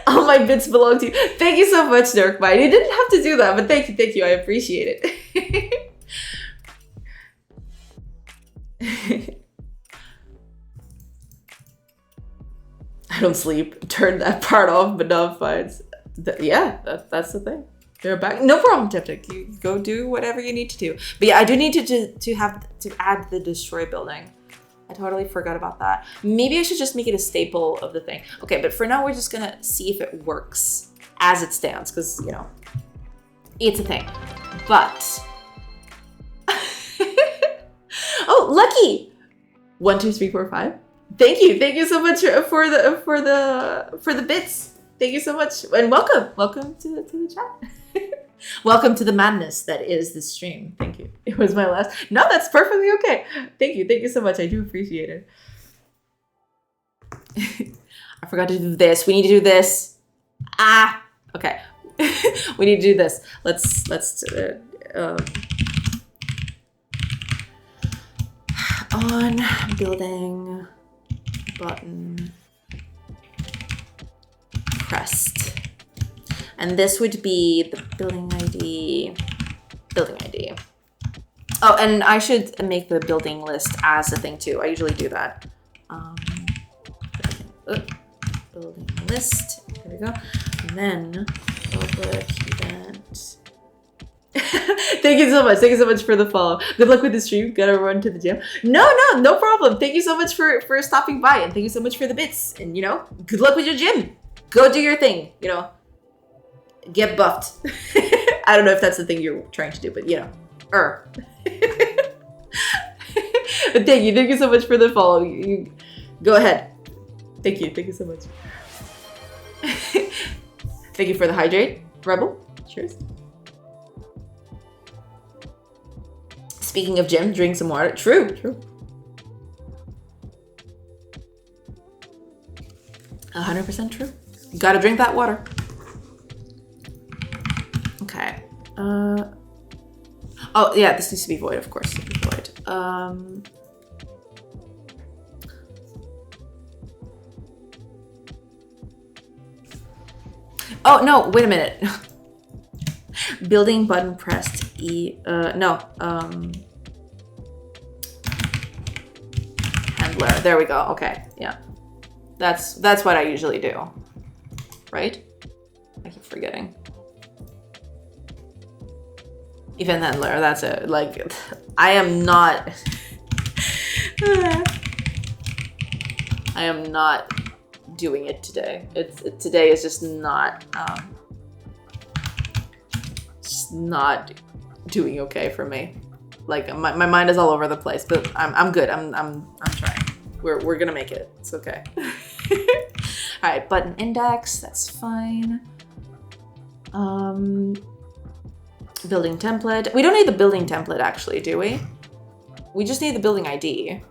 all my bits belong to you. Thank you so much, Nurkmind. You didn't have to do that, but thank you. I appreciate it. I don't sleep. Turn that part off, but no, fine. Yeah, that's the thing. You're back. No problem, Tiptic. You go do whatever you need to do. But yeah, I do need to add the destroy building. I totally forgot about that. Maybe I should just make it a staple of the thing. Okay, but for now, we're just gonna see if it works as it stands, because, you know, it's a thing. But oh, lucky! 1, 2, 3, 4, 5. Thank you so much for the bits. Thank you so much, and welcome to the chat. Welcome to the madness that is the stream. Thank you. It was my last. No, that's perfectly okay. Thank you so much. I do appreciate it. I forgot to do this. We need to do this. Ah, okay. We need to do this. Let's on building button pressed. And this would be the building ID. Oh, and I should make the building list as a thing too. I usually do that. Building list. There we go. And then public event. Thank you so much for the follow. Good luck with the stream. Gotta run to the gym. No problem. Thank you so much for stopping by, and thank you so much for the bits. And you know, good luck with your gym. Go do your thing. You know, get buffed. I don't know if that's the thing you're trying to do, but you know, Thank you so much for the follow. You go ahead. Thank you so much. Thank you for the hydrate, Rebel. Cheers. Speaking of gym, drink some water. True. 100% true. You gotta drink that water. Okay. Oh yeah, this needs to be void, of course. Void. Oh no! Wait a minute. Building button pressed E. No. Handler. There we go. Okay. Yeah. That's what I usually do. Right? I keep forgetting. Event handler. That's it. Like, I am not. I am not doing it today. Today is just not doing okay for me. Like my mind is all over the place, but I'm good. I'm trying. We're gonna make it. It's okay. All right, button index. That's fine. Building template. We don't need the building template actually, do we? We just need the building ID.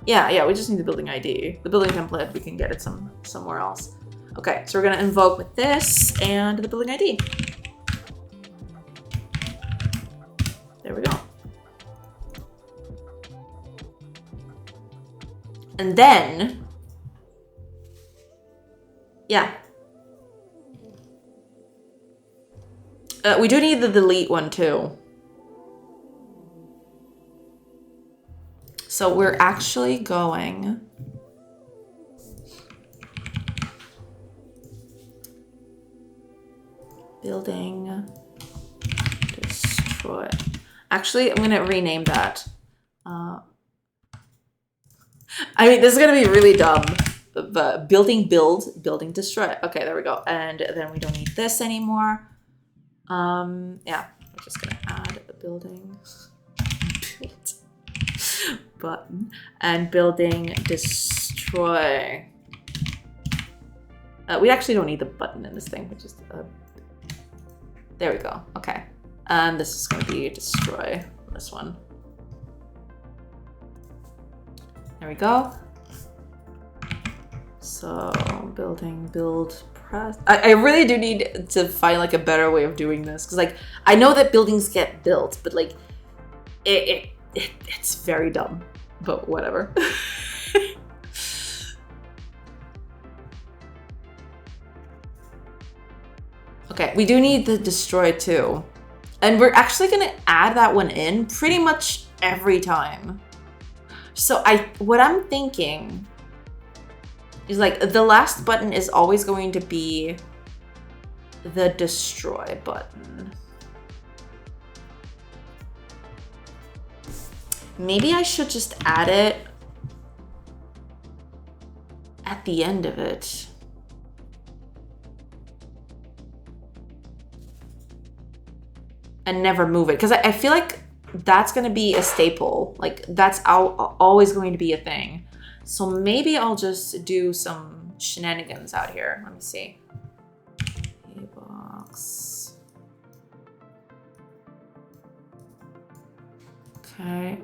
Yeah, we just need the building ID. The building template, we can get it somewhere else. Okay, so we're gonna invoke with this and the building ID. There we go. And then, yeah. We do need the delete one too. So we're actually going building destroy. Actually, I'm gonna rename that. I mean, this is gonna be really dumb, but building destroy. Okay, there we go. And then we don't need this anymore. Yeah, we're just gonna add a building build button and building destroy. We actually don't need the button in this thing, which is there we go. Okay, and this is gonna be destroy this one. There we go. So building build press. I really do need to find like a better way of doing this, because like I know that buildings get built, but like it's very dumb, but whatever. Okay, we do need the destroy too, and we're actually gonna add that one in pretty much every time. So what I'm thinking is like the last button is always going to be the destroy button. Maybe I should just add it at the end of it. And never move it, because I feel like that's going to be a staple. Like that's always going to be a thing. So maybe I'll just do some shenanigans out here. Let me see. Box. Okay,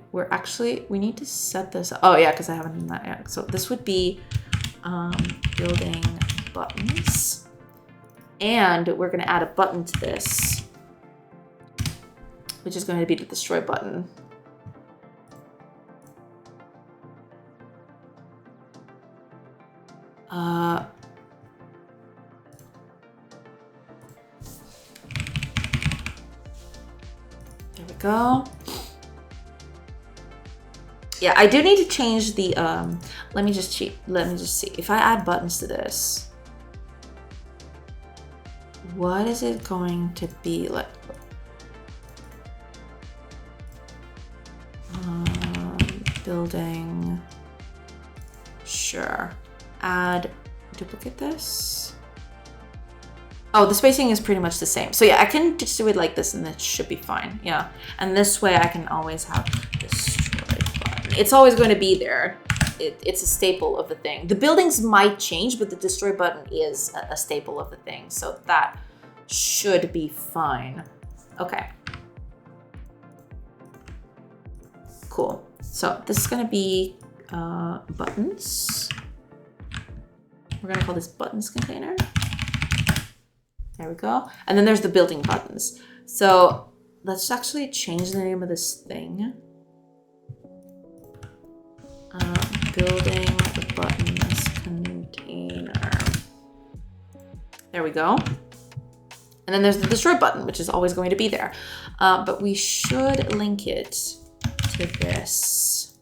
we need to set this up. Oh yeah, because I haven't done that yet. So this would be building buttons. And we're going to add a button to this, which is going to be the destroy button. There we go. Yeah, I do need to change the, let me just see. If I add buttons to this, what is it going to be like? Building, sure. Add, duplicate this. Oh, the spacing is pretty much the same. So yeah, I can just do it like this and that should be fine. Yeah, and this way I can always have destroy button. It's always going to be there. It's a staple of the thing. The buildings might change, but the destroy button is a staple of the thing. So that should be fine. Okay. Cool. So this is going to be buttons. We're going to call this buttons container. There we go. And then there's the building buttons. So let's actually change the name of this thing. Building buttons container. There we go. And then there's the destroy button, which is always going to be there. But we should link it to this.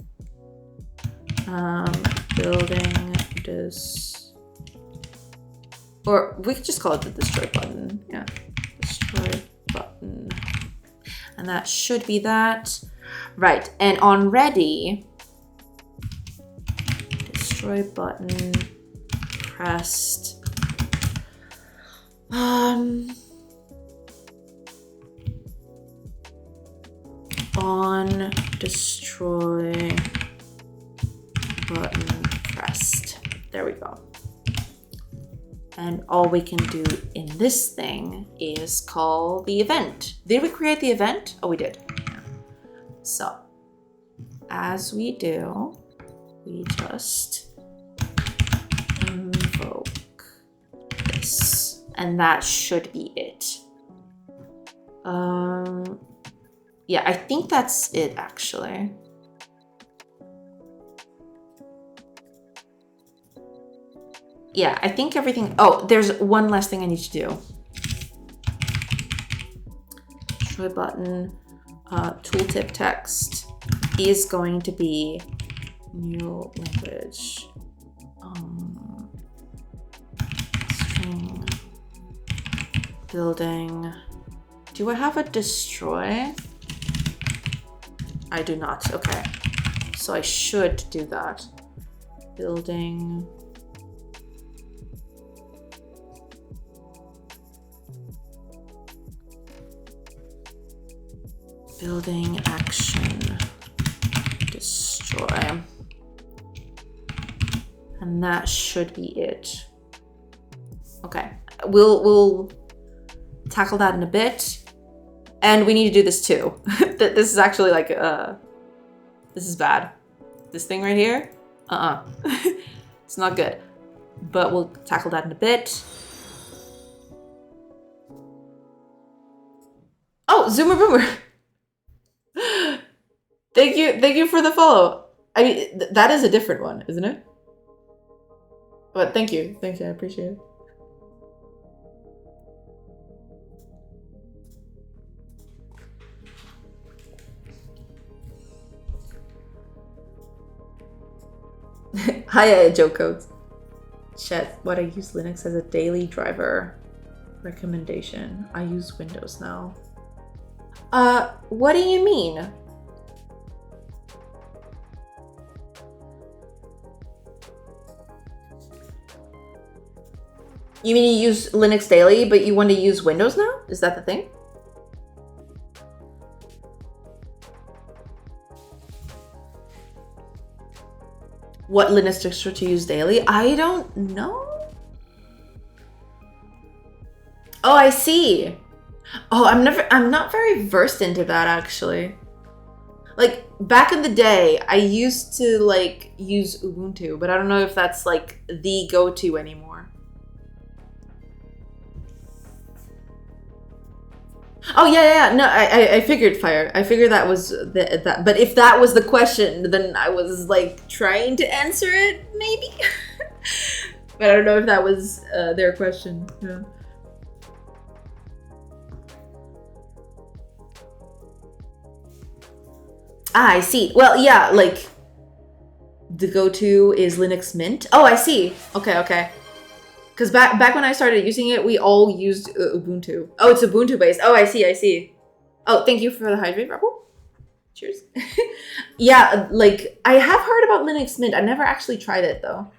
Building this. Or we could just call it the destroy button. Yeah, destroy button. And that should be that. Right, and on ready, destroy button pressed. On destroy button pressed. There we go. And all we can do in this thing is call the event. Did we create the event? Oh, we did. So as we do, we just invoke this, and that should be it. Yeah, I think that's it actually. Yeah, I think everything. Oh, there's one last thing I need to do. Destroy button, tooltip text is going to be new language. String building. Do I have a destroy? I do not. Okay. So I should do that. Building. Building action. Destroy. And that should be it. Okay. We'll tackle that in a bit. And we need to do this too. This is actually like, this is bad. This thing right here, it's not good. But we'll tackle that in a bit. Oh, Zoomer Boomer. Thank you for the follow. I mean, that is a different one, isn't it? But thank you, I appreciate it. Hi, Joe Codes. Chat, what I use Linux as a daily driver recommendation. I use Windows now. What do you mean? You mean you use Linux daily, but you want to use Windows now? Is that the thing? What Linux distro to use daily? I don't know. Oh, I see. Oh, I'm not very versed into that actually. Like back in the day, I used to like use Ubuntu, but I don't know if that's like the go-to anymore. Oh yeah. No, I figured Fire. I figured that was that. But if that was the question, then I was like trying to answer it, maybe. But I don't know if that was their question. Yeah. Ah, I see. Well, yeah, like the go-to is Linux Mint. Oh, I see. Okay. Because back when I started using it, we all used Ubuntu. Oh, it's Ubuntu based. Oh, I see. Oh, thank you for the hydrate, Rebel. Cheers. Yeah, like I have heard about Linux Mint. I never actually tried it though.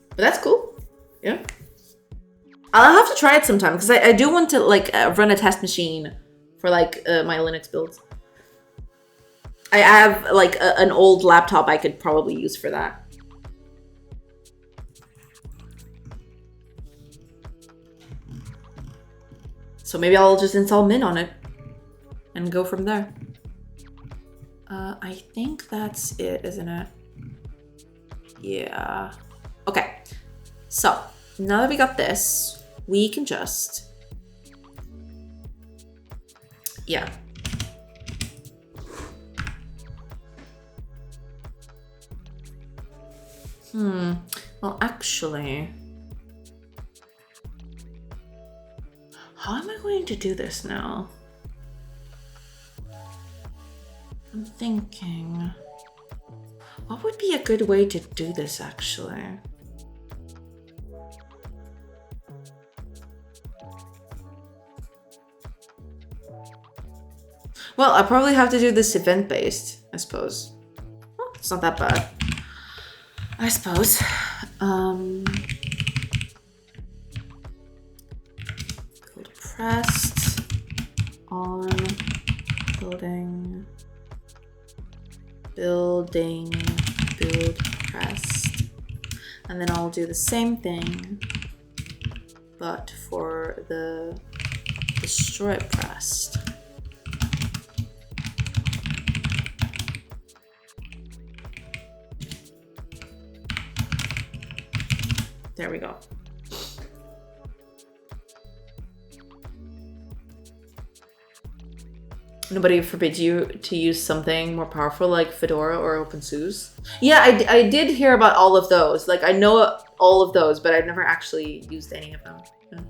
But that's cool. Yeah. I'll have to try it sometime because I do want to like run a test machine for like my Linux builds. I have like an old laptop I could probably use for that. So maybe I'll just install Min on it and go from there. I think that's it, isn't it? Yeah. Okay. So now that we got this, we can just, yeah. Well, actually, how am I going to do this now? I'm thinking, what would be a good way to do this actually? Well, I probably have to do this event-based, I suppose. Well, it's not that bad, I suppose. Build pressed on building build pressed, and then I'll do the same thing, but for the destroy pressed. There we go. Nobody forbids you to use something more powerful like Fedora or OpenSUSE. Yeah, I did hear about all of those. Like, I know all of those, but I've never actually used any of them. Yeah.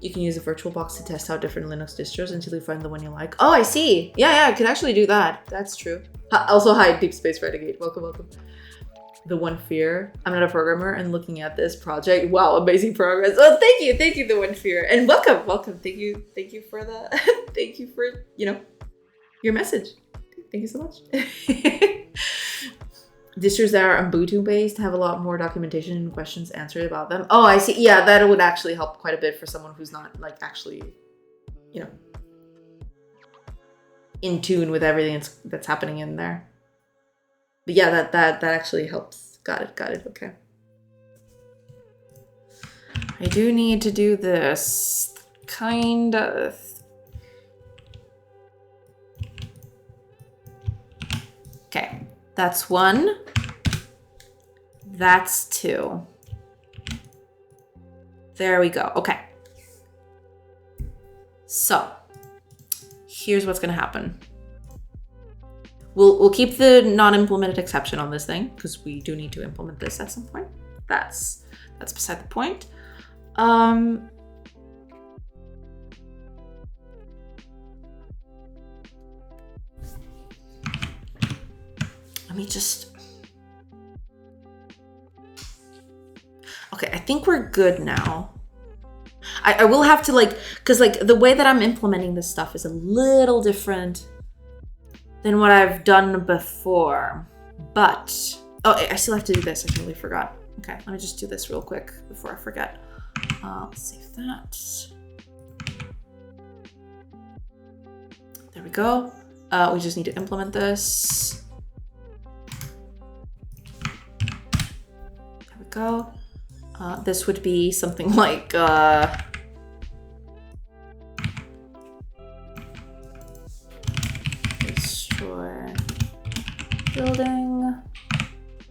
You can use a VirtualBox to test out different Linux distros until you find the one you like. Oh, I see. Yeah, I can actually do that. That's true. Also, hi, Deep Space Renegade. Welcome. The One Fear. I'm not a programmer, and looking at this project, wow, amazing progress. Oh, thank you, The One Fear, and welcome. Thank you for the, thank you for your message. Thank you so much. Distros that are Ubuntu based have a lot more documentation and questions answered about them. Oh, I see. Yeah, that would actually help quite a bit for someone who's not like actually, in tune with everything that's happening in there. But yeah, that actually helps. Got it. Okay. I do need to do this kind of. Okay, that's one. That's two. There we go. Okay. So here's what's gonna happen. We'll keep the non-implemented exception on this thing because we do need to implement this at some point. That's beside the point. Let me just. Okay, I think we're good now. I will have to because the way that I'm implementing this stuff is a little different than what I've done before, but I still have to do this. I totally forgot. Okay, let me just do this real quick before I forget. Let's save that. There we go. We just need to implement this. There we go. This would be something like building.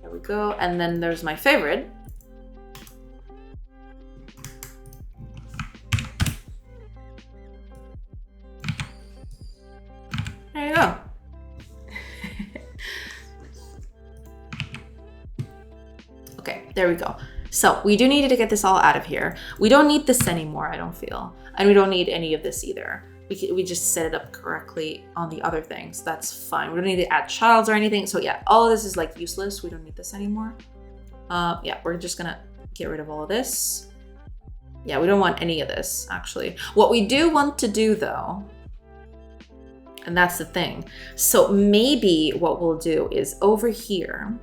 There we go. And then there's my favorite. There you go. Okay, there we go. So we do need to get this all out of here. We don't need this anymore, I don't feel. And we don't need any of this either. We just set it up correctly on the other things. That's fine. We don't need to add childs or anything. So yeah, all of this is like useless. We don't need this anymore. Yeah, we're just gonna get rid of all of this. Yeah, we don't want any of this, actually. What we do want to do though, and that's the thing. So maybe what we'll do is over here,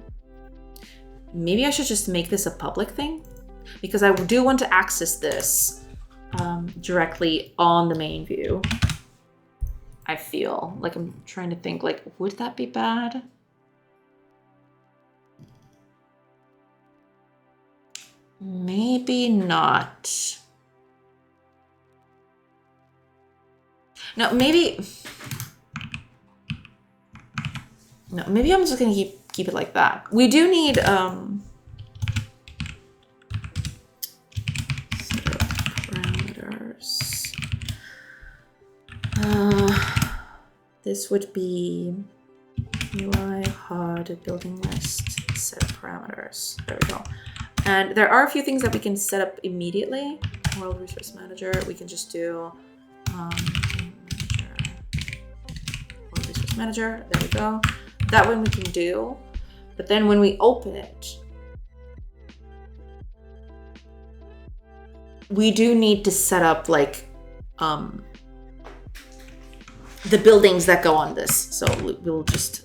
maybe I should just make this a public thing. because I do want to access this directly on the main view. I feel like I'm trying to think, like, would that be bad? Maybe not. No, maybe. No, maybe I'm just gonna keep it like that. We do need parameters. This would be UI HUD building list set of parameters. There we go. And there are a few things that we can set up immediately. World Resource Manager. We can just do World Resource Manager. There we go. That one we can do. But then when we open it, we do need to set up like the buildings that go on this. So we'll just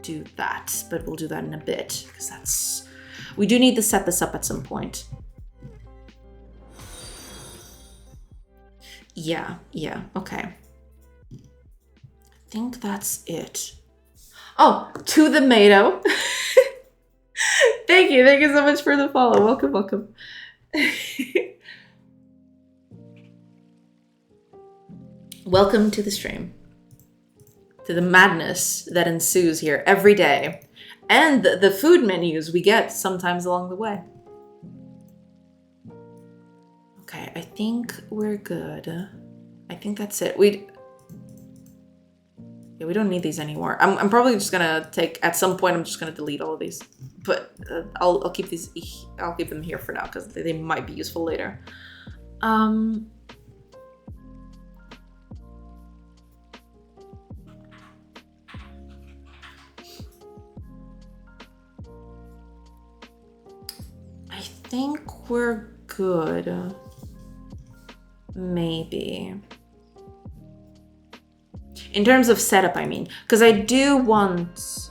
do that, but we'll do that in a bit because we do need to set this up at some point. Yeah, okay. I think that's it. Oh, to the Mato. Thank you so much for the follow. Welcome. Welcome to the stream. To the madness that ensues here every day. And the food menus we get sometimes along the way. Okay, I think we're good. I think that's it. We don't need these anymore. I'm probably just gonna at some point I'm just gonna delete all of these. But I'll keep these, I'll keep them here for now because they might be useful later. I think we're good. Maybe. In terms of setup, I mean. Because I do want...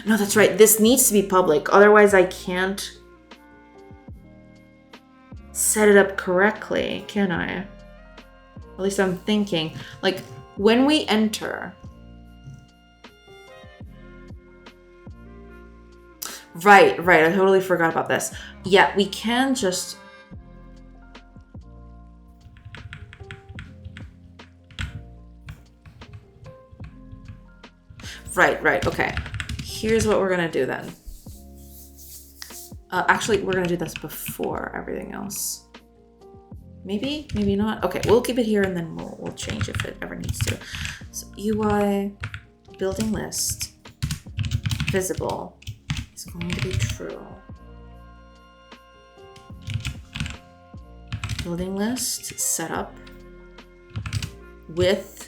No, that's right. This needs to be public. Otherwise, I can't set it up correctly, can I? At least I'm thinking. Like, when we enter... Right. I totally forgot about this. Yeah, we can just... Right. Okay. Here's what we're going to do then. Actually, we're going to do this before everything else. Maybe not. Okay, we'll keep it here and then we'll change if it ever needs to. So UI building list visible is going to be true. Building list setup with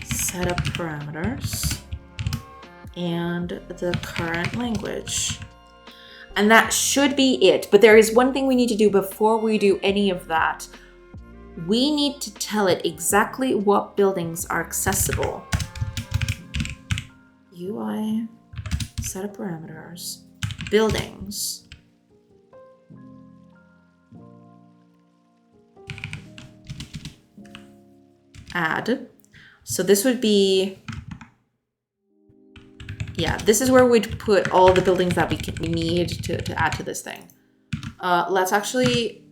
setup parameters and the current language. And that should be it. But there is one thing we need to do before we do any of that. We need to tell it exactly what buildings are accessible. UI, setup parameters, buildings. Add. So this would be, yeah, this is where we'd put all the buildings that we need to add to this thing. Let's actually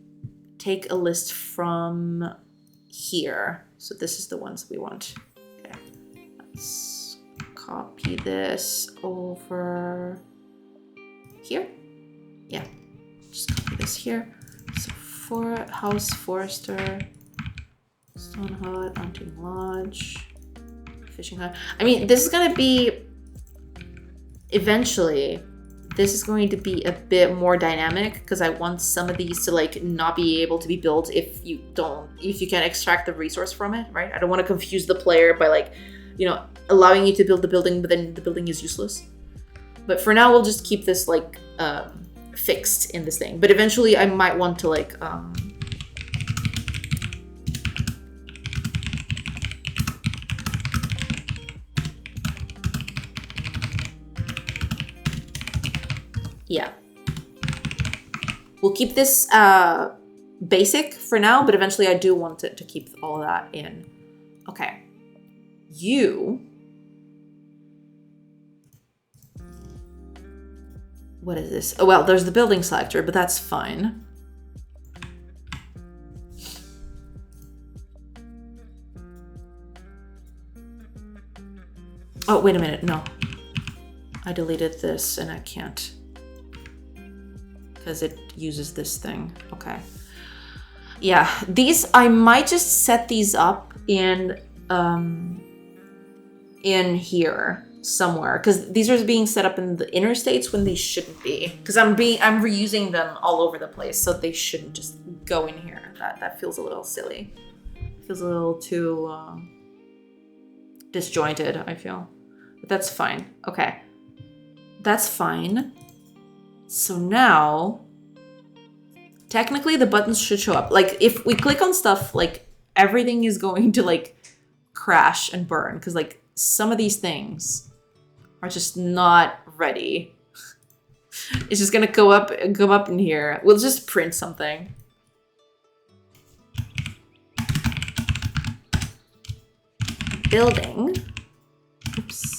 take a list from here. So this is the ones we want. Okay, let's copy this over here. Yeah, just copy this here. So for house forester, stone hut, hunting lodge, fishing hut. I mean, this is gonna be eventually. This is going to be a bit more dynamic because I want some of these to like not be able to be built if you can't extract the resource from it, right? I don't want to confuse the player by like, you know, allowing you to build the building, but then the building is useless. But for now, we'll just keep this like fixed in this thing. But eventually I might want to like, Yeah. We'll keep this basic for now, but eventually I do want it to keep all that in. Okay. You... What is this? Oh, well, there's the building selector, but that's fine. Oh, wait a minute. No. I deleted this and I can't. Because it uses this thing. Okay. Yeah, these, I might just set these up in here somewhere. Because these are being set up in the interstates when they shouldn't be. Because I'm reusing them all over the place, so they shouldn't just go in here. That feels a little silly. Feels a little too disjointed, I feel. But that's fine. Okay. That's fine. So now, technically the buttons should show up. Like, if we click on stuff, like, everything is going to, like, crash and burn. Because, like, some of these things are just not ready. It's just gonna come up in here. We'll just print something. Building. Oops.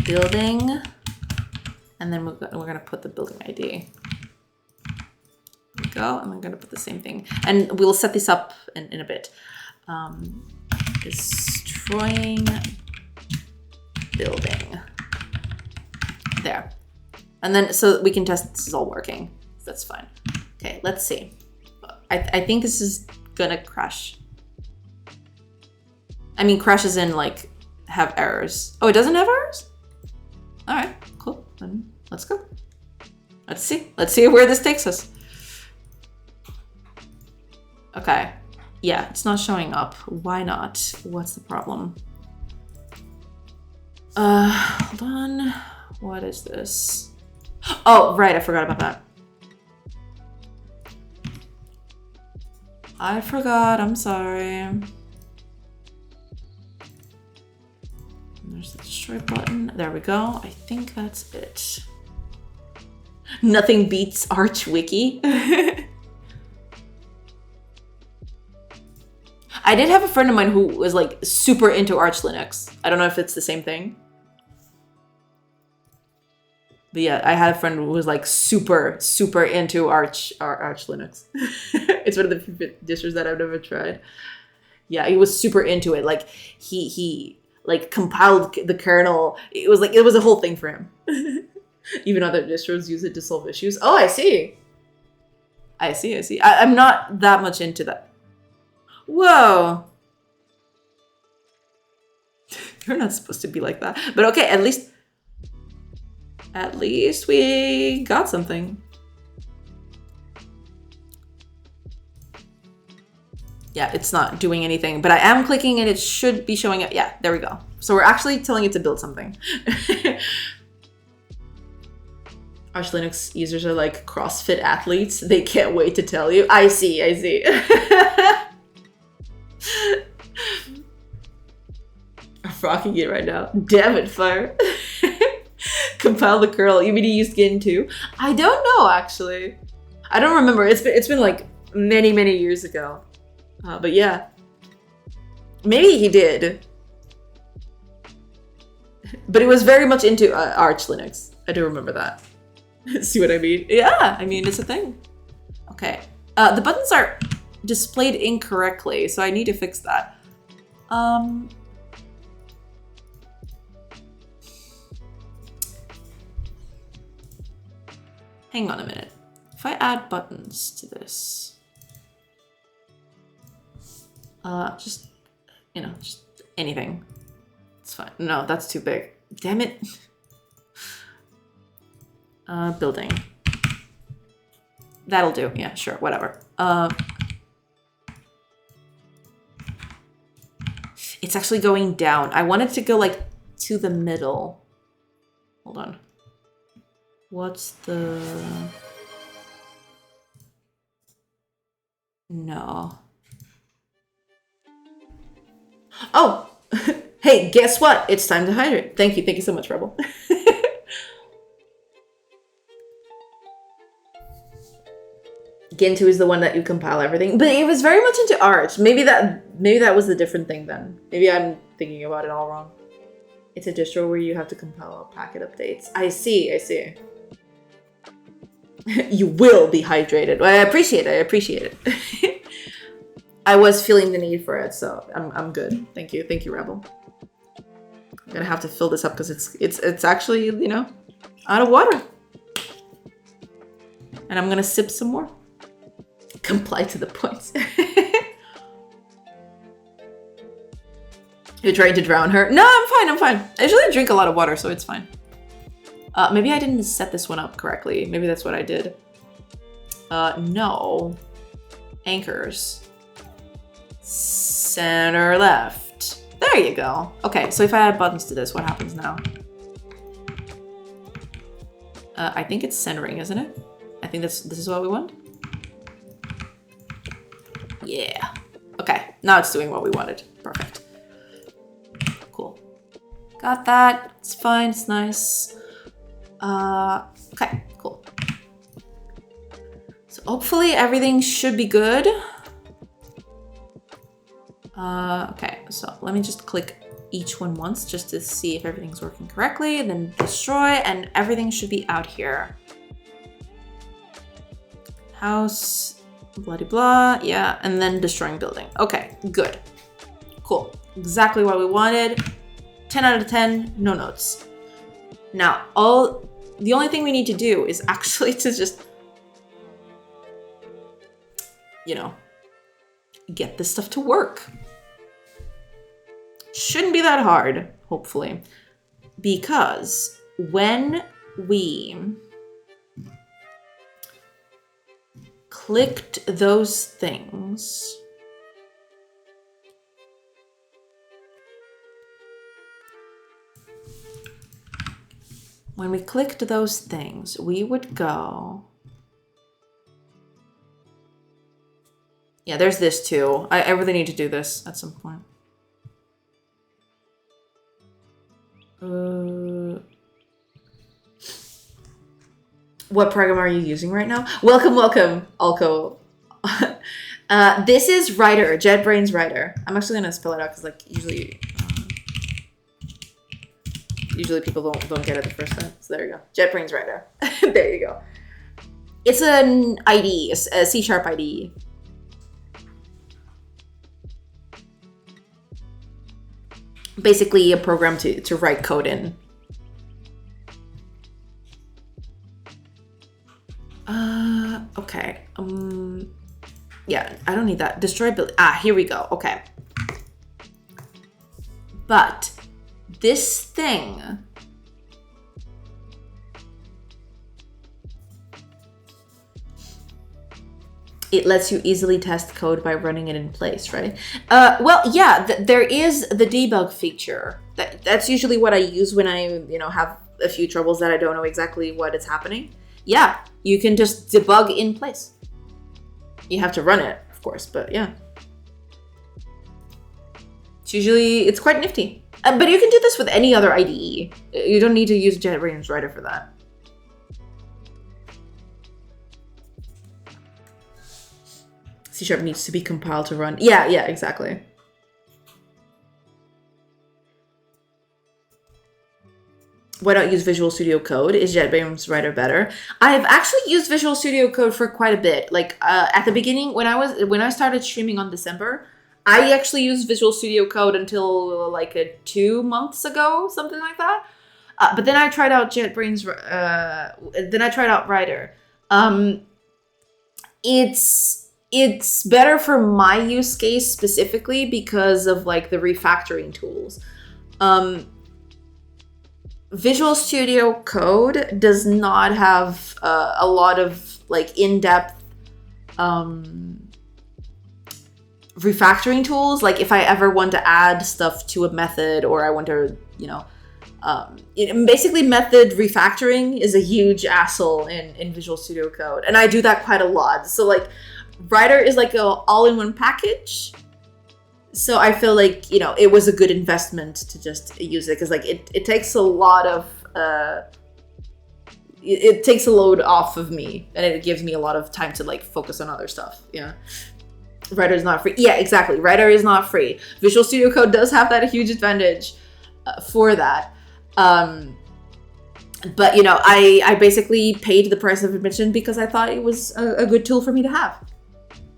Building, and then we're gonna put the building ID. There we go, and we're gonna put the same thing. And we'll set this up in a bit. Destroying building. There. And then, so we can test this is all working. That's fine. Okay, let's see. I think this is gonna crash. I mean, crashes in, like, have errors. Oh, it doesn't have errors? All right, cool. Then let's go. Let's see. Let's see where this takes us. Okay. Yeah, it's not showing up. Why not? What's the problem? Hold on. What is this? Oh, right. I forgot about that. I forgot. I'm sorry. There's the destroy button. There we go. I think that's it. Nothing beats Arch Wiki. I did have a friend of mine who was like super into Arch Linux. I don't know if it's the same thing. But yeah, I had a friend who was like super into Arch Linux. It's one of the few distros that I've never tried. Yeah, he was super into it. Like he like compiled the kernel. It was a whole thing for him. Even other distros use it to solve issues. Oh, I see. I'm not that much into that. Whoa. You're not supposed to be like that. But okay, at least we got something. Yeah, it's not doing anything, but I am clicking and it should be showing up. Yeah, there we go. So we're actually telling it to build something. Arch Linux users are like CrossFit athletes. They can't wait to tell you. I see. I'm rocking it right now. Damn it, fire. Compile the kernel. You mean he used Gin too? I don't know, actually. I don't remember. It's been like many years ago. But yeah, maybe he did. But he was very much into Arch Linux. I do remember that. See what I mean? Yeah, I mean, it's a thing. Okay. The buttons are displayed incorrectly, so I need to fix that. Hang on a minute. If I add buttons to this... just anything. It's fine. No, that's too big. Damn it. Building. That'll do. Yeah, sure. Whatever. It's actually going down. I want it to go like to the middle. Hold on. What's the... No. Oh, hey, guess what? It's time to hydrate. Thank you so much, Rebel. Gintu is the one that you compile everything, but it was very much into Arch. Maybe that was the different thing then. Maybe I'm thinking about it all wrong. It's a distro where you have to compile packet updates. I see. You will be hydrated. I appreciate it. I was feeling the need for it, so I'm good. Thank you, Rebel. I'm gonna have to fill this up because it's actually, you know, out of water. And I'm gonna sip some more. Comply to the points. You're trying to drown her? No, I'm fine. I usually drink a lot of water, so it's fine. Maybe I didn't set this one up correctly. Maybe that's what I did. No. Anchors. Center left. There you go. Okay, so if I add buttons to this, what happens now? I think it's centering, isn't it? I think this is what we want. Yeah. Okay, now it's doing what we wanted. Perfect. Cool. Got that. It's fine. It's nice. Okay, cool. So hopefully everything should be good. Okay, so let me just click each one once just to see if everything's working correctly, and then destroy, and everything should be out here. House, blah de blah, yeah, and then destroying building. Okay, good. Cool. Exactly what we wanted. 10 out of 10, no notes. Now, the only thing we need to do is actually to just, you know, get this stuff to work. Shouldn't be that hard, hopefully, because when we clicked those things, we would go. Yeah, there's this too. I really need to do this at some point. What program are you using right now? Welcome, Alco. This is Writer, JetBrains Writer. I'm actually gonna spell it out because, like, usually people don't get it the first time. So there you go, JetBrains Writer. There you go. It's an IDE, a C# IDE. Basically a program to write code in. Okay. Yeah, I don't need that. Destroy build. Here we go. Okay. But this thing, it lets you easily test code by running it in place, right? Well, yeah, there is the debug feature. That's usually what I use when I, you know, have a few troubles that I don't know exactly what is happening. Yeah, you can just debug in place. You have to run it, of course, but yeah. It's quite nifty. But you can do this with any other IDE. You don't need to use JetBrains Writer for that. C# needs to be compiled to run. Yeah, exactly. Why not use Visual Studio Code? Is JetBrains Writer better? I've actually used Visual Studio Code for quite a bit. Like at the beginning, when I started streaming on December, I actually used Visual Studio Code until like 2 months ago, something like that. But then I tried out JetBrains. Then I tried out Writer. It's better for my use case specifically because of like the refactoring tools. Visual Studio Code does not have a lot of like in-depth refactoring tools. Like if I ever want to add stuff to a method, or I want to, you know, basically method refactoring is a huge hassle in Visual Studio Code, and I do that quite a lot. So like Writer is like a all-in-one package. So I feel like, you know, it was a good investment to just use it, because like it takes a lot of it takes a load off of me, and it gives me a lot of time to like focus on other stuff. Yeah. Writer is not free. Yeah, exactly. Writer is not free. Visual Studio Code does have that huge advantage for that. But you know, I basically paid the price of admission because I thought it was a good tool for me to have.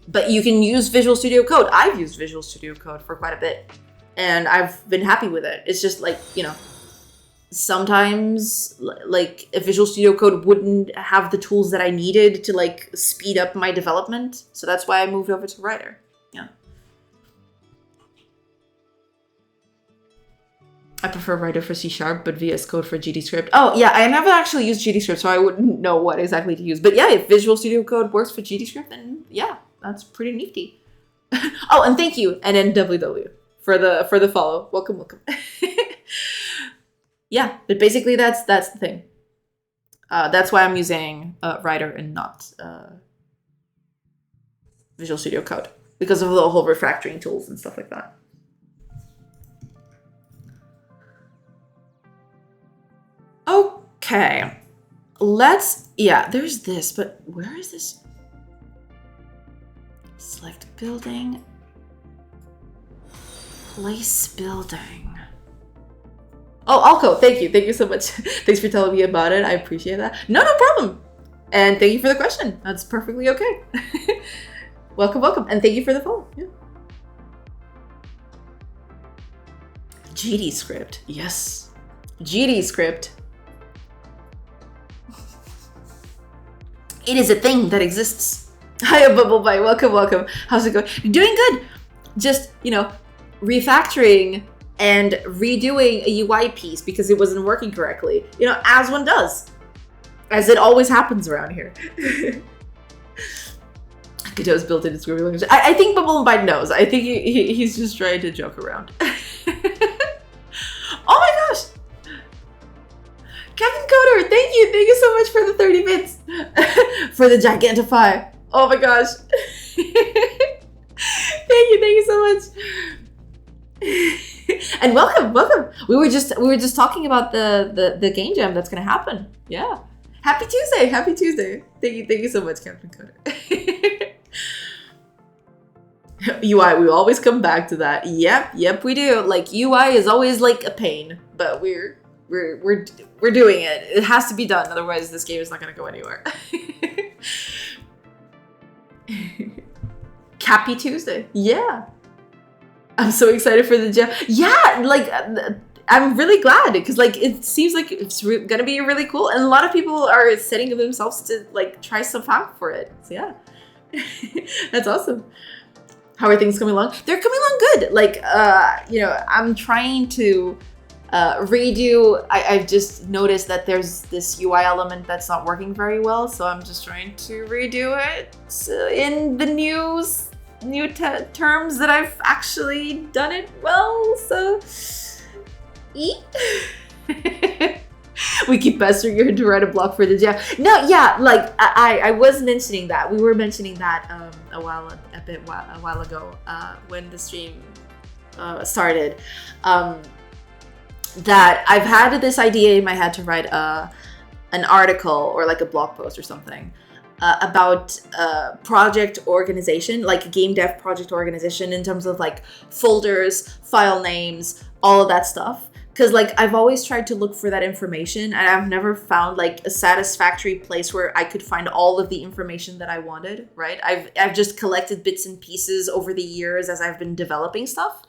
But you can use Visual Studio Code. I've used Visual Studio Code for quite a bit, and I've been happy with it. It's just like, you know, sometimes like a Visual Studio Code wouldn't have the tools that I needed to like speed up my development. So that's why I moved over to Writer. Yeah. I prefer Writer for C#, but VS Code for GDScript. Oh yeah, I never actually used GDScript, so I wouldn't know what exactly to use. But yeah, if Visual Studio Code works for GDScript, then yeah, that's pretty nifty. Oh, and thank you, NNWW, for the follow. Welcome. Yeah, but basically that's the thing. That's why I'm using Writer and not Visual Studio Code, because of the whole refactoring tools and stuff like that. Okay, there's this, but where is this? Select building, place building. Oh, Alco, thank you so much. Thanks for telling me about it. I appreciate that. No problem. And thank you for the question. That's perfectly okay. Welcome, and thank you for the follow. Yeah. GDScript, yes. GDScript. It is a thing that exists. Hi, Bubblebite. Welcome. How's it going? Doing good. Just, you know, refactoring and redoing a UI piece because it wasn't working correctly. You know, as one does. As it always happens around here. Godot's built in its scripting language. I think Bubblebite knows. I think he's just trying to joke around. Oh my gosh! Captain Coder, thank you so much for the 30 bits. For the Gigantify. Oh my gosh. Thank you so much. And welcome. We were just talking about the game jam that's gonna happen. Yeah. Happy Tuesday. Thank you so much, Captain Coder. UI, we always come back to that. Yep, we do. Like UI is always like a pain, but we're doing it. It has to be done, otherwise this game is not gonna go anywhere. Happy Tuesday. Yeah. I'm so excited for the jam. Yeah, like I'm really glad because like it seems like it's gonna be really cool, and a lot of people are setting themselves to like try some out for it. So yeah, that's awesome. How are things coming along? They're coming along good. Like you know, I'm trying to redo. I've just noticed that there's this UI element that's not working very well, so I'm just trying to redo it in the new terms that I've actually done it well. So we keep pestering you to write a blog for the jam. No, yeah, like I was mentioning that. We were mentioning that a while ago when the stream started. That I've had this idea in my head to write an article or like a blog post or something about project organization, like game dev project organization in terms of like folders, file names, all of that stuff. Because like I've always tried to look for that information, and I've never found like a satisfactory place where I could find all of the information that I wanted, right? I've just collected bits and pieces over the years as I've been developing stuff.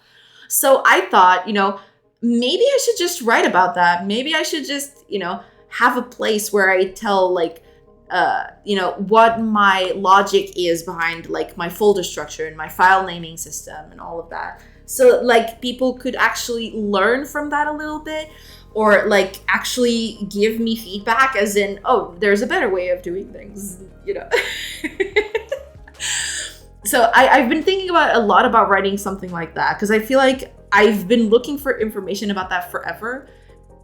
So I thought, you know, maybe I should just write about that. Maybe I should just, you know, have a place where I tell like, you know, what my logic is behind like my folder structure and my file naming system and all of that. So like people could actually learn from that a little bit, or like actually give me feedback as in, oh, there's a better way of doing things, you know. So I've been thinking a lot about writing something like that, because I feel like I've been looking for information about that forever,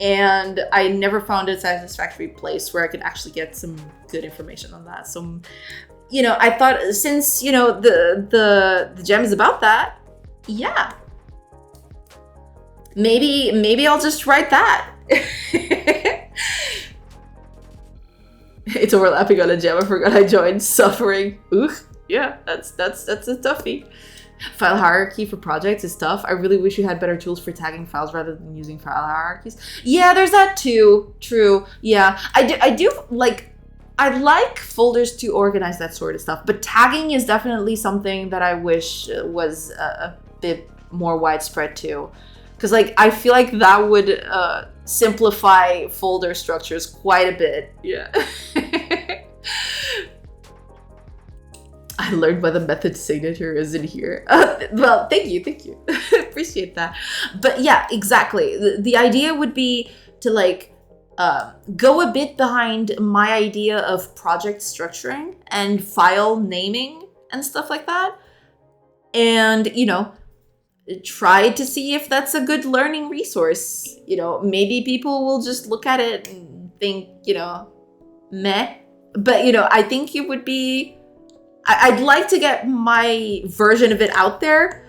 and I never found a satisfactory place where I could actually get some good information on that. So, you know, I thought since, you know, the gem is about that, yeah, maybe I'll just write that. It's overlapping on a gem. I forgot I joined. Suffering. Ooh, yeah, that's a toughie. File hierarchy for projects is tough. I really wish you had better tools for tagging files rather than using file hierarchies. Yeah, there's that too. True. Yeah, I do like. I like folders to organize that sort of stuff, but tagging is definitely something that I wish was a bit more widespread too. Because like I feel like that would simplify folder structures quite a bit. Yeah. I learned why the method signature isn't here. Well, thank you. Appreciate that. But yeah, exactly. The idea would be to like go a bit behind my idea of project structuring and file naming and stuff like that. And, you know, try to see if that's a good learning resource. You know, maybe people will just look at it and think, you know, meh. But, you know, I think it would be... I'd like to get my version of it out there,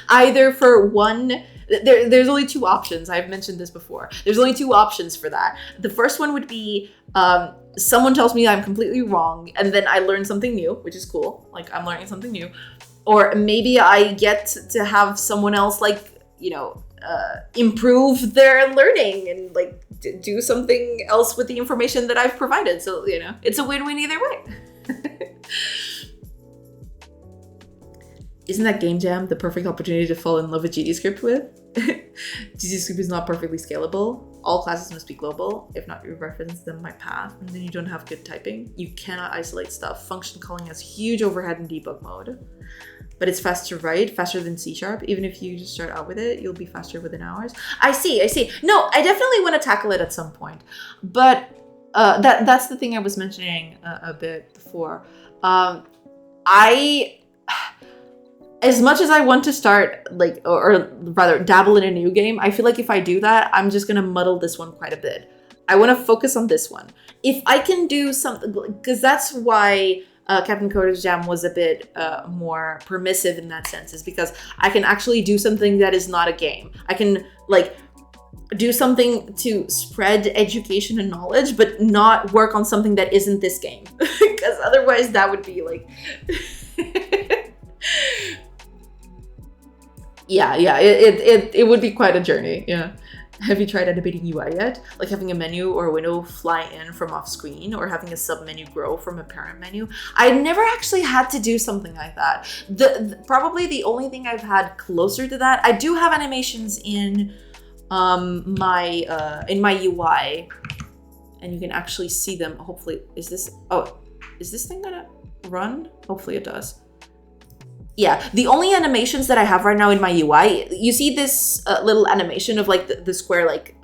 either for one... There's only two options. I've mentioned this before. There's only two options for that. The first one would be someone tells me I'm completely wrong, and then I learn something new, which is cool. Like, I'm learning something new. Or maybe I get to have someone else, like, you know, improve their learning and, like, do something else with the information that I've provided. So, you know, it's a win-win either way. Isn't that game jam the perfect opportunity to fall in love with GDScript with? GDScript is not perfectly scalable. All classes must be global. If not, you reference them by path, and then you don't have good typing. You cannot isolate stuff. Function calling has huge overhead in debug mode. But it's fast to write, faster than C#. Even if you just start out with it, you'll be faster within hours. I see. No, I definitely want to tackle it at some point. But that's the thing I was mentioning a bit before. As much as I want to start, like, or rather dabble in a new game, I feel like if I do that, I'm just going to muddle this one quite a bit. I want to focus on this one. If I can do something, because that's why Captain Coder's Jam was a bit more permissive in that sense, is because I can actually do something that is not a game. I can, like, do something to spread education and knowledge, but not work on something that isn't this game. Because otherwise that would be, like... Yeah, it would be quite a journey, yeah. Have you tried animating UI yet? Like having a menu or a window fly in from off screen, or having a sub-menu grow from a parent menu? I never actually had to do something like that. Probably the only thing I've had closer to that, I do have animations in my UI, and you can actually see them. Hopefully, is this thing gonna run? Hopefully it does. Yeah, the only animations that I have right now in my UI, you see this little animation of like the square, like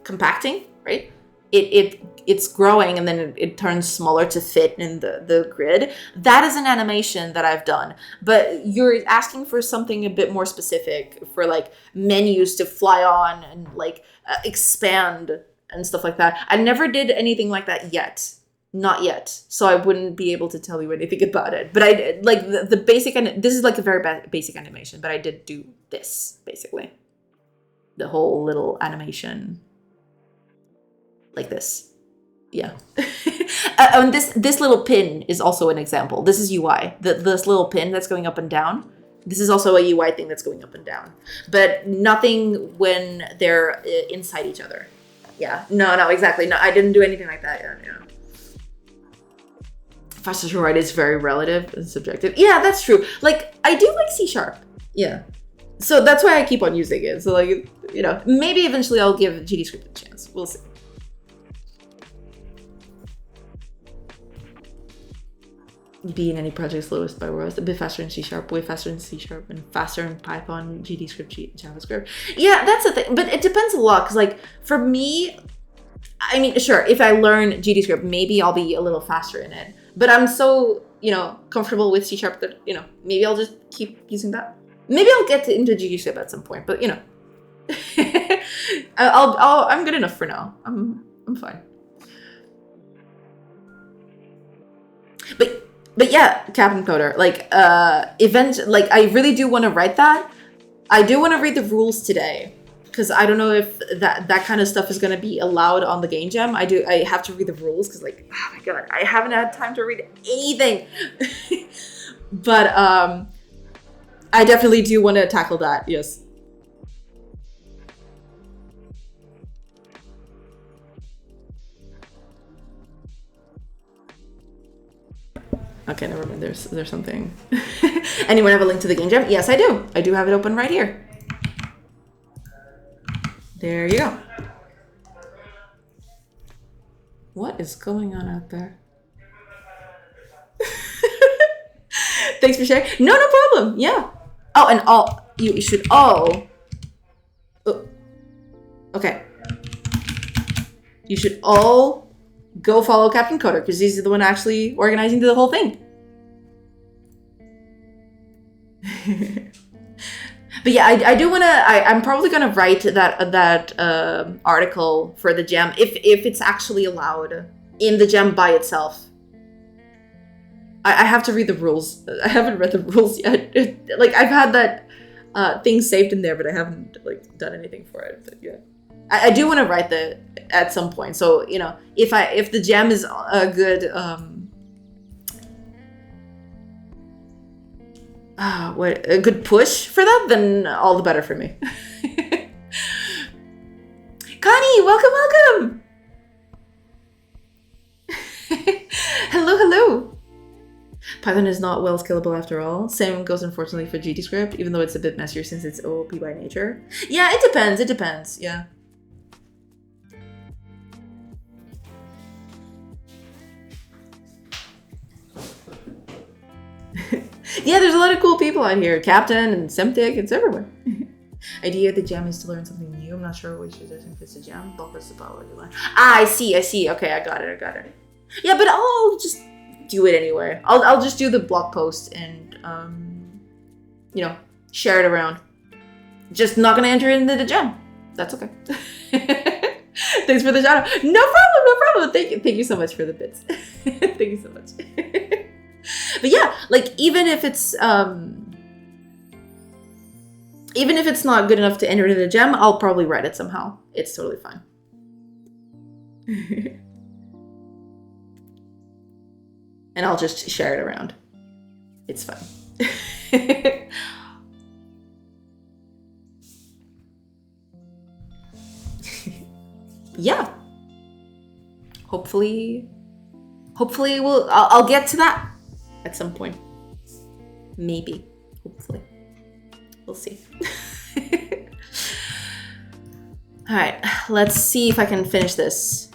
compacting, right? It's growing and then it turns smaller to fit in the grid. That is an animation that I've done, but you're asking for something a bit more specific for like menus to fly on and like expand and stuff like that. I never did anything like that yet. Not yet, so I wouldn't be able to tell you anything about it. But I did, like the basic, and this is like a very basic animation, but I did do this basically, the whole little animation, like this. Yeah. And this little pin is also an example. This is UI. This little pin that's going up and down. This is also a UI thing that's going up and down, but nothing when they're inside each other. Yeah. No, exactly. No, I didn't do anything like that. Yeah. Fastest to write is very relative and subjective. Yeah, that's true. Like, I do like C#. Yeah. So that's why I keep on using it. So, like, you know, maybe eventually I'll give GDScript a chance. We'll see. Be in any project slowest by Rust. A bit faster in C#, way faster in C#, and faster in Python, GDScript, JavaScript. Yeah, that's the thing. But it depends a lot. Because, like, for me, I mean, sure, if I learn GDScript, maybe I'll be a little faster in it. But I'm so, you know, comfortable with C# that, you know, maybe I'll just keep using that. Maybe I'll get into GDScript at some point, but, you know, I'm good enough for now. I'm fine. But yeah, Captain Coder, like, I really do want to write that. I do want to read the rules today, because I don't know if that kind of stuff is going to be allowed on the game jam. I have to read the rules because, like, oh my god, I haven't had time to read anything. But I definitely do want to tackle that. Yes. Okay, never mind. There's something. Anyone have a link to the game jam? Yes, I do. I do have it open right here. There you go. What is going on out there? Thanks for sharing. No problem. Yeah. Oh, and all you should all. Oh, okay. You should all go follow Captain Coder because he's the one actually organizing the whole thing. But yeah, I do want to. I'm probably gonna write that article for the gem if it's actually allowed in the gem by itself. I have to read the rules. I haven't read the rules yet. Like, I've had that thing saved in there, but I haven't like done anything for it. But yeah, I do want to write that at some point. So, you know, if the gem is a good a good push for that, then all the better for me. Connie, welcome. Hello. Python is not well scalable after all. Same goes unfortunately for GDScript, even though it's a bit messier since it's OOP by nature. Yeah, it depends. Yeah. Yeah, there's a lot of cool people out here. Captain and Semtic, it's everywhere. Idea of the gem is to learn something new. I'm not sure which it is if it's a gem. Bulk is about what you learn. Ah, I see. Okay, I got it. Yeah, but I'll just do it anywhere. I'll just do the blog post and you know, share it around. Just not gonna enter it into the gem. That's okay. Thanks for the shout out. No problem. Thank you so much for the bits. Thank you so much. But yeah, like even if it's not good enough to enter into the gem, I'll probably write it somehow. It's totally fine. And I'll just share it around. It's fine. Yeah. Hopefully I'll get to that at some point. Maybe. Hopefully. We'll see. All right, let's see if I can finish this.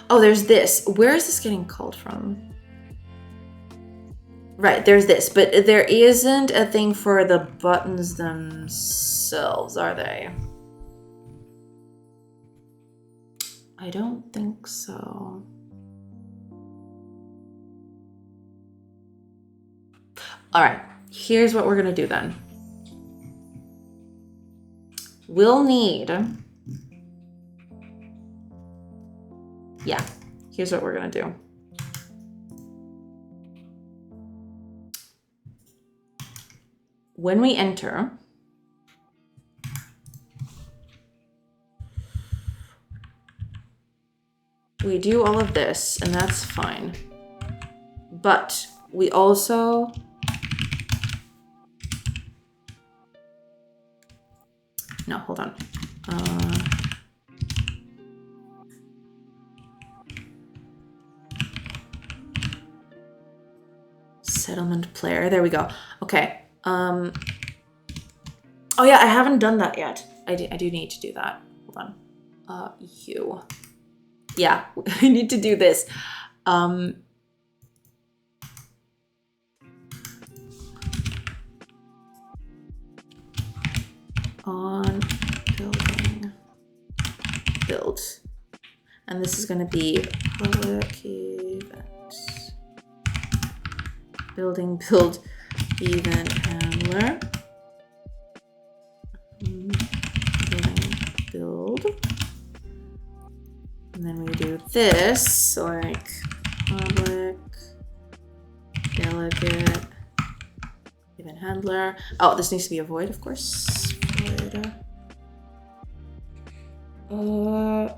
Oh, there's this. Where is this getting called from? Right, there's this, but there isn't a thing for the buttons themselves, are they? I don't think so. All right, here's what we're gonna do then. We'll need, yeah, here's what we're gonna do. When we enter, we do all of this, and that's fine. But we also no, hold on. Settlement player. There we go. Okay. Oh yeah, I haven't done that yet. I do need to do that. Hold on. You. Yeah, I need to do this. On building build. And this is going to be public event. Building build event handler. Building build. And then we do this, like public delegate Event handler. Oh, this needs to be a void, of course. Void.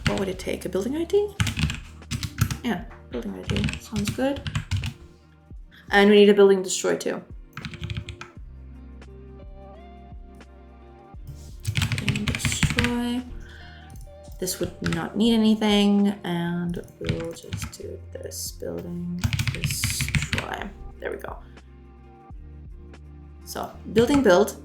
What would it take? A building ID? Yeah, building ID. Sounds good. And we need a building destroy too. Building destroy. This would not need anything, and we'll just do this. Building destroy. There we go. So, building build.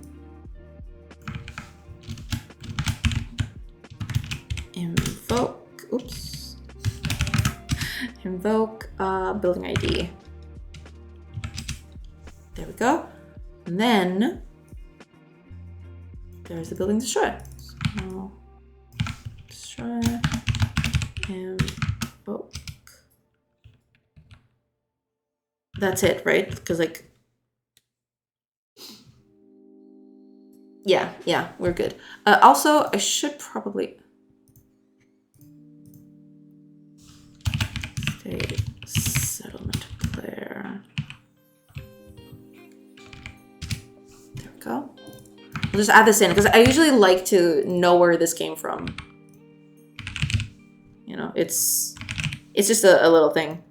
Invoke, oops. Invoke building ID. There we go. And then there's the building destroy. So, destroy, invoke. That's it, right? Because like, yeah, we're good. Also, I should probably state settlement player. There we go. We'll just add this in because I usually like to know where this came from. You know, it's just a little thing.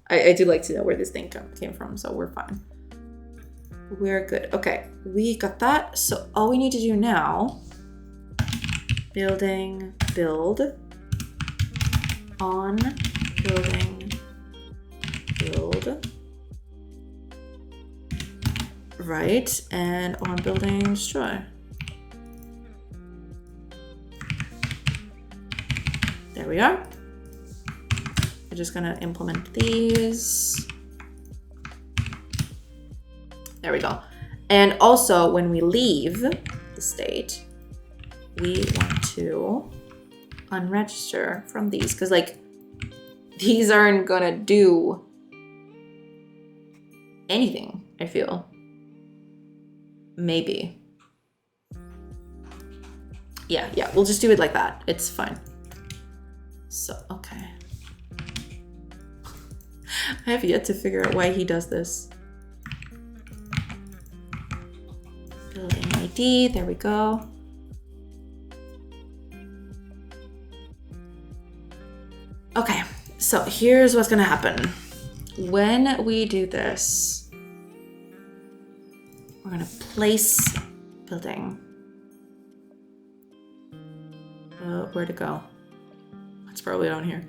I do like to know where this thing came from, so we're fine. We're good. Okay, we got that. So all we need to do now, building build on building build, right, and on building destroy. There we are. We're just gonna implement these. There we go. And also when we leave the state, we want to unregister from these because like these aren't gonna do anything, I feel. Maybe. Yeah, we'll just do it like that. It's fine. So, okay. I have yet to figure out why he does this. Building ID, there we go. Okay, so here's what's gonna happen. When we do this, we're gonna place building. Where to go? It's probably down here.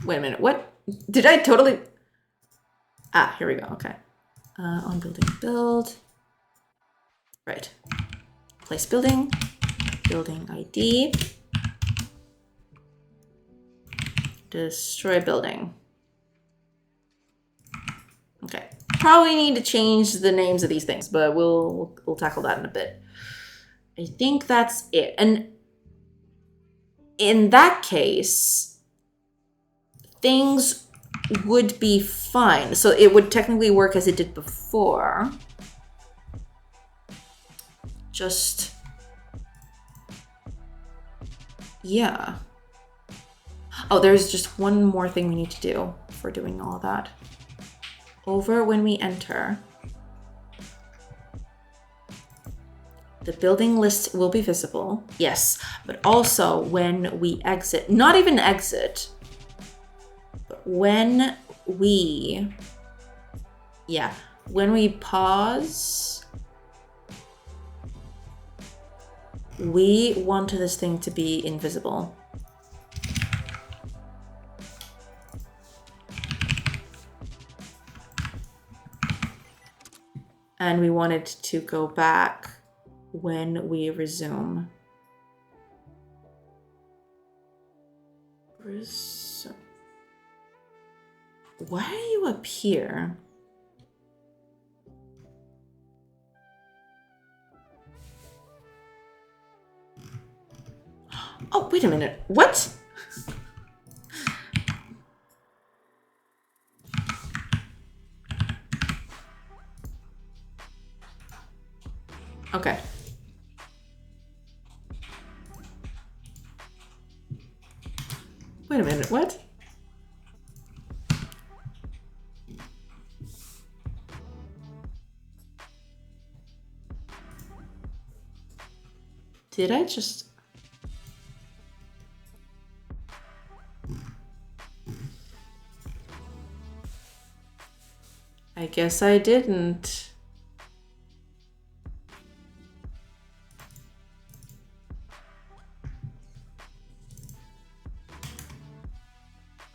Wait a minute, what? Did I totally... Ah, here we go, okay. On building build. Right. Place building. Building ID. Destroy building. Okay. Probably need to change the names of these things, but we'll tackle that in a bit. I think that's it. And in that case, things would be fine. So it would technically work as it did before. Just, yeah. Oh, there's just one more thing we need to do for doing all that. Over when we enter, the building list will be visible. Yes, but also when we exit, not even exit, but when we, yeah, when we pause, we want this thing to be invisible. And we want it to go back when we resume. Why are you up here? Oh, wait a minute. What? Okay. Wait a minute, what? Did I just... I guess I didn't.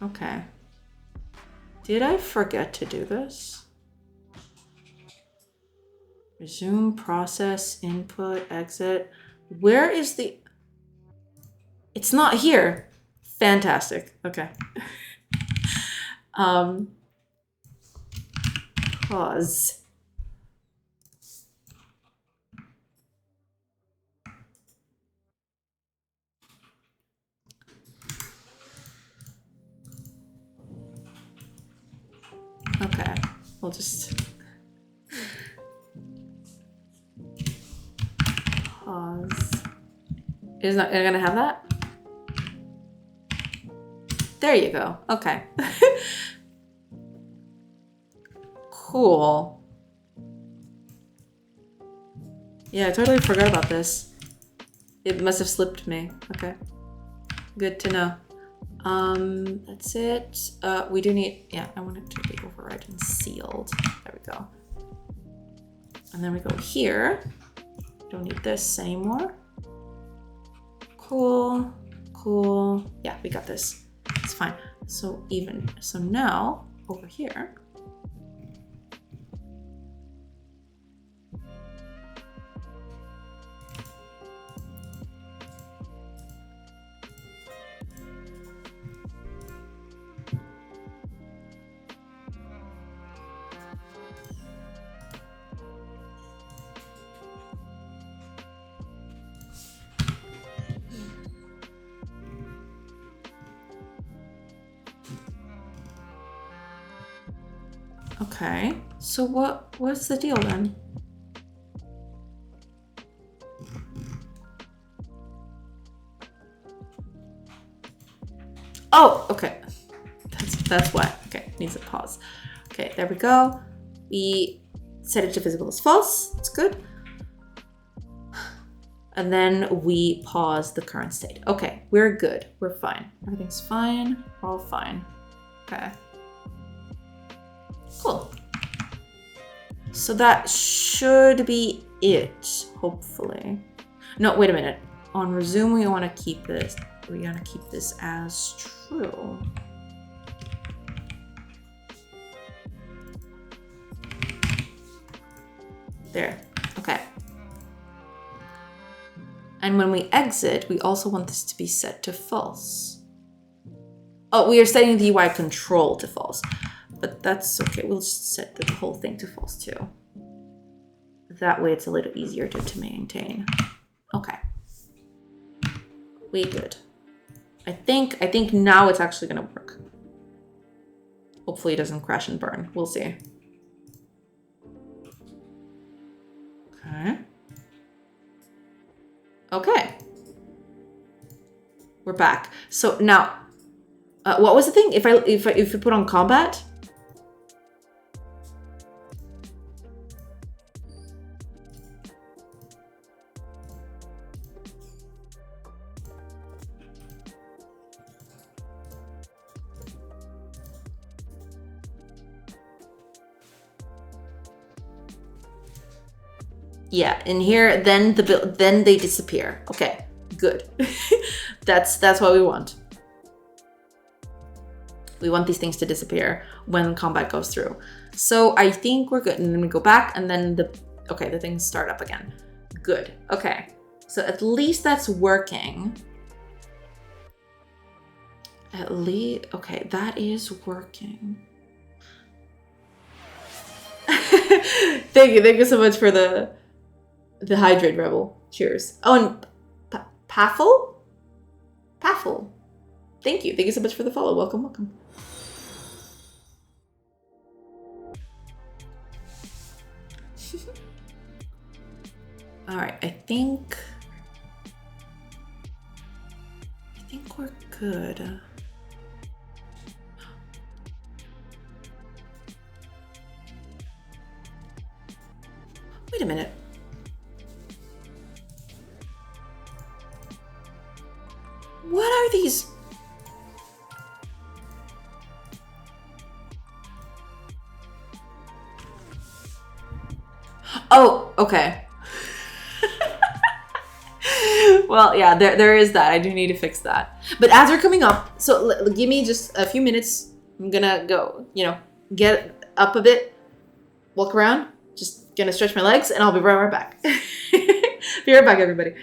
Okay. Did I forget to do this? Resume, process, input, exit. Where is the... It's not here. Fantastic. Okay. Pause. Okay, we'll just pause. Is not gonna have that? There you go. Okay. Cool. Yeah, I totally forgot about this. It must have slipped me. Okay. Good to know. That's it. We do need, yeah, I want it to be override and sealed. There we go. And then we go here. Don't need this anymore. Cool, cool. Yeah, we got this. It's fine. So now over here. Okay, so what's the deal then? Oh, okay. That's why. Okay, needs a pause. Okay, there we go. We set it to visible as false. That's good. And then we pause the current state. Okay, we're good. We're fine. Everything's fine. We're all fine. Okay. Cool. So that should be it, hopefully. No, wait a minute. On resume, we want to keep this. We want to keep this as true. There. Okay. And when we exit, we also want this to be set to false. Oh, we are setting the UI control to false. But that's okay. We'll just set the whole thing to false too. That way it's a little easier to maintain. Okay. We good. I think now it's actually gonna work. Hopefully it doesn't crash and burn. We'll see. Okay. Okay. We're back. So now, what was the thing? If we put on combat? Yeah, in here, then they disappear. Okay, good. That's what we want. We want these things to disappear when combat goes through. So I think we're good. And then we go back and then the things start up again. Good. Okay. So at least that's working. At least, okay, that is working. Thank you so much for the Hydrate Rebel. Cheers. Oh, and Paffle? Paffle. Thank you. Thank you so much for the follow. Welcome, welcome. All right, I think we're good. Wait a minute. What are these? Oh, okay. Well, yeah, there is that. I do need to fix that. But ads are coming up, so give me just a few minutes. I'm gonna go, get up a bit, walk around, just gonna stretch my legs, and I'll be right back. Be right back, everybody.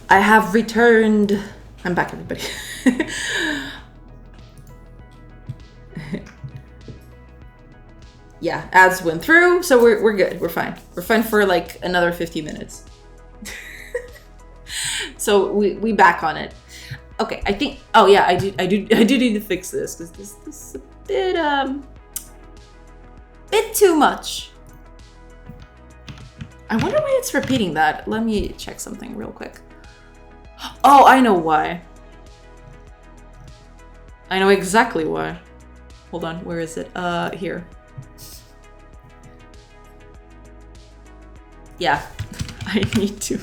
I have returned. I'm back, everybody. Yeah, ads went through, so we're good. We're fine. We're fine for like another 50 minutes. So we back on it. Okay, I think. Oh yeah, I do need to fix this because this is a bit too much. I wonder why it's repeating that. Let me check something real quick. Oh, I know why. I know exactly why. Hold on, where is it? Here. Yeah, I need to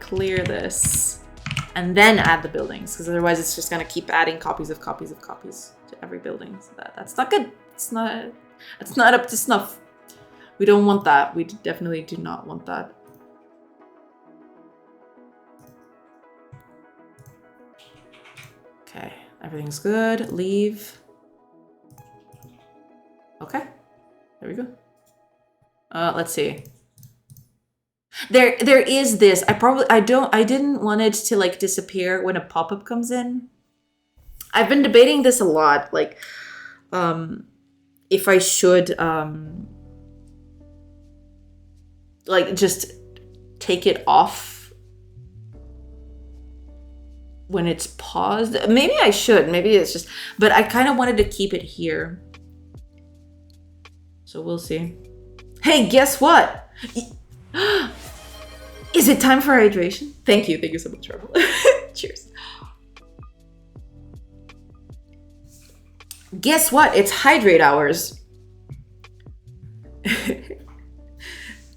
clear this and then add the buildings, because otherwise it's just gonna keep adding copies of copies to every building. So that's not good. It's not up to snuff. We don't want that. We definitely do not want that. Okay, everything's good. Leave. Okay, there we go. Let's see. There is this. I didn't want it to like disappear when a pop-up comes in. I've been debating this a lot, like if I should like just take it off when it's paused. Maybe I should. Maybe it's just, but I kind of wanted to keep it here. So we'll see. Hey, guess what? Is it time for hydration? Thank you so much, Rebel. Cheers. Guess what? It's hydrate hours. And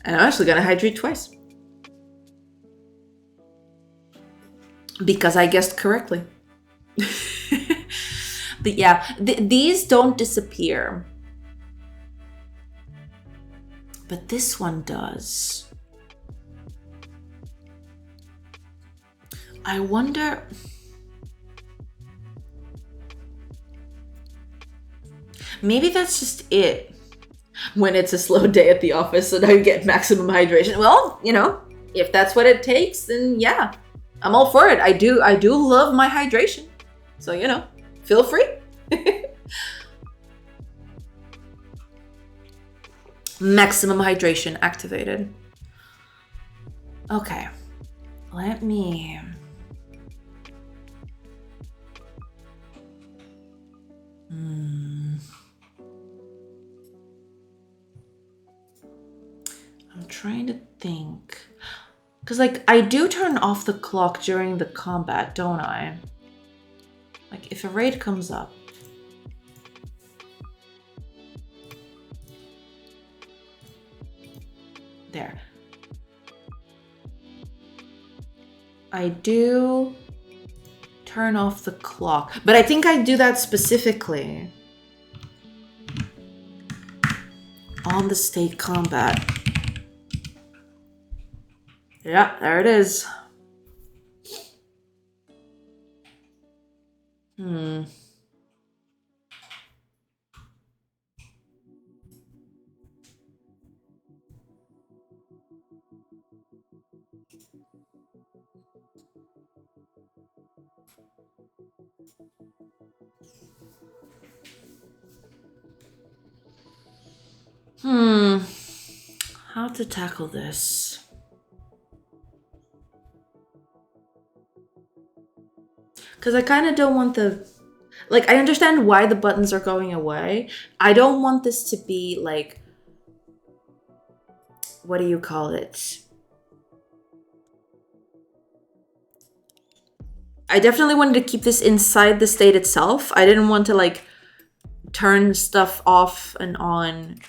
I'm actually gonna hydrate twice. Because I guessed correctly. But yeah, these don't disappear. But this one does. I wonder... Maybe that's just it. When it's a slow day at the office and I get maximum hydration. Well, you know, if that's what it takes, then yeah, I'm all for it. I do love my hydration. So, you know, feel free. Maximum hydration activated. Okay, let me... I'm trying to think. Because, like, I do turn off the clock during the combat, don't I? Like, if a raid comes up. There. I do turn off the clock. But I think I do that specifically on the state combat. Yeah, there it is. How to tackle this? Because I kind of don't want the... Like, I understand why the buttons are going away. I don't want this to be, like... What do you call it? I definitely wanted to keep this inside the state itself. I didn't want to, like, turn stuff off and on,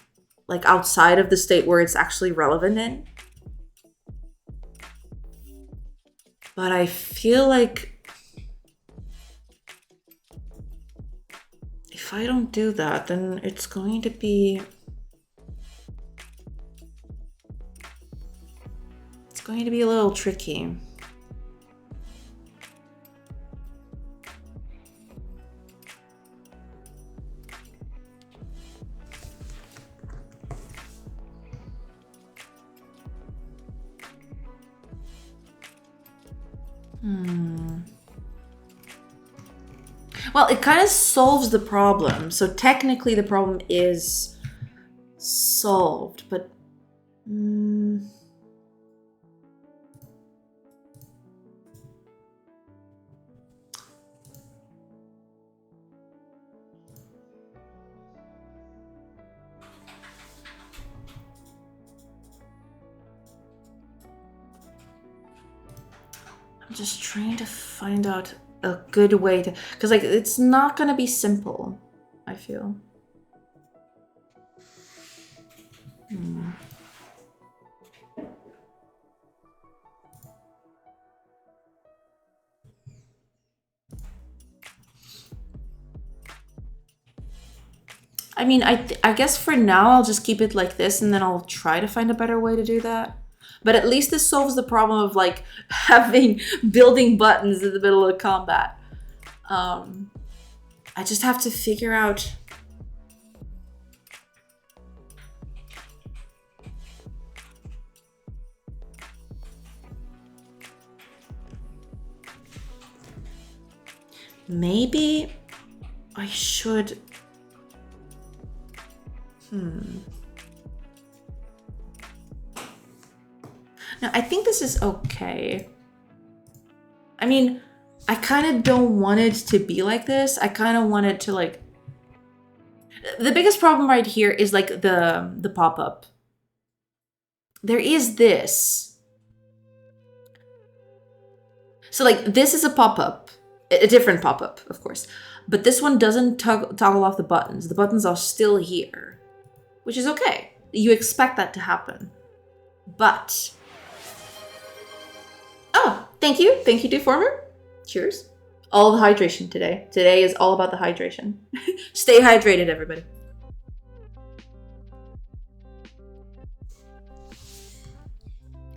like, outside of the state where it's actually relevant in. But I feel like... If I don't do that, then it's going to be... It's going to be a little tricky. Well, it kind of solves the problem. So technically the problem is solved, but... I'm just trying to find out a good way to... Because, like, it's not going to be simple, I feel. I mean, I guess for now I'll just keep it like this, and then I'll try to find a better way to do that. But at least this solves the problem of, like, building buttons in the middle of combat. I just have to figure out... Maybe I should... Now, I think this is okay. I mean, I kind of don't want it to be like this. I kind of want it to, like... The biggest problem right here is, like, the pop-up. There is this. So, like, this is a pop-up. A different pop-up, of course. But this one doesn't toggle off the buttons. The buttons are still here. Which is okay. You expect that to happen. But... Oh, thank you. Thank you, Deformer. Cheers. All the hydration today. Today is all about the hydration. Stay hydrated, everybody.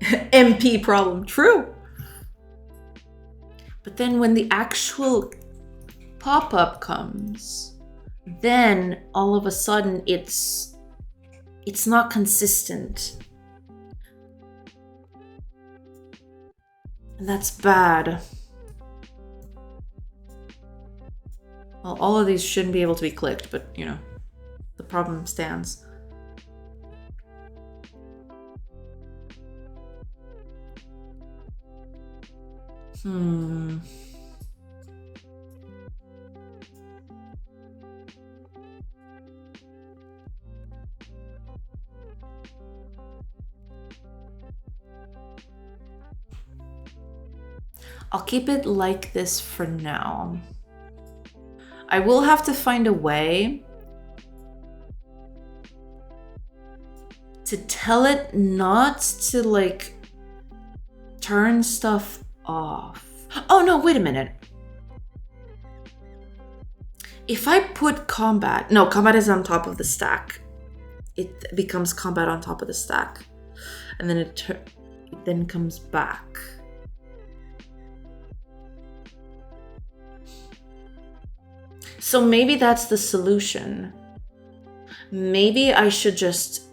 MP problem. True. But then when the actual pop-up comes, then all of a sudden it's not consistent. And that's bad. Well, all of these shouldn't be able to be clicked, but, you know, the problem stands. I'll keep it like this for now. I will have to find a way to tell it not to, like, turn stuff off. Oh no, wait a minute. If I put combat... No, combat is on top of the stack. It becomes combat on top of the stack. And then it then comes back. So maybe that's the solution. Maybe I should just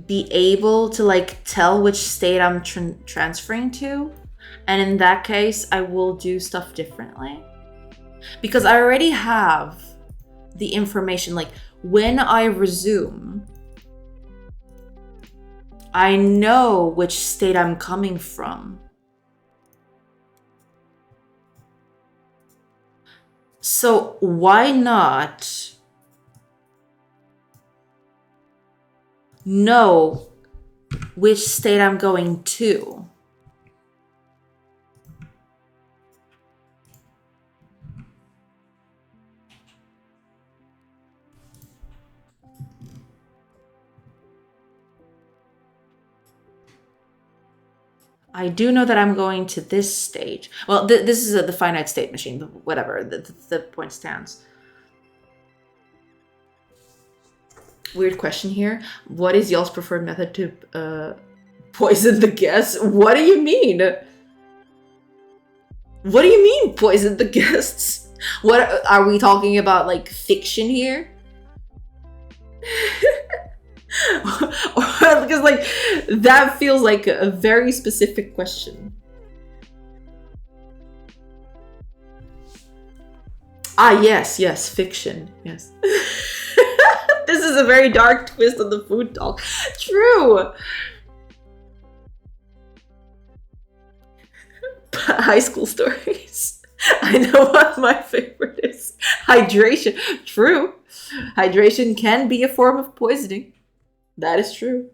be able to, like, tell which state I'm transferring to. And in that case, I will do stuff differently. Because I already have the information. Like, when I resume, I know which state I'm coming from. So why not know which state I'm going to? I do know that I'm going to this stage. Well, this is the finite state machine, but whatever, the point stands. Weird question here. What is y'all's preferred method to poison the guests? What do you mean? What do you mean, poison the guests? What are we talking about, like fiction here? Because like that feels like a very specific question. Ah, yes, fiction. Yes. This is a very dark twist on the food talk. True. High school stories. I know what my favorite is. Hydration. True. Hydration can be a form of poisoning. That is true.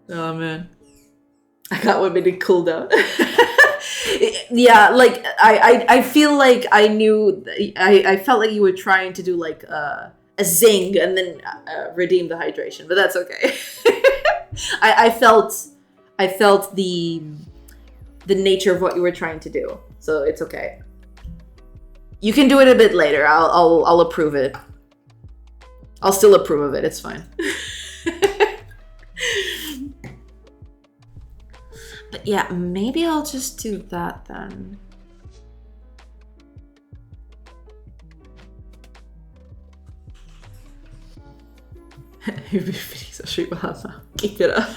Oh man. I got 1 minute cooldown. Yeah, like I feel like I knew I felt like you were trying to do like a zing and then redeem the hydration, but that's okay. I felt the nature of what you were trying to do, so it's okay. You can do it a bit later. I'll approve it. I'll still approve of it. It's fine. But yeah, maybe I'll just do that then. You've been feeding so sweet Bahama. Keep it up.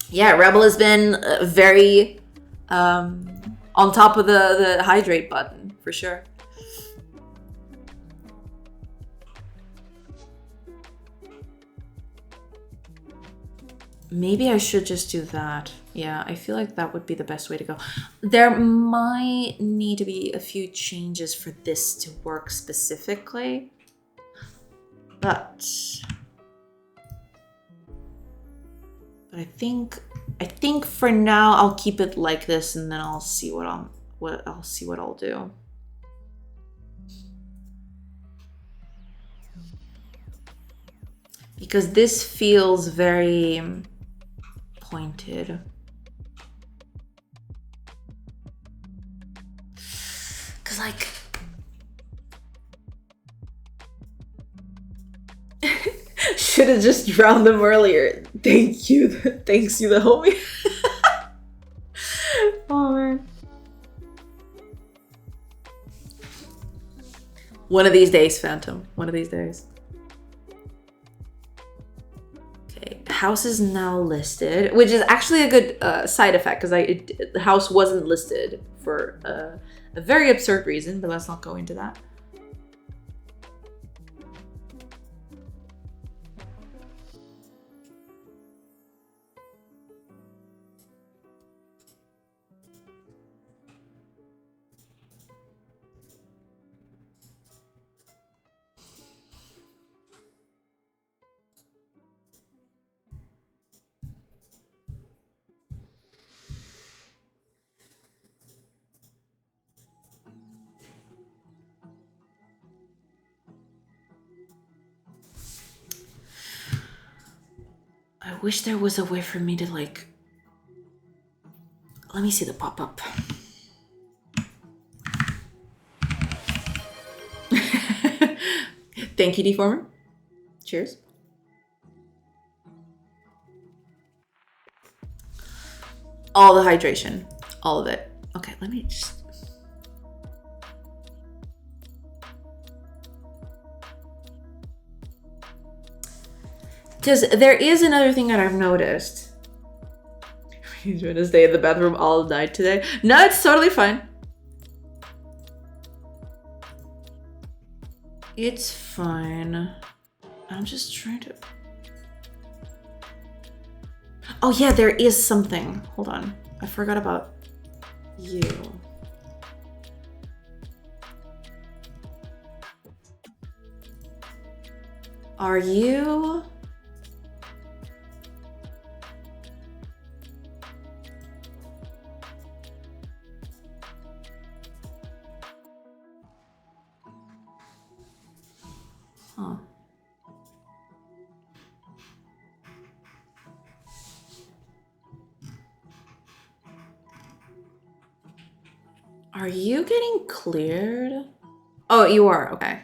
Yeah, Rebel has been very on top of the hydrate button, for sure. Maybe I should just do that. Yeah, I feel like that would be the best way to go. There might need to be a few changes for this to work specifically. But I think for now I'll keep it like this, and then I'll see what I'll do. Because this feels very pointed. Cause like should have just drowned them earlier. Thanks you the homie. Oh man. One of these days, Phantom. One of these days. House is now listed, which is actually a good side effect because the house wasn't listed for a very absurd reason, but let's not go into that. I wish there was a way for me to like, let me see the pop-up. Thank you, Deformer. Cheers. All the hydration, all of it. Okay, let me just. Because there is another thing that I've noticed. He's going to stay in the bathroom all night today. No, it's totally fine. It's fine. I'm just trying to... Oh yeah, there is something. Hold on. I forgot about you. Are you... Huh. Are you getting cleared? Oh, you are. Okay.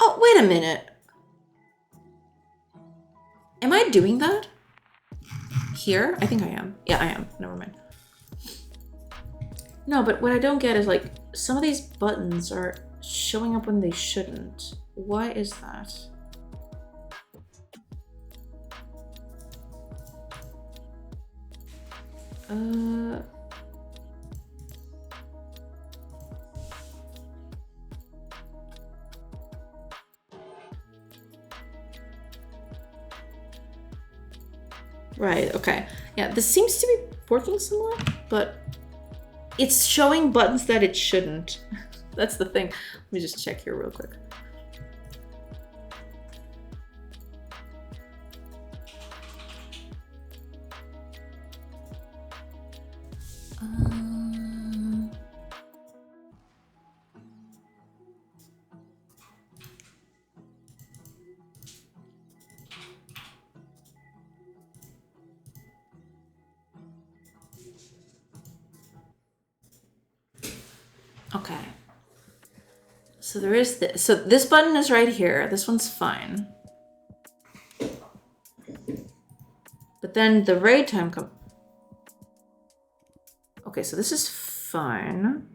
Oh, wait a minute. Am I doing that? here? I think I am. Yeah, I am. Never mind. No, but what I don't get is like some of these buttons are showing up when they shouldn't. Why is that? Right, okay. Yeah, this seems to be working somewhat, but it's showing buttons that it shouldn't. That's the thing. Let me just check here real quick. Okay. So there is this. So this button is right here. This one's fine. But then the raid time comes. Okay, so this is fine.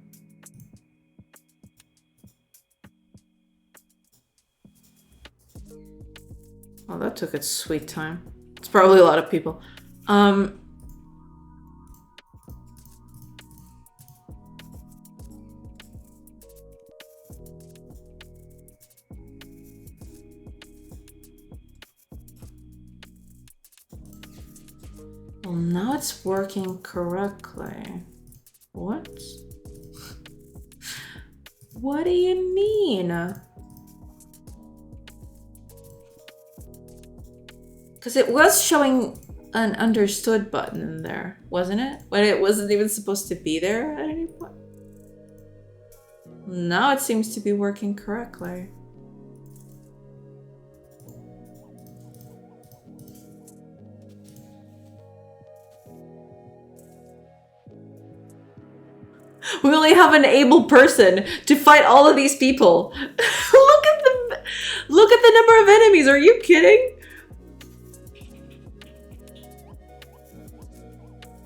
Oh, that took its sweet time. It's probably a lot of people. Well, now it's working correctly. What? What do you mean? Because it was showing an understood button in there, wasn't it? When it wasn't even supposed to be there at any point. Now it seems to be working correctly. We only have an able person to fight all of these people. Look at the number of enemies. Are you kidding?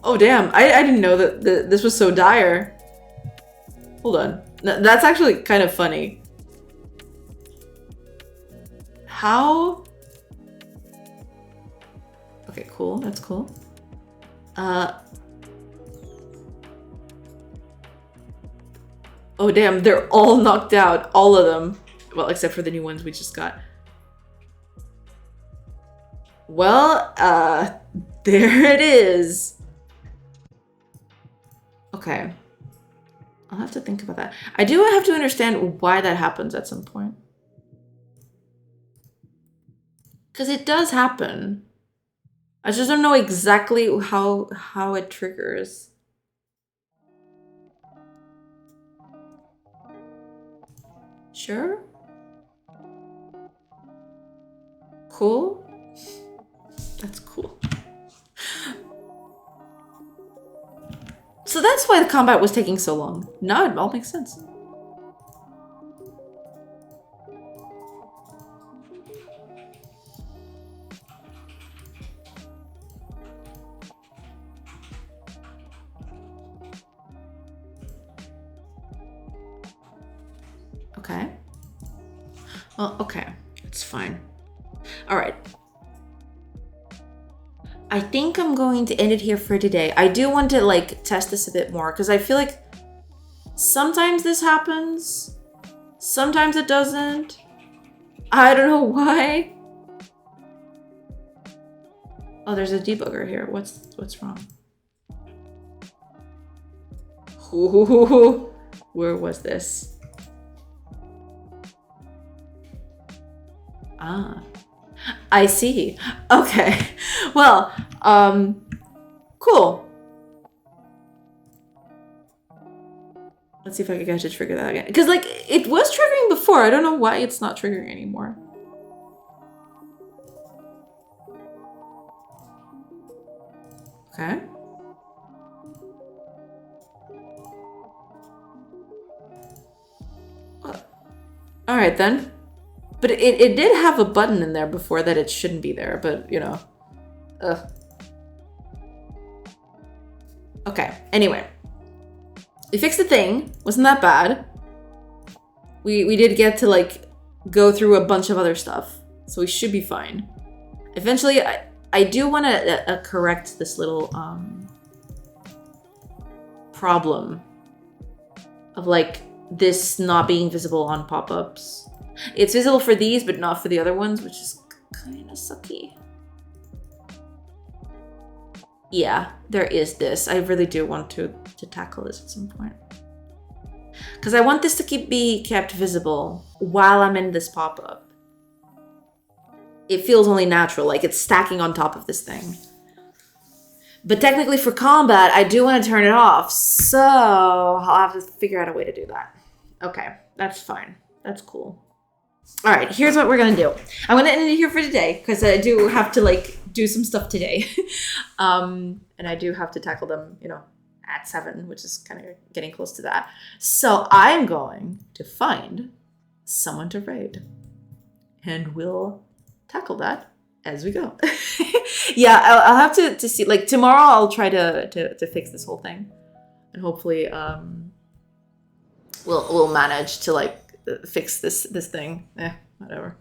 Oh damn! I didn't know that this was so dire. Hold on, that's actually kind of funny. How? Okay, cool. That's cool. Oh damn, they're all knocked out, all of them. Well, except for the new ones we just got. Well, there it is. Okay. I'll have to think about that. I do have to understand why that happens at some point. Because it does happen. I just don't know exactly how it triggers. Sure. Cool. That's cool. So that's why the combat was taking so long. Now it all makes sense. Okay. Well, okay. It's fine. All right. I think I'm going to end it here for today. I do want to like test this a bit more because I feel like sometimes this happens, sometimes it doesn't. I don't know why. Oh, there's a debugger here. What's wrong? Ooh, where was this? Ah, I see. Okay. Well, cool. Let's see if I can get to trigger that again. Because, like, it was triggering before. I don't know why it's not triggering anymore. Okay. All right, then. But it did have a button in there before that it shouldn't be there, but, you know. Ugh. Okay, anyway. We fixed the thing. Wasn't that bad. We did get to like go through a bunch of other stuff. So we should be fine. Eventually, I do want to correct this little problem of like this not being visible on pop-ups. It's visible for these, but not for the other ones, which is kind of sucky. Yeah, there is this. I really do want to tackle this at some point. Because I want this to be kept visible while I'm in this pop-up. It feels only natural, like it's stacking on top of this thing. But technically for combat, I do want to turn it off. So I'll have to figure out a way to do that. Okay, that's fine. That's cool. All right, here's what we're going to do. I'm going to end it here for today because I do have to like do some stuff today. And I do have to tackle them, you know, at 7, which is kind of getting close to that. So I'm going to find someone to raid. And we'll tackle that as we go. Yeah, I'll have to see. Like tomorrow, I'll try to fix this whole thing, and hopefully, we'll manage to like fix this thing. Whatever.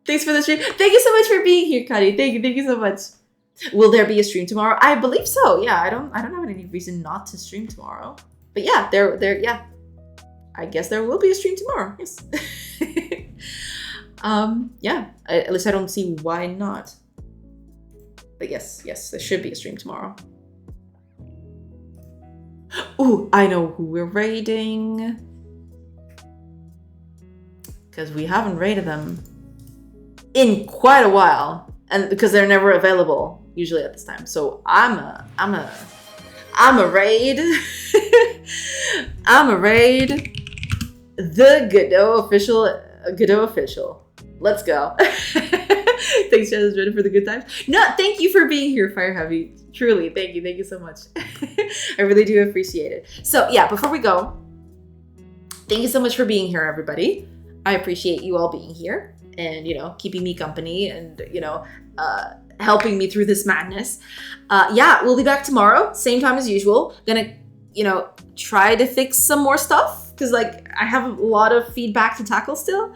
Thanks for the stream. Thank you so much for being here, Kadi. Thank you so much. Will there be a stream tomorrow? I believe so. Yeah, I don't have any reason not to stream tomorrow. But yeah, yeah. I guess there will be a stream tomorrow. Yes. Yeah. At least I don't see why not. But yes, there should be a stream tomorrow. Ooh, I know who we're raiding. Because we haven't raided them in quite a while. And because they're never available, usually at this time. So I'm a raid. I'm a raid. The Godot official. Let's go. Thanks, Jasmine, for the good times. No, thank you for being here, Fire Heavy. Truly, thank you so much. I really do appreciate it. So yeah, before we go, thank you so much for being here, everybody. I appreciate you all being here and, you know, keeping me company and, you know, helping me through this madness. Yeah, we'll be back tomorrow, same time as usual. Gonna, you know, try to fix some more stuff because, like, I have a lot of feedback to tackle still.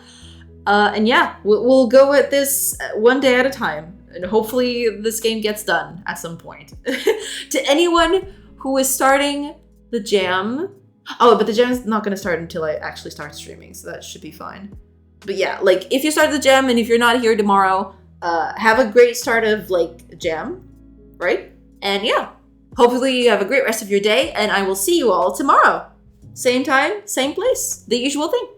And yeah, we'll go with this one day at a time. And hopefully this game gets done at some point. To anyone who is starting the jam. Oh, but the jam is not going to start until I actually start streaming. So that should be fine. But yeah, like if you start the jam and if you're not here tomorrow, have a great start of like jam, right? And yeah, hopefully you have a great rest of your day. And I will see you all tomorrow. Same time, same place. The usual thing.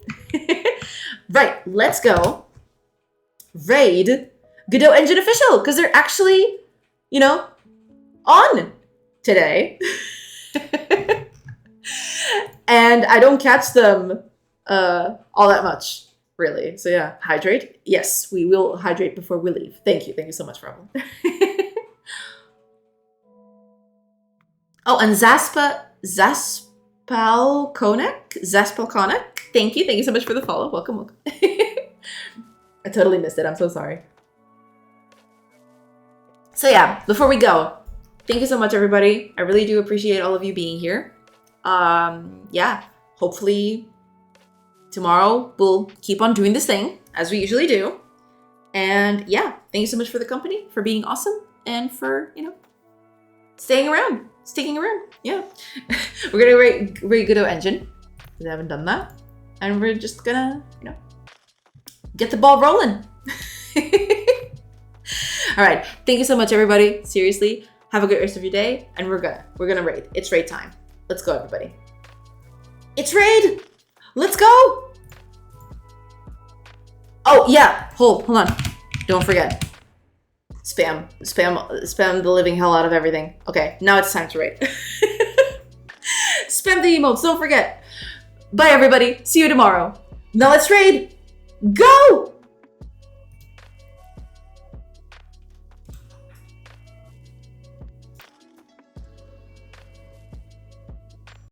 Right, let's go raid Godot Engine Official because they're actually, you know, on today. And I don't catch them all that much, really. So yeah, hydrate. Yes, we will hydrate before we leave. Thank you so much, Robin. Oh, and Zaspal Konek. Thank you so much for the follow. Welcome. I totally missed it. I'm so sorry. So yeah, before we go, thank you so much, everybody. I really do appreciate all of you being here. Yeah, hopefully tomorrow we'll keep on doing this thing as we usually do. And yeah, thank you so much for the company, for being awesome, and for, you know, sticking around. Yeah. We're gonna rate Godot Engine. We haven't done that. And we're just gonna, you know, get the ball rolling. All right. Thank you so much, everybody. Seriously, have a good rest of your day. And we're gonna raid. It's raid time. Let's go, everybody. It's raid. Let's go. Oh yeah. Hold on. Don't forget. Spam the living hell out of everything. Okay, now it's time to raid. Spam the emotes. Don't forget. Bye, everybody. See you tomorrow. Now let's raid. Go!